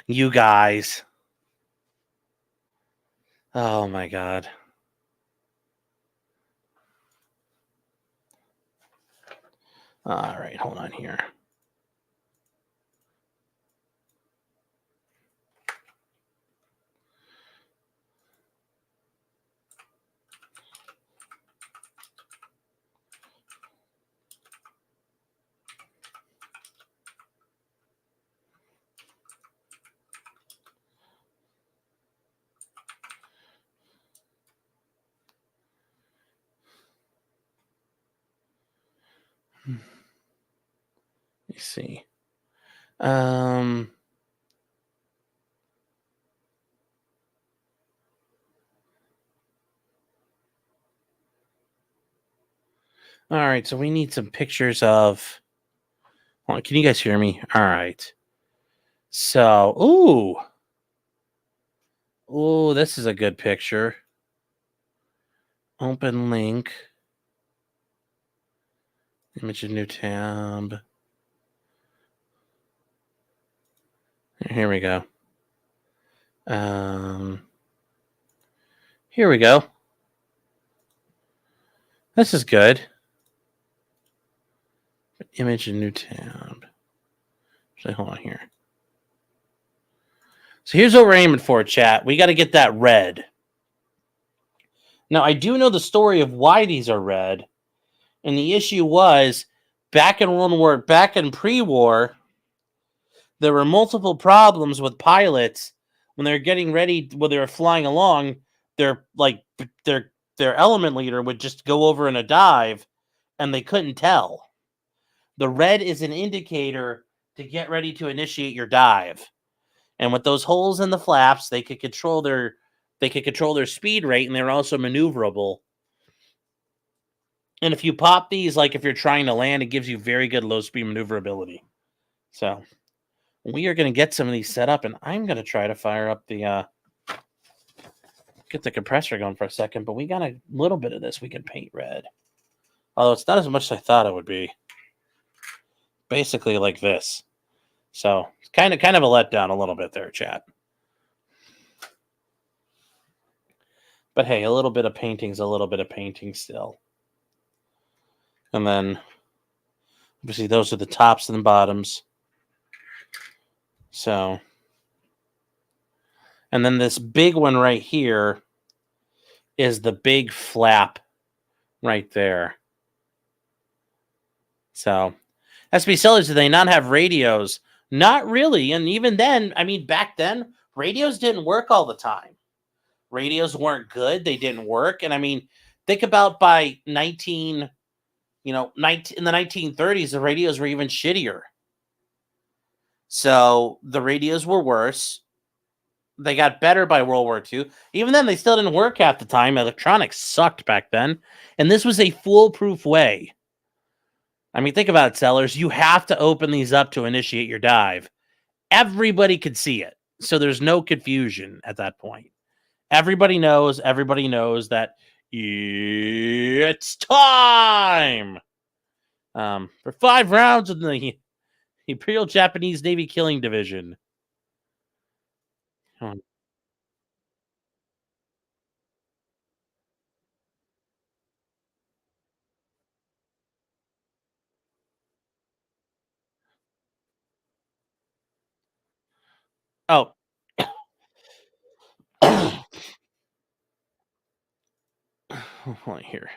[SPEAKER 1] You guys. Oh, my God. All right, hold on here. Let me see. All right, so we need some pictures of... Hold on, can you guys hear me? All right. So, ooh, this is a good picture. Open link. Image of new tab. Here we go. Here we go. This is good. Image of new tab. Actually, hold on here. So here's what we're aiming for, chat. We got to get that red. Now, I do know the story of why these are red. And the issue was, back in pre-war, there were multiple problems with pilots when they're getting ready, when they were flying along. Their element leader would just go over in a dive, and they couldn't tell. The red is an indicator to get ready to initiate your dive. And with those holes in the flaps, they could control their speed rate, and they're also maneuverable. And if you pop these, like if you're trying to land, it gives you very good low speed maneuverability. So we are going to get some of these set up, and I'm going to try to fire up the get the compressor going for a second. But we got a little bit of this we can paint red, although it's not as much as I thought it would be. Basically like this. So it's kind of a letdown a little bit there, chat. But hey, a little bit of painting's a little bit of painting still. And then obviously those are the tops and the bottoms. So, and then this big one right here is the big flap right there. So, SB sellers, do they not have radios? Not really. And even then, I mean, back then, radios didn't work all the time. Radios weren't good. They didn't work. And I mean, think about by in the 1930s, the radios were even shittier. So the radios were worse. They got better by World War II. Even then, they still didn't work half the time. Electronics sucked back then. And this was a foolproof way. I mean, think about it, sellers. You have to open these up to initiate your dive. Everybody could see it. So there's no confusion at that point. Everybody knows that it's time for 5 rounds in the Imperial Japanese Navy Killing Division. Oh. Hold on here.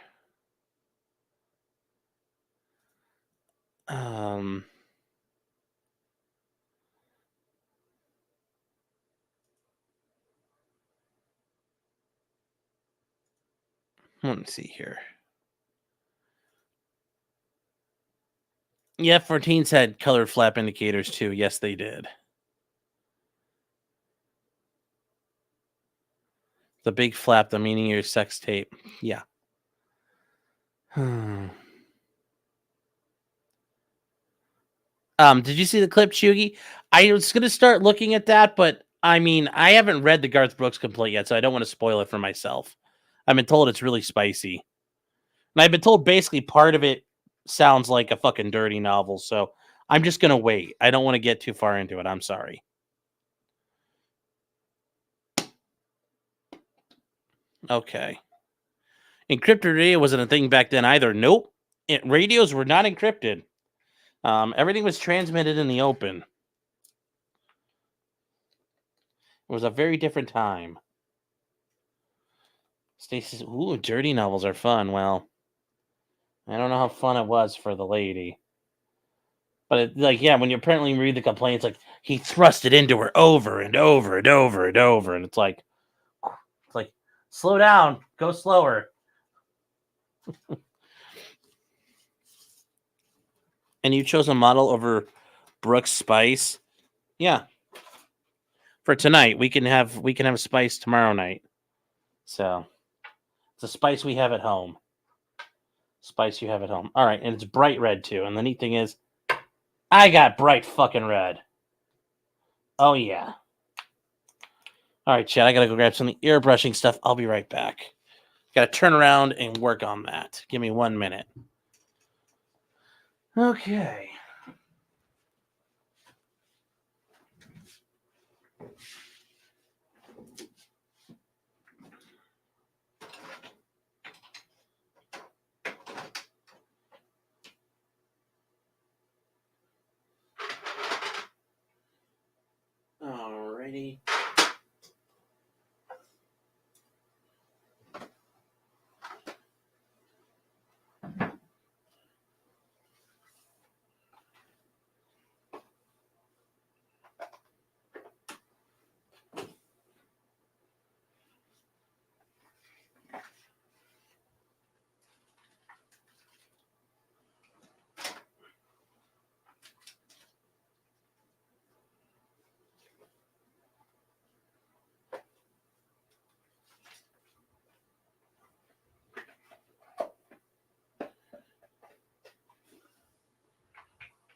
[SPEAKER 1] Let me see here. Yeah, F-14s had colored flap indicators too. Yes, they did. The big flap, the meaning of your sex tape. Yeah. Did you see the clip, Chugi? I was going to start looking at that, but I mean, I haven't read the Garth Brooks complaint yet, so I don't want to spoil it for myself. I've been told it's really spicy. And I've been told basically part of it sounds like a fucking dirty novel, so I'm just going to wait. I don't want to get too far into it. I'm sorry. Okay. Encrypted radio wasn't a thing back then either. Nope. Radios were not encrypted. Everything was transmitted in the open. It was a very different time. Stacy says, ooh, dirty novels are fun. Well, I don't know how fun it was for the lady. But when you apparently read the complaints, like he thrust it into her over and over and over and over, and it's like slow down, go slower. And you chose a model over Brooks Spice, yeah. For tonight, we can have Spice tomorrow night. So it's a Spice we have at home. Spice you have at home. All right, and it's bright red too. And the neat thing is, I got bright fucking red. Oh, yeah. All right, Chad, I got to go grab some ear brushing stuff. I'll be right back. Got to turn around and work on that. Give me 1 minute. Okay. Alrighty.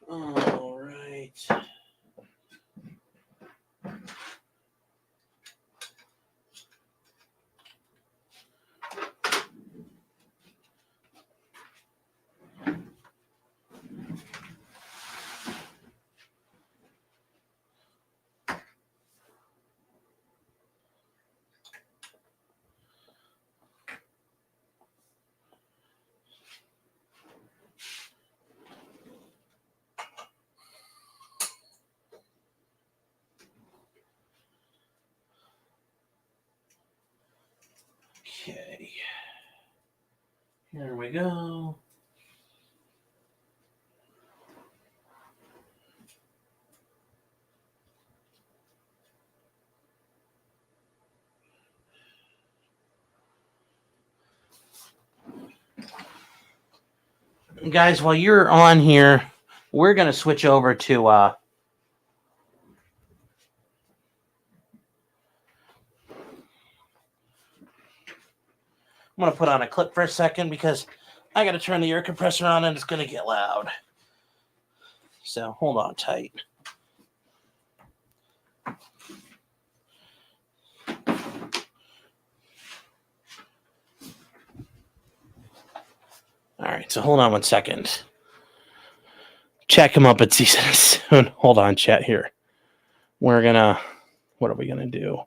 [SPEAKER 1] All right. Okay. Here we go. Guys, while you're on here, we're going to switch over to I'm going to put on a clip for a second because I got to turn the air compressor on and it's going to get loud. So hold on tight. All right, so hold on 1 second. Chat come up at season soon. Hold on, chat here. What are we gonna do?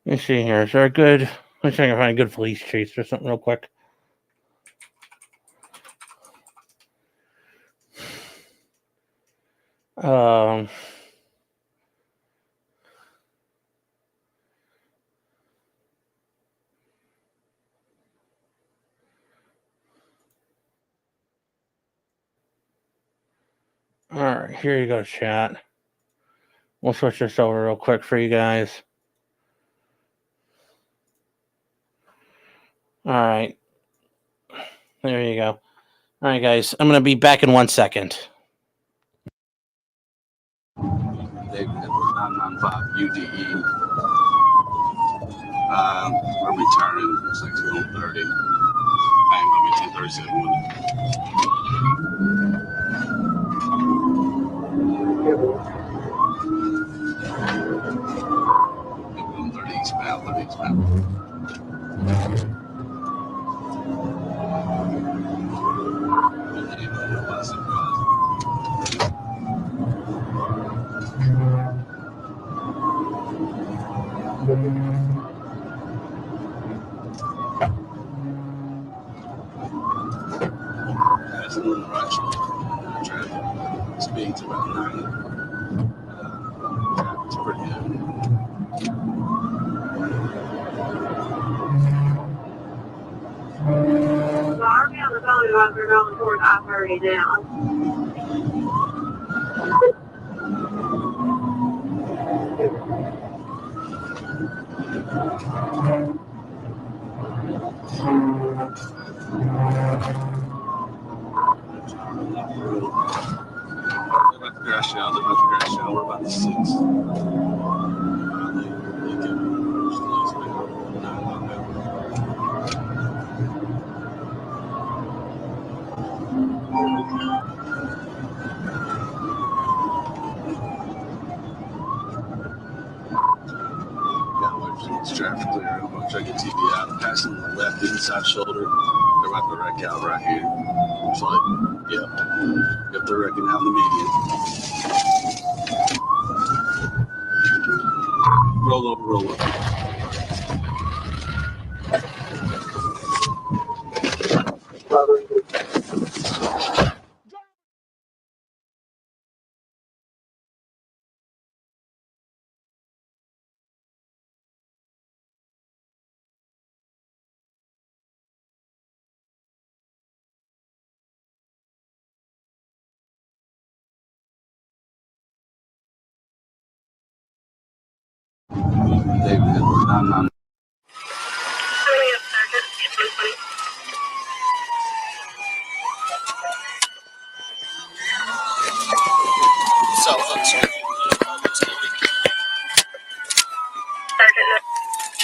[SPEAKER 1] Let's see here. Is there a good? Let's see if I can find a good police chase or something real quick. All right, here you go, chat. We'll switch this over real quick for you guys. All right. There you go. All right, guys. I'm going to be back in 1 second.
[SPEAKER 12] UDE. We're returning. Looks like 2:30. I'm going to be 2:37 with it. Eastbound, 30 eastbound. That's a little rush. Traffic speeds about 90. Traffic's pretty heavy.
[SPEAKER 13] Already on the belly button, we're going towards I-30 now.
[SPEAKER 12] They're about to crash out. We're about to 6. It's traffic clear. I'm going to try to get TV out. I'm passing the left inside shoulder. They're about to wreck out right here. Looks like, yep, they're wrecking out in the median. Roll over, roll over. David, 999.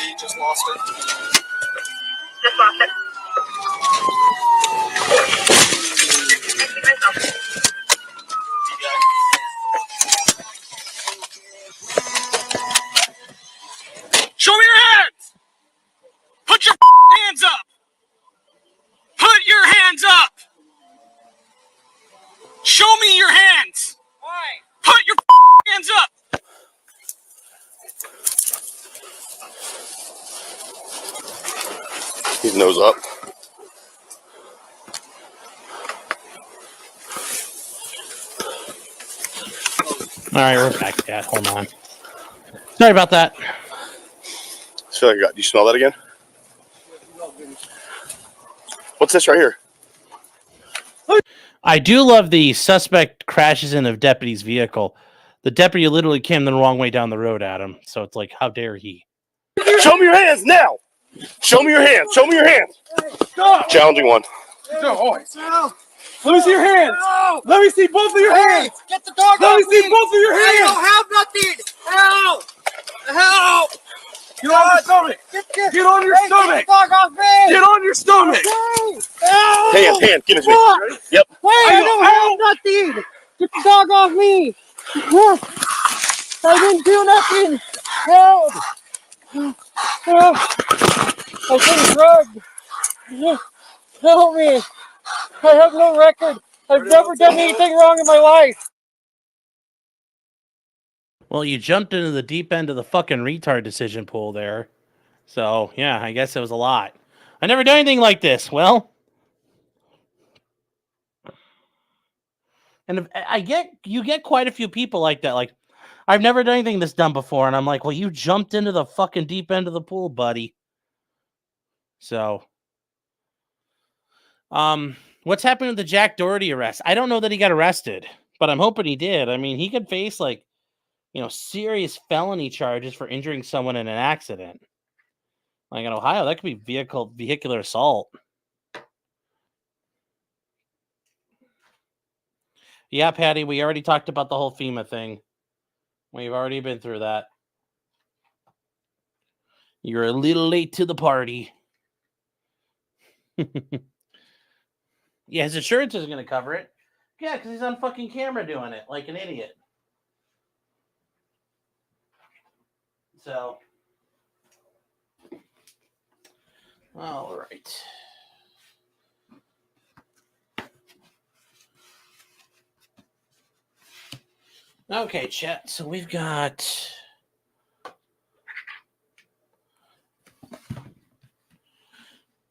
[SPEAKER 13] You just lost it. Just lost it.
[SPEAKER 14] Show me your hands! Put your hands up! Put your hands up! Show me your hands! Why? Put your hands up!
[SPEAKER 12] His nose up.
[SPEAKER 1] All right, we're back. Yeah, hold on. Sorry about that.
[SPEAKER 12] So do you smell that again? What's this right here?
[SPEAKER 1] I do love the suspect crashes in a deputy's vehicle. The deputy literally came the wrong way down the road at him. So it's like, how dare he?
[SPEAKER 12] Show me your hands now! Show me your hands! Show me your hands!
[SPEAKER 14] Stop!
[SPEAKER 12] Challenging one.
[SPEAKER 14] Let me see your hands! Let me see both of your hands!
[SPEAKER 13] Get the dog
[SPEAKER 14] Let
[SPEAKER 13] off
[SPEAKER 14] me see
[SPEAKER 13] me!
[SPEAKER 14] both of your
[SPEAKER 13] I
[SPEAKER 14] hands!
[SPEAKER 13] don't have nothing! Help! Help!
[SPEAKER 14] Get on your stomach! Get on your stomach!
[SPEAKER 13] Get the dog off me!
[SPEAKER 14] Get on your stomach!
[SPEAKER 13] Help!
[SPEAKER 12] Hand, give it to me. Yep.
[SPEAKER 13] Wait, I don't have nothing! Get the dog off me! I didn't do nothing! Help! Help! I've been drugged! Help me! I have no record! I've never done anything wrong in my life!
[SPEAKER 1] Well, you jumped into the deep end of the fucking retard decision pool there. So, yeah, I guess it was a lot. I never done anything like this. Well, and you get quite a few people like that. Like, I've never done anything this dumb before. And I'm like, well, you jumped into the fucking deep end of the pool, buddy. So, what's happening with the Jack Doherty arrest? I don't know that he got arrested, but I'm hoping he did. I mean, he could face serious felony charges for injuring someone in an accident. Like in Ohio, that could be vehicular assault. Yeah, Patty, we already talked about the whole FEMA thing. We've already been through that. You're a little late to the party. Yeah, his insurance isn't going to cover it. Yeah, because he's on fucking camera doing it like an idiot. So, all right. Okay, chat. So we've got...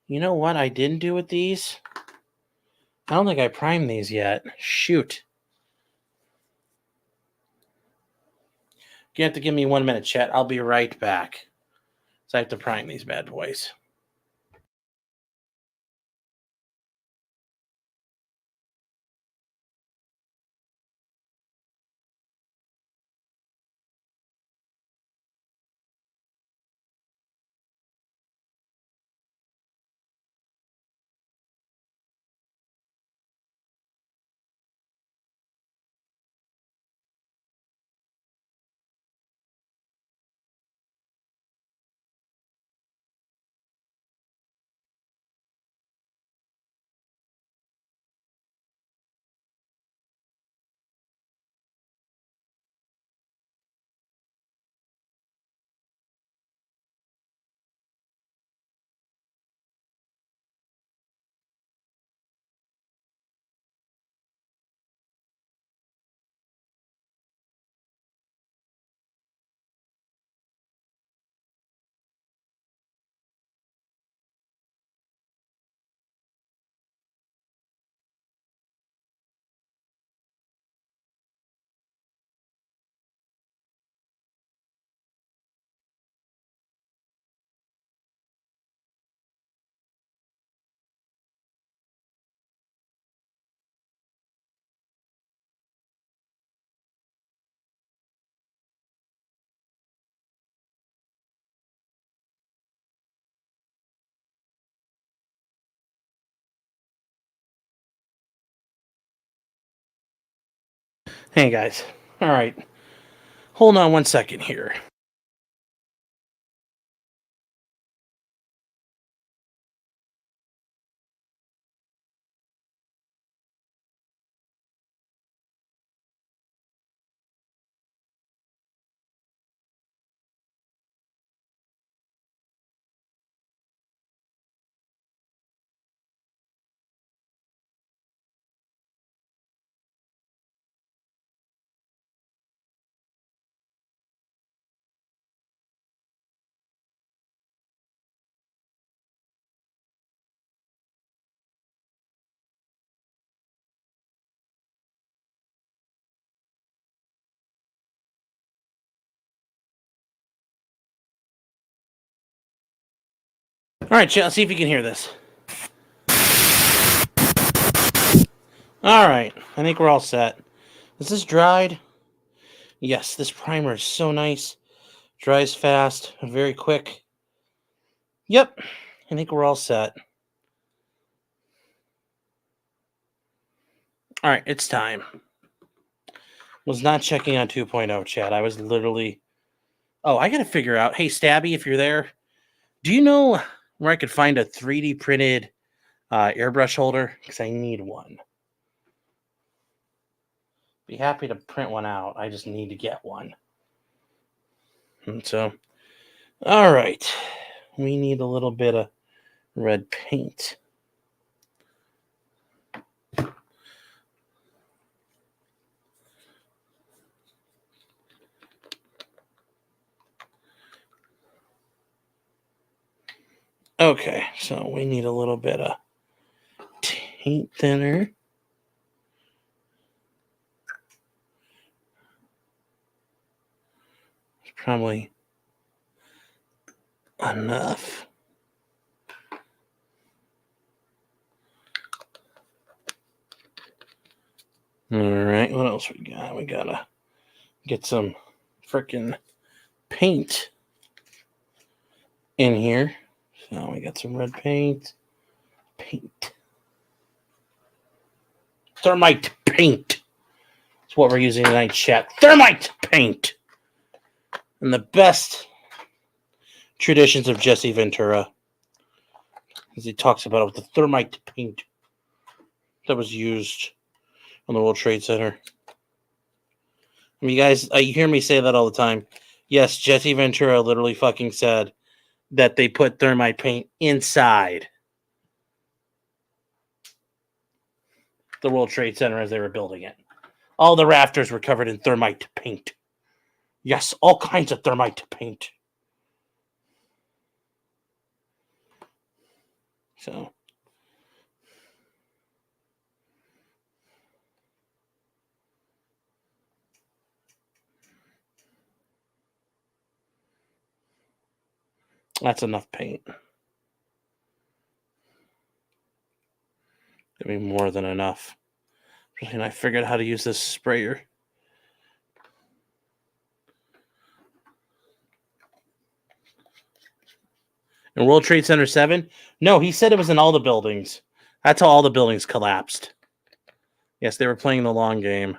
[SPEAKER 1] You know what I didn't do with these? I don't think I primed these yet. Shoot. You have to give me 1 minute, chat. I'll be right back. So I have to prime these bad boys. Hey, guys. All right. Hold on 1 second here. All right, chat. Let's see if you can hear this. All right. I think we're all set. Is this dried? Yes, this primer is so nice. Dries fast, very quick. Yep. I think we're all set. All right, it's time. Was not checking on 2.0, chat. I was literally... Oh, I got to figure out... Hey, Stabby, if you're there, do you know where I could find a 3D printed airbrush holder? Because I need one. Be happy to print one out. I just need to get one. And so, all right. We need a little bit of red paint. Okay, so we need a little bit of paint thinner. It's probably enough. All right, what else we got? We gotta get some freaking paint in here. So we got some red paint. Thermite paint. That's what we're using tonight, chat. Thermite paint. in the best traditions of Jesse Ventura, as he talks about it with the thermite paint that was used on the World Trade Center. I mean, you guys, you hear me say that all the time. Yes, Jesse Ventura literally fucking said that they put thermite paint inside the World Trade Center as they were building it. All the rafters were covered in thermite paint. Yes, all kinds of thermite paint. So, that's enough paint. Give me more than enough. And I figured out how to use this sprayer. In World Trade Center 7? No, he said it was in all the buildings. That's how all the buildings collapsed. Yes, they were playing the long game.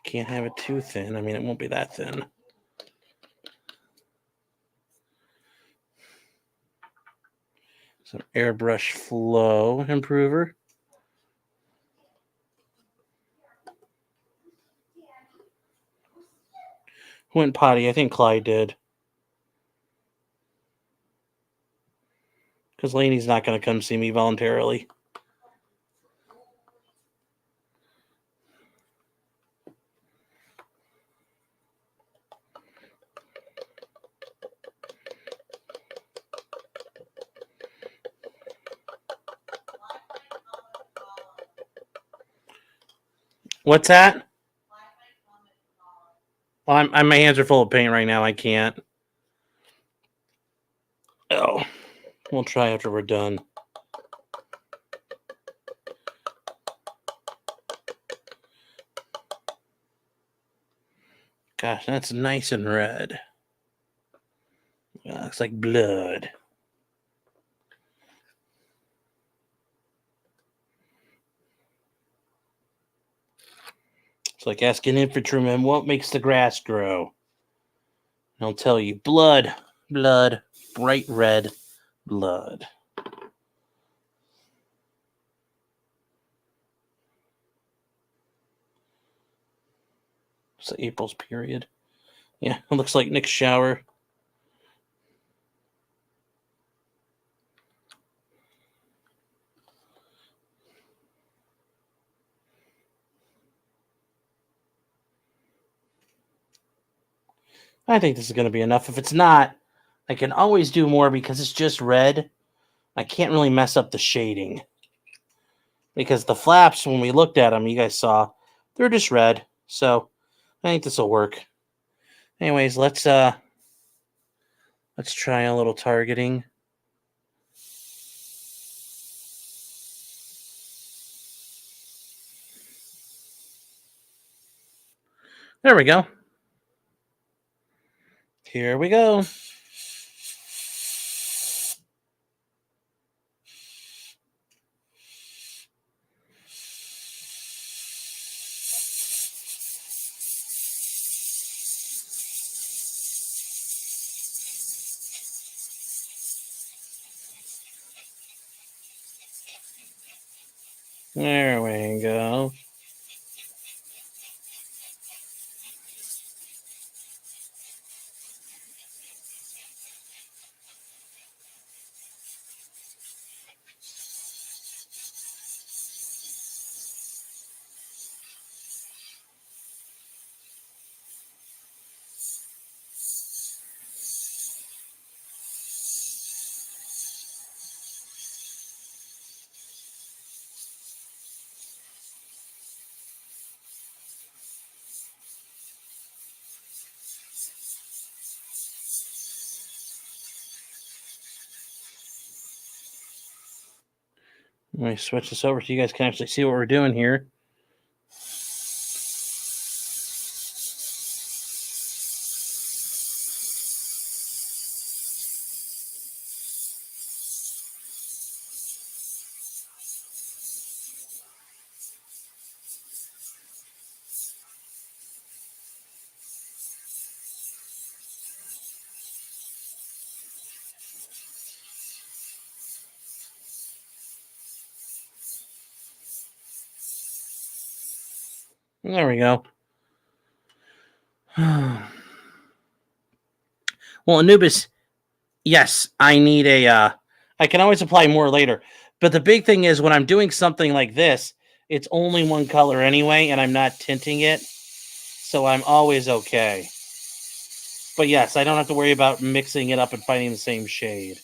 [SPEAKER 1] Can't have it too thin. I mean, it won't be that thin. Some airbrush flow improver. Who went potty? I think Clyde did. Because Laney's not going to come see me voluntarily. What's that? Well, my hands are full of paint right now. I can't. Oh, we'll try after we're done. Gosh, that's nice and red. Looks like blood. It's like asking infantrymen what makes the grass grow. I'll tell you, blood, blood, bright red blood. It's April's period. Yeah, it looks like Nick's shower. I think this is going to be enough. If it's not, I can always do more because it's just red. I can't really mess up the shading. Because the flaps, when we looked at them, you guys saw, they're just red. So I think this will work. Anyways, let's try a little targeting. There we go. Here we go. There we go. Let me switch this over so you guys can actually see what we're doing here. There we go. Well, Anubis, yes, I need a, I can always apply more later. But the big thing is when I'm doing something like this, it's only one color anyway, and I'm not tinting it. So I'm always okay. But yes, I don't have to worry about mixing it up and finding the same shade.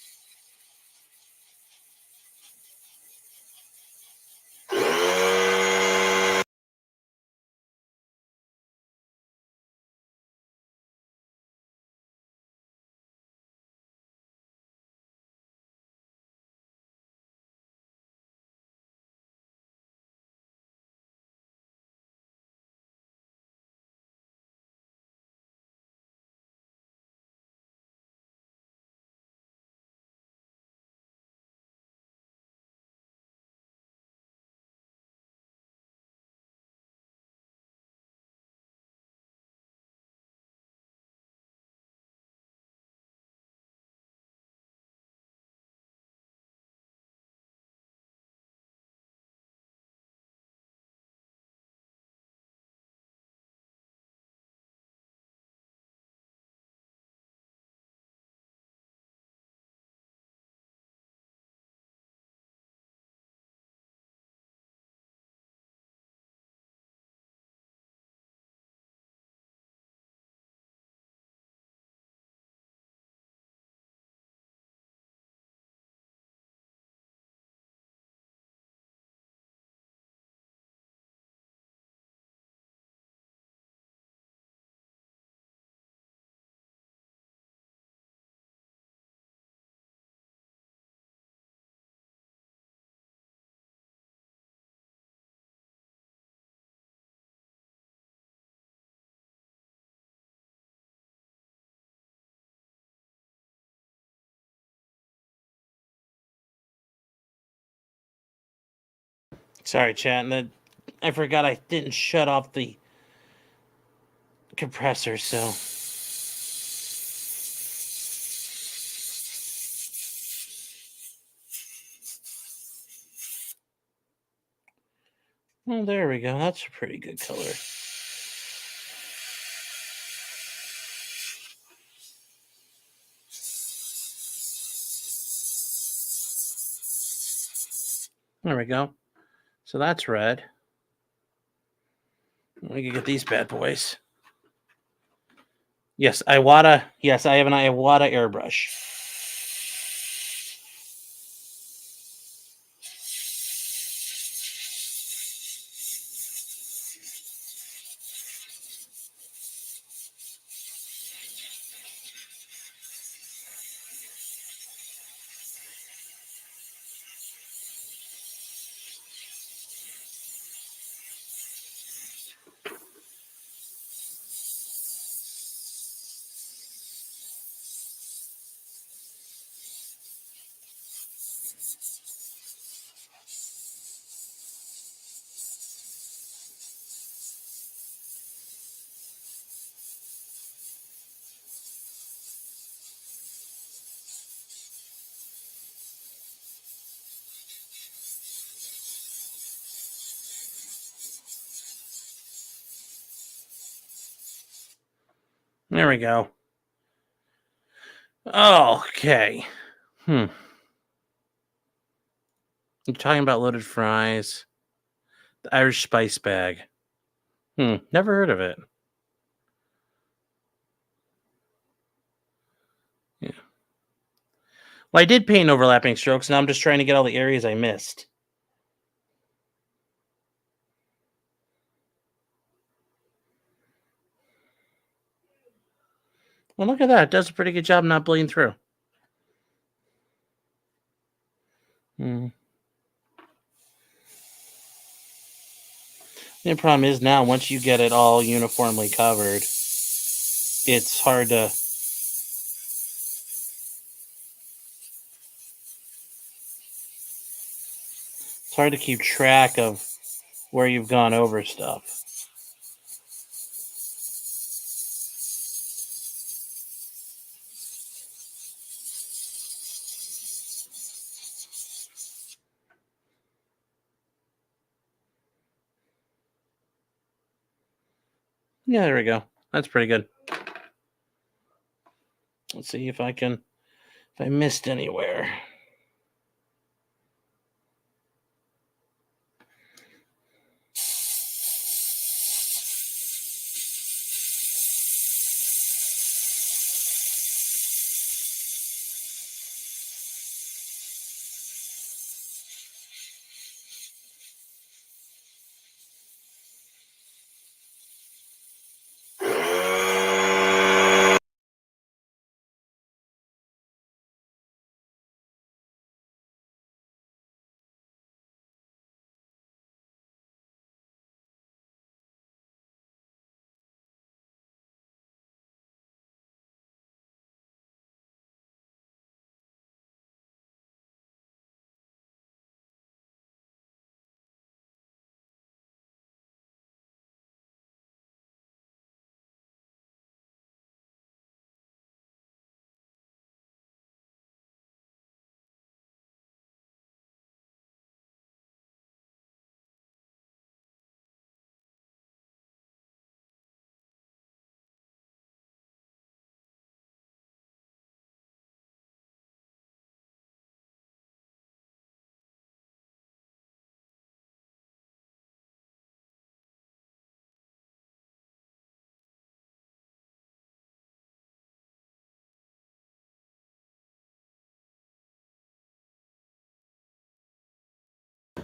[SPEAKER 1] Sorry, chat. I forgot I didn't shut off the compressor, so. Well, there we go. That's a pretty good color. There we go. So that's red. We can get these bad boys. Yes, Iwata. Yes, I have an Iwata airbrush. There we go. Okay. You're talking about loaded fries. The Irish spice bag. Never heard of it. Yeah. Well, I did paint overlapping strokes. Now I'm just trying to get all the areas I missed. Well, look at that. It does a pretty good job not bleeding through. The problem is now, once you get it all uniformly covered, it's hard to... It's hard to keep track of where you've gone over stuff. Yeah, there we go. That's pretty good. Let's see if I missed anywhere.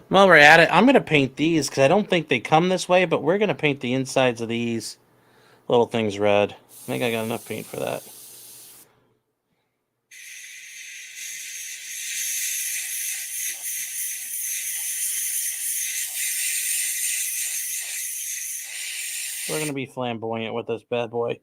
[SPEAKER 1] While we're at it, I'm going to paint these because I don't think they come this way, but we're going to paint the insides of these little things red. I think I got enough paint for that. We're going to be flamboyant with this bad boy.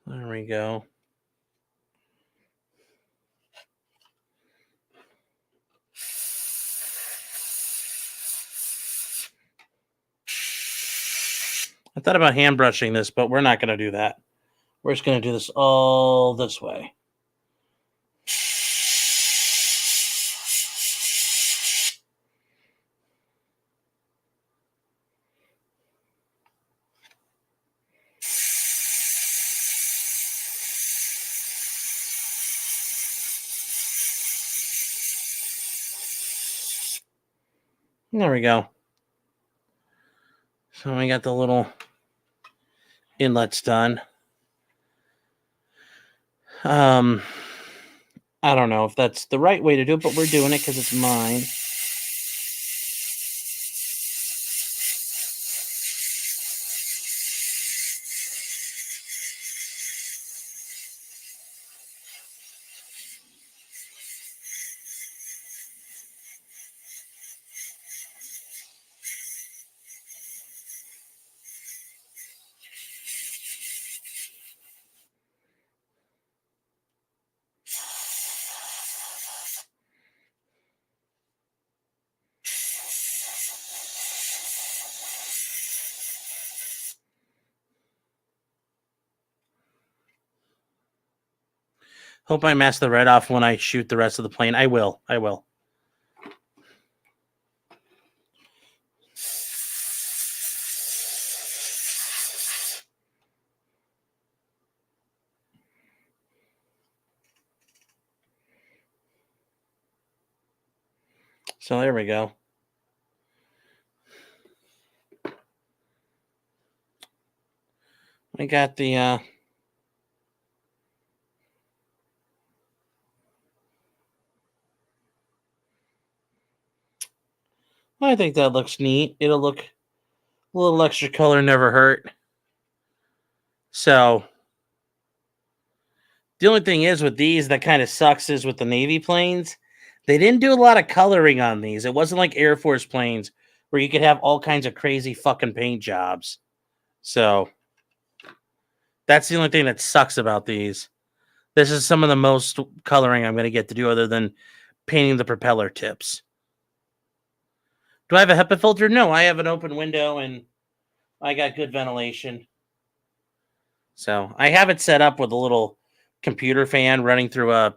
[SPEAKER 1] There we go. I thought about hand brushing this, but we're not going to do that. We're just going to do this all this way. There we go. So we got the little inlets done. I don't know if that's the right way to do it, but we're doing it because it's mine. Hope I mask the red off when I shoot the rest of the plane. I will. I will. So there we go. We got the I think that looks neat. It'll look a little extra color never hurt. So the only thing is with these that kind of sucks is with the Navy planes, they didn't do a lot of coloring on these. It wasn't like Air Force planes where you could have all kinds of crazy fucking paint jobs. So that's the only thing that sucks about these. This is some of the most coloring I'm going to get to do other than painting the propeller tips. Do I have a HEPA filter? No, I have an open window and I got good ventilation. So I have it set up with a little computer fan running through an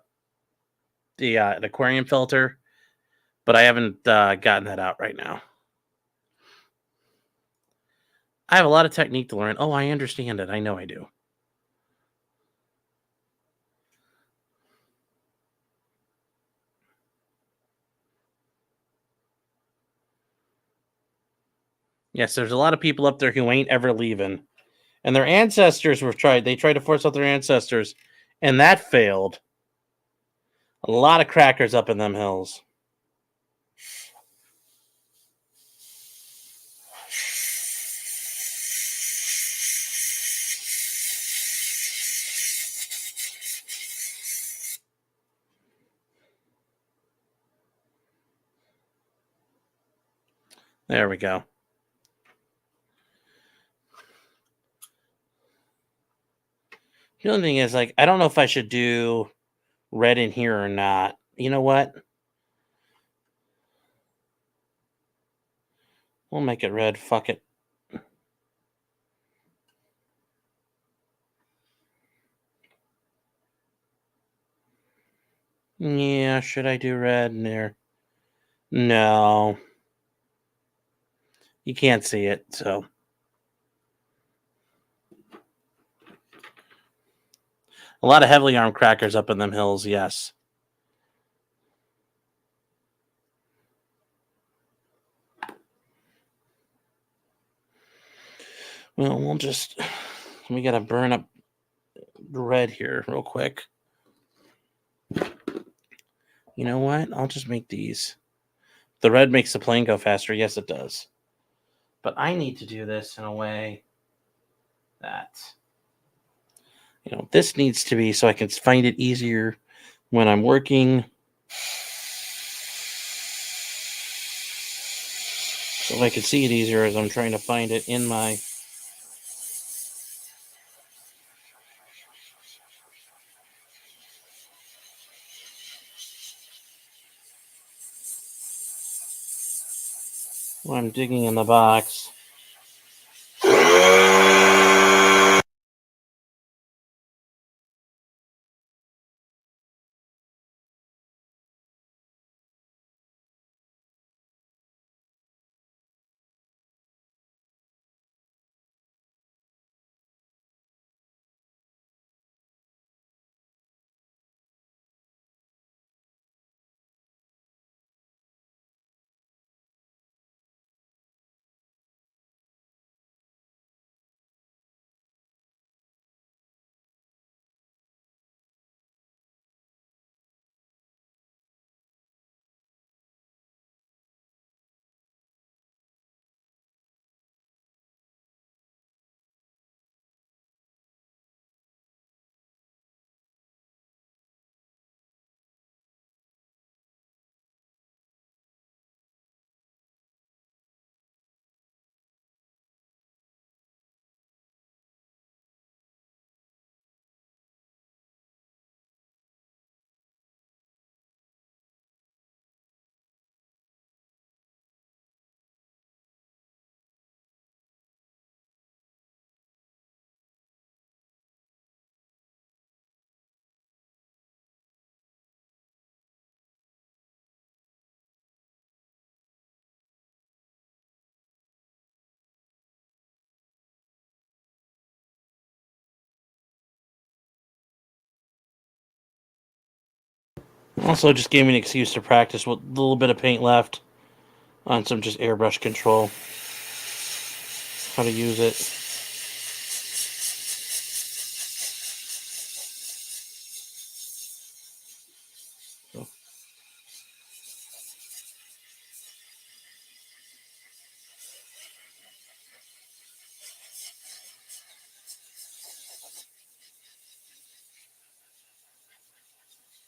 [SPEAKER 1] aquarium filter, but I haven't gotten that out right now. I have a lot of technique to learn. Oh, I understand it. I know I do. Yes, there's a lot of people up there who ain't ever leaving. And their ancestors they tried to force out their ancestors, and that failed. A lot of crackers up in them hills. There we go. The only thing is, like, I don't know if I should do red in here or not. You know what? We'll make it red. Fuck it. Yeah, should I do red in there? No. You can't see it, so. A lot of heavily armed crackers up in them hills, yes. Well, we gotta burn up the red here real quick. You know what? I'll just make these. The red makes the plane go faster. Yes, it does. But I need to do this in a way that, this needs to be so I can find it easier when I'm working. So I can see it easier as I'm trying to find it in my... When I'm digging in the box. Also just gave me an excuse to practice with a little bit of paint left on some just airbrush control. How to use it.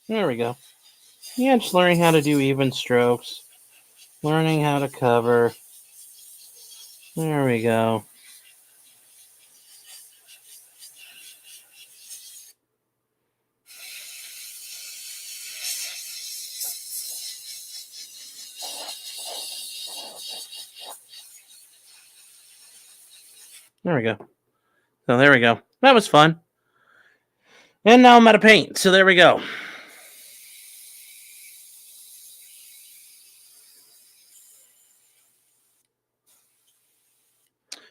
[SPEAKER 1] There we go. Yeah, just learning how to do even strokes. Learning how to cover. There we go. There we go. So there we go. That was fun. And now I'm out of paint. So there we go.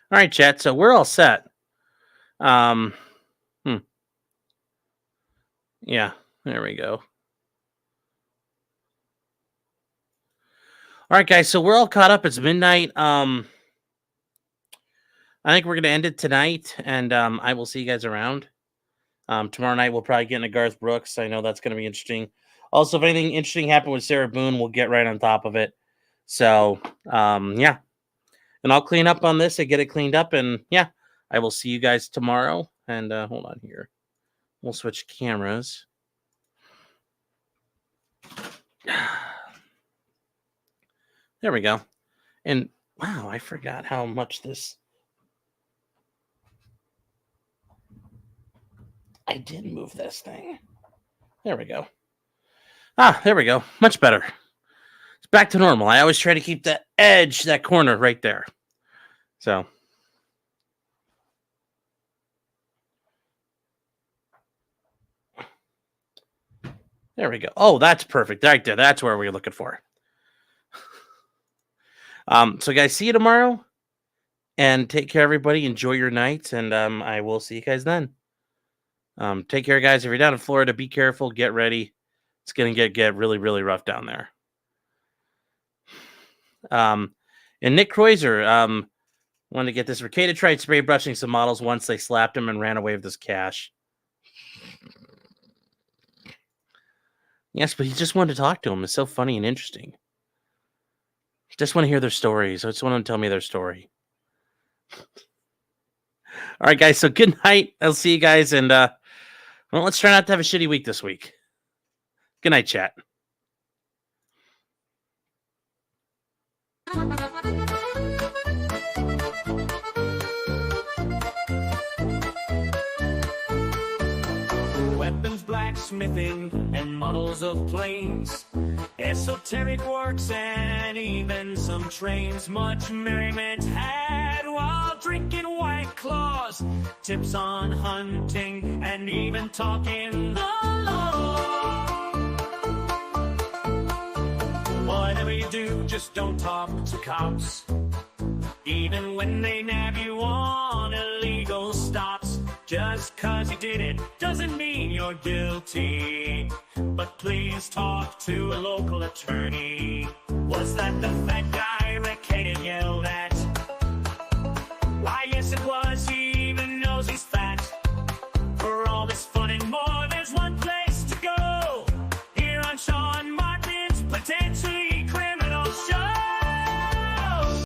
[SPEAKER 1] All right, chat. So we're all set. Yeah, there we go. All right, guys. So we're all caught up. It's midnight. I think we're going to end it tonight, and I will see you guys around. Tomorrow night, we'll probably get into Garth Brooks. I know that's going to be interesting. Also, if anything interesting happened with Sarah Boone, we'll get right on top of it. So, yeah. And I'll clean up on this and get it cleaned up. And, yeah, I will see you guys tomorrow. And hold on here. We'll switch cameras. There we go. And, wow, I forgot how much this... I did move this thing. There we go. Ah, there we go. Much better. It's back to normal. I always try to keep that edge, that corner right there. So. There we go. Oh, that's perfect. Right there. That's where we're looking for. So guys, see you tomorrow. And take care, everybody. Enjoy your night. And I will see you guys then. Take care, guys. If you're down in Florida, be careful. Get ready. It's going to get really, really rough down there. And Nick Kreuzer wanted to get this. Ricada tried spray brushing some models once. They slapped him and ran away with his cash. Yes, but he just wanted to talk to him. It's so funny and interesting. Just want to hear their stories. I just want them to tell me their story. All right, guys. So good night. I'll see you guys. And, well, let's try not to have a shitty week this week. Good night, chat.
[SPEAKER 15] Weapons, blacksmithing, and models of planes, esoteric works, and even some trains. Much merriment had while drinking White Claws, tips on hunting, and even talking the law. Whatever you do, just don't talk to cops, even when they nab you on illegal stops. Just 'cause you did it doesn't mean you're guilty, but please talk to a local attorney. Was that the fat guy Rick Hayden yelled at? Why, yes, it was. He